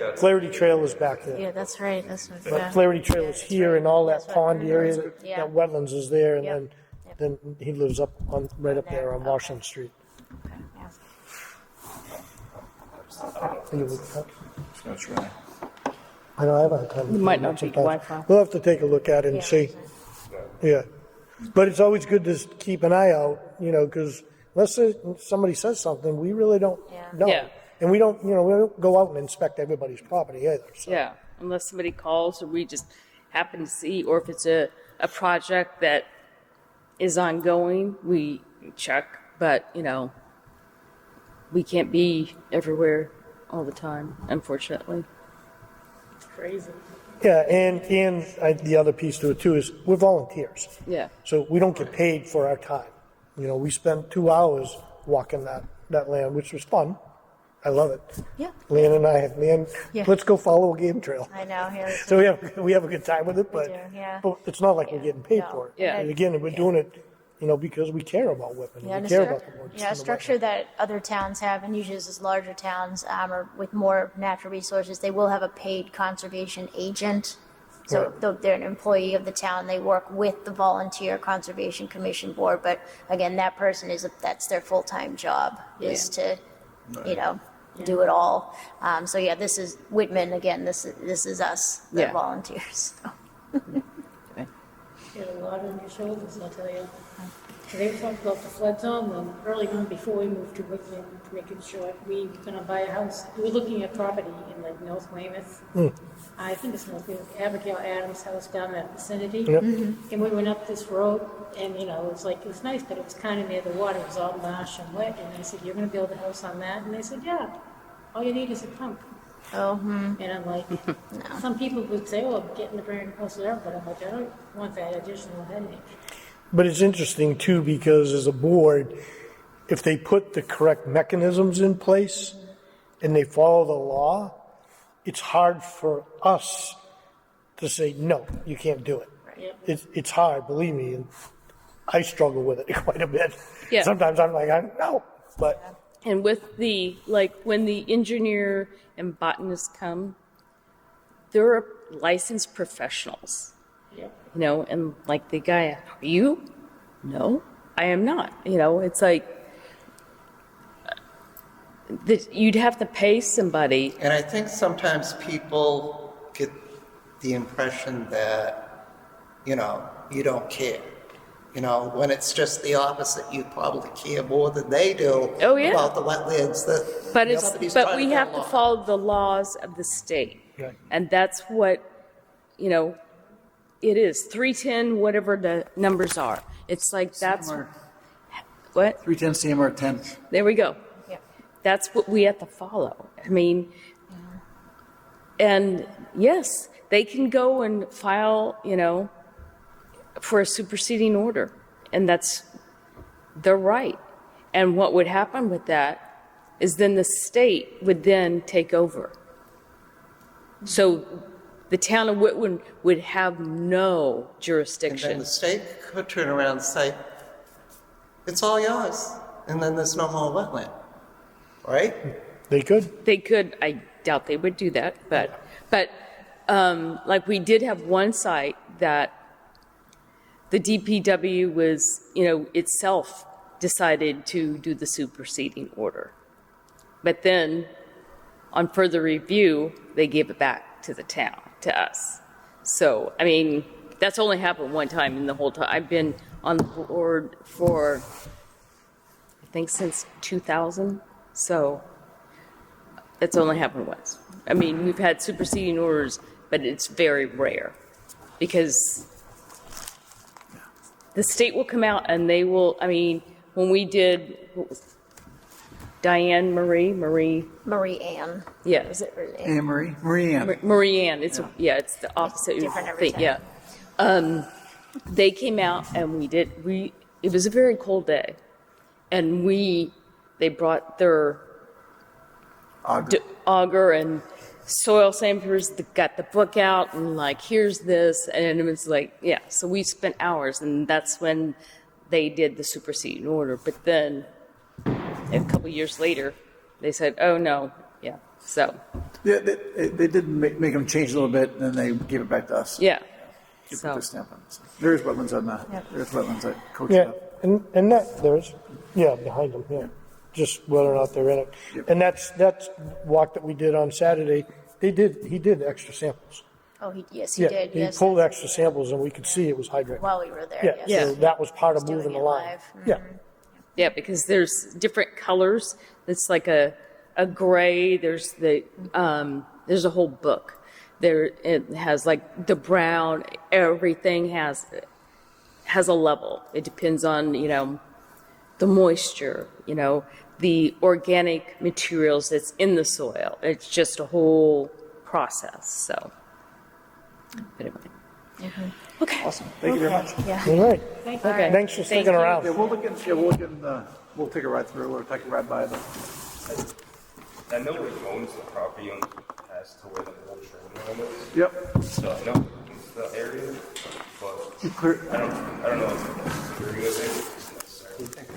is back there. Yeah, that's right. That's what, But Flaherty Trail is here and all that pond area, Yeah. that wetlands is there, and then he lives right up there on Washington Street. Can you look at that? Just gonna try. I don't have a time. You might not take Wi-Fi. We'll have to take a look at it and see. Yeah, but it's always good to keep an eye out, because unless somebody says something, we really don't know. Yeah. And we don't go out and inspect everybody's property either. So. Yeah, unless somebody calls or we just happen to see, or if it's a project that is ongoing, we check, but, we can't be everywhere all the time, unfortunately. It's crazy. Yeah, and the other piece to it too is we're volunteers. Yeah. So we don't get paid for our time. We spent 2 hours walking that land, which was fun. I love it. Yeah. Leanne, Yeah. let's go follow a game trail. I know. Yeah, So we have a good time with it, but, do, yeah. but it's not like we're getting paid No. for it. Yeah. And again, we're doing it, because we care about Whitman. Yeah, we care about the woods. a and the structure that other towns have, and usually this is larger towns or with more natural resources, they will have a paid conservation agent. So they're an employee of the town. They work with the volunteer conservation commission board. But again, that person that's their full-time job is to, do it all. So yeah, this is Whitman again. This is us, the volunteers. You had a lot on your shoulders, I'll tell you. They were talking about the flood zone, early on before we moved to Whitman, making sure we were gonna buy a house. We were looking at property in North Weymouth. I think it's North Weymouth, Abigail Adams' house down in that vicinity. Yep. And we went up this road and, it was nice, but it was kind of near the water. It was all marsh and wet. And I said, you're gonna build a house on that? And they said, yeah, all you need is a pump. Oh, And I'm like, some people would say, oh, I'm getting the brand new house, whatever, but I'm like, I don't want that additional headache. But it's interesting too, because as a board, if they put the correct mechanisms in place and they follow the law, it's hard for us to say, no, you can't do it. Yep. It's hard, believe me, and I struggle with it quite a bit. Yeah. Sometimes I'm like, no, but. And with when the engineer and botanists come, they're licensed professionals. Yep. And like the guy, are you? No, I am not. It's like that you'd have to pay somebody. And I think sometimes people get the impression that, you don't care. When it's just the opposite, you probably care more than they do about the wetlands that somebody's But trying we to have get to along. follow the laws of the state. And that's what, it is 310, whatever the numbers are. It's like that's what? 310 CMR 10. There we go. That's what we have to follow. I mean, and yes, they can go and file, for a superseding order, and that's their right. And what would happen with that is then the state would then take over. So the town of Whitman would have no jurisdiction. And then the state could turn around and say, it's all yours, and then there's no more wetland, right? They could. They could. I doubt they would do that, but like we did have one site that the DPW was, itself decided to do the superseding order. But then, on further review, they gave it back to the town, to us. So, I mean, that's only happened one time in the whole time. I've been on the board for, I think, since 2000. So, it's only happened once. I mean, we've had superseding orders, but it's very rare because the state will come out and they will, I mean, when we did, what was Marie Ann. Yeah. Is it Marie Anne Marie? Marie Ann. Marie Ann. It's it's the opposite. It's different every thing. time. Yeah. They came out and it was a very cold day, and they brought their auger and soil samples, got the book out and like, here's this, and it was like, so we spent hours, and that's when they did the superseding order. But then a couple years later, they said, oh no, so. Yeah, they did make them change a little bit, and then they gave it back to us. Yeah. Put So. their stamp on it. There's wetlands on that. There's wetlands at Coach Yeah, Ave. and that, there's, behind them, just whether or not they're in it. And that's walk that we did on Saturday. He did extra samples. Oh, he did. He Yes. pulled extra samples and we could see it was hydrated. While we were there. Yeah, so that was part of moving the line. Yeah. Yeah, because there's different colors. It's like a gray. There's there's a whole book. It has like the brown. Everything has a level. It depends on the moisture. The organic materials that's in the soil. It's just a whole process. So, but anyway. Okay. Awesome. Thank you very much. Yeah. All right. Okay. Thanks for sticking around. Yeah, we'll take a ride through, or take a ride by them. I know it owns the property on past to where the old train line is. Yep. So I know it's the area, but I don't know if the area is necessary.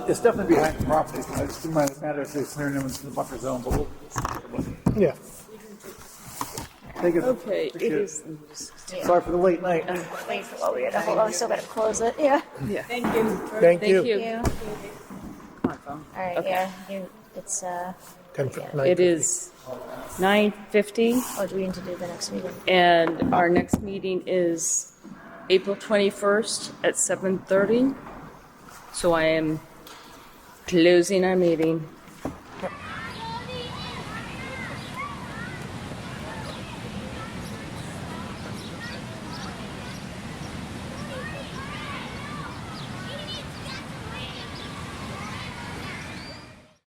It's definitely behind the property. It just might matter if they're clearing them into the buffer zone, but Yeah. Thank you. Okay. It Appreciate is. Sorry for the late night. Wait for what we had. Hold on, we still gotta close it. Yeah. Yeah. Thank you. Thank you. All right. Okay. It's 10:59. It is 9:50. Oh, do we need to do the next meeting? And our next meeting is April 21st at 7:30. So I am closing our meeting.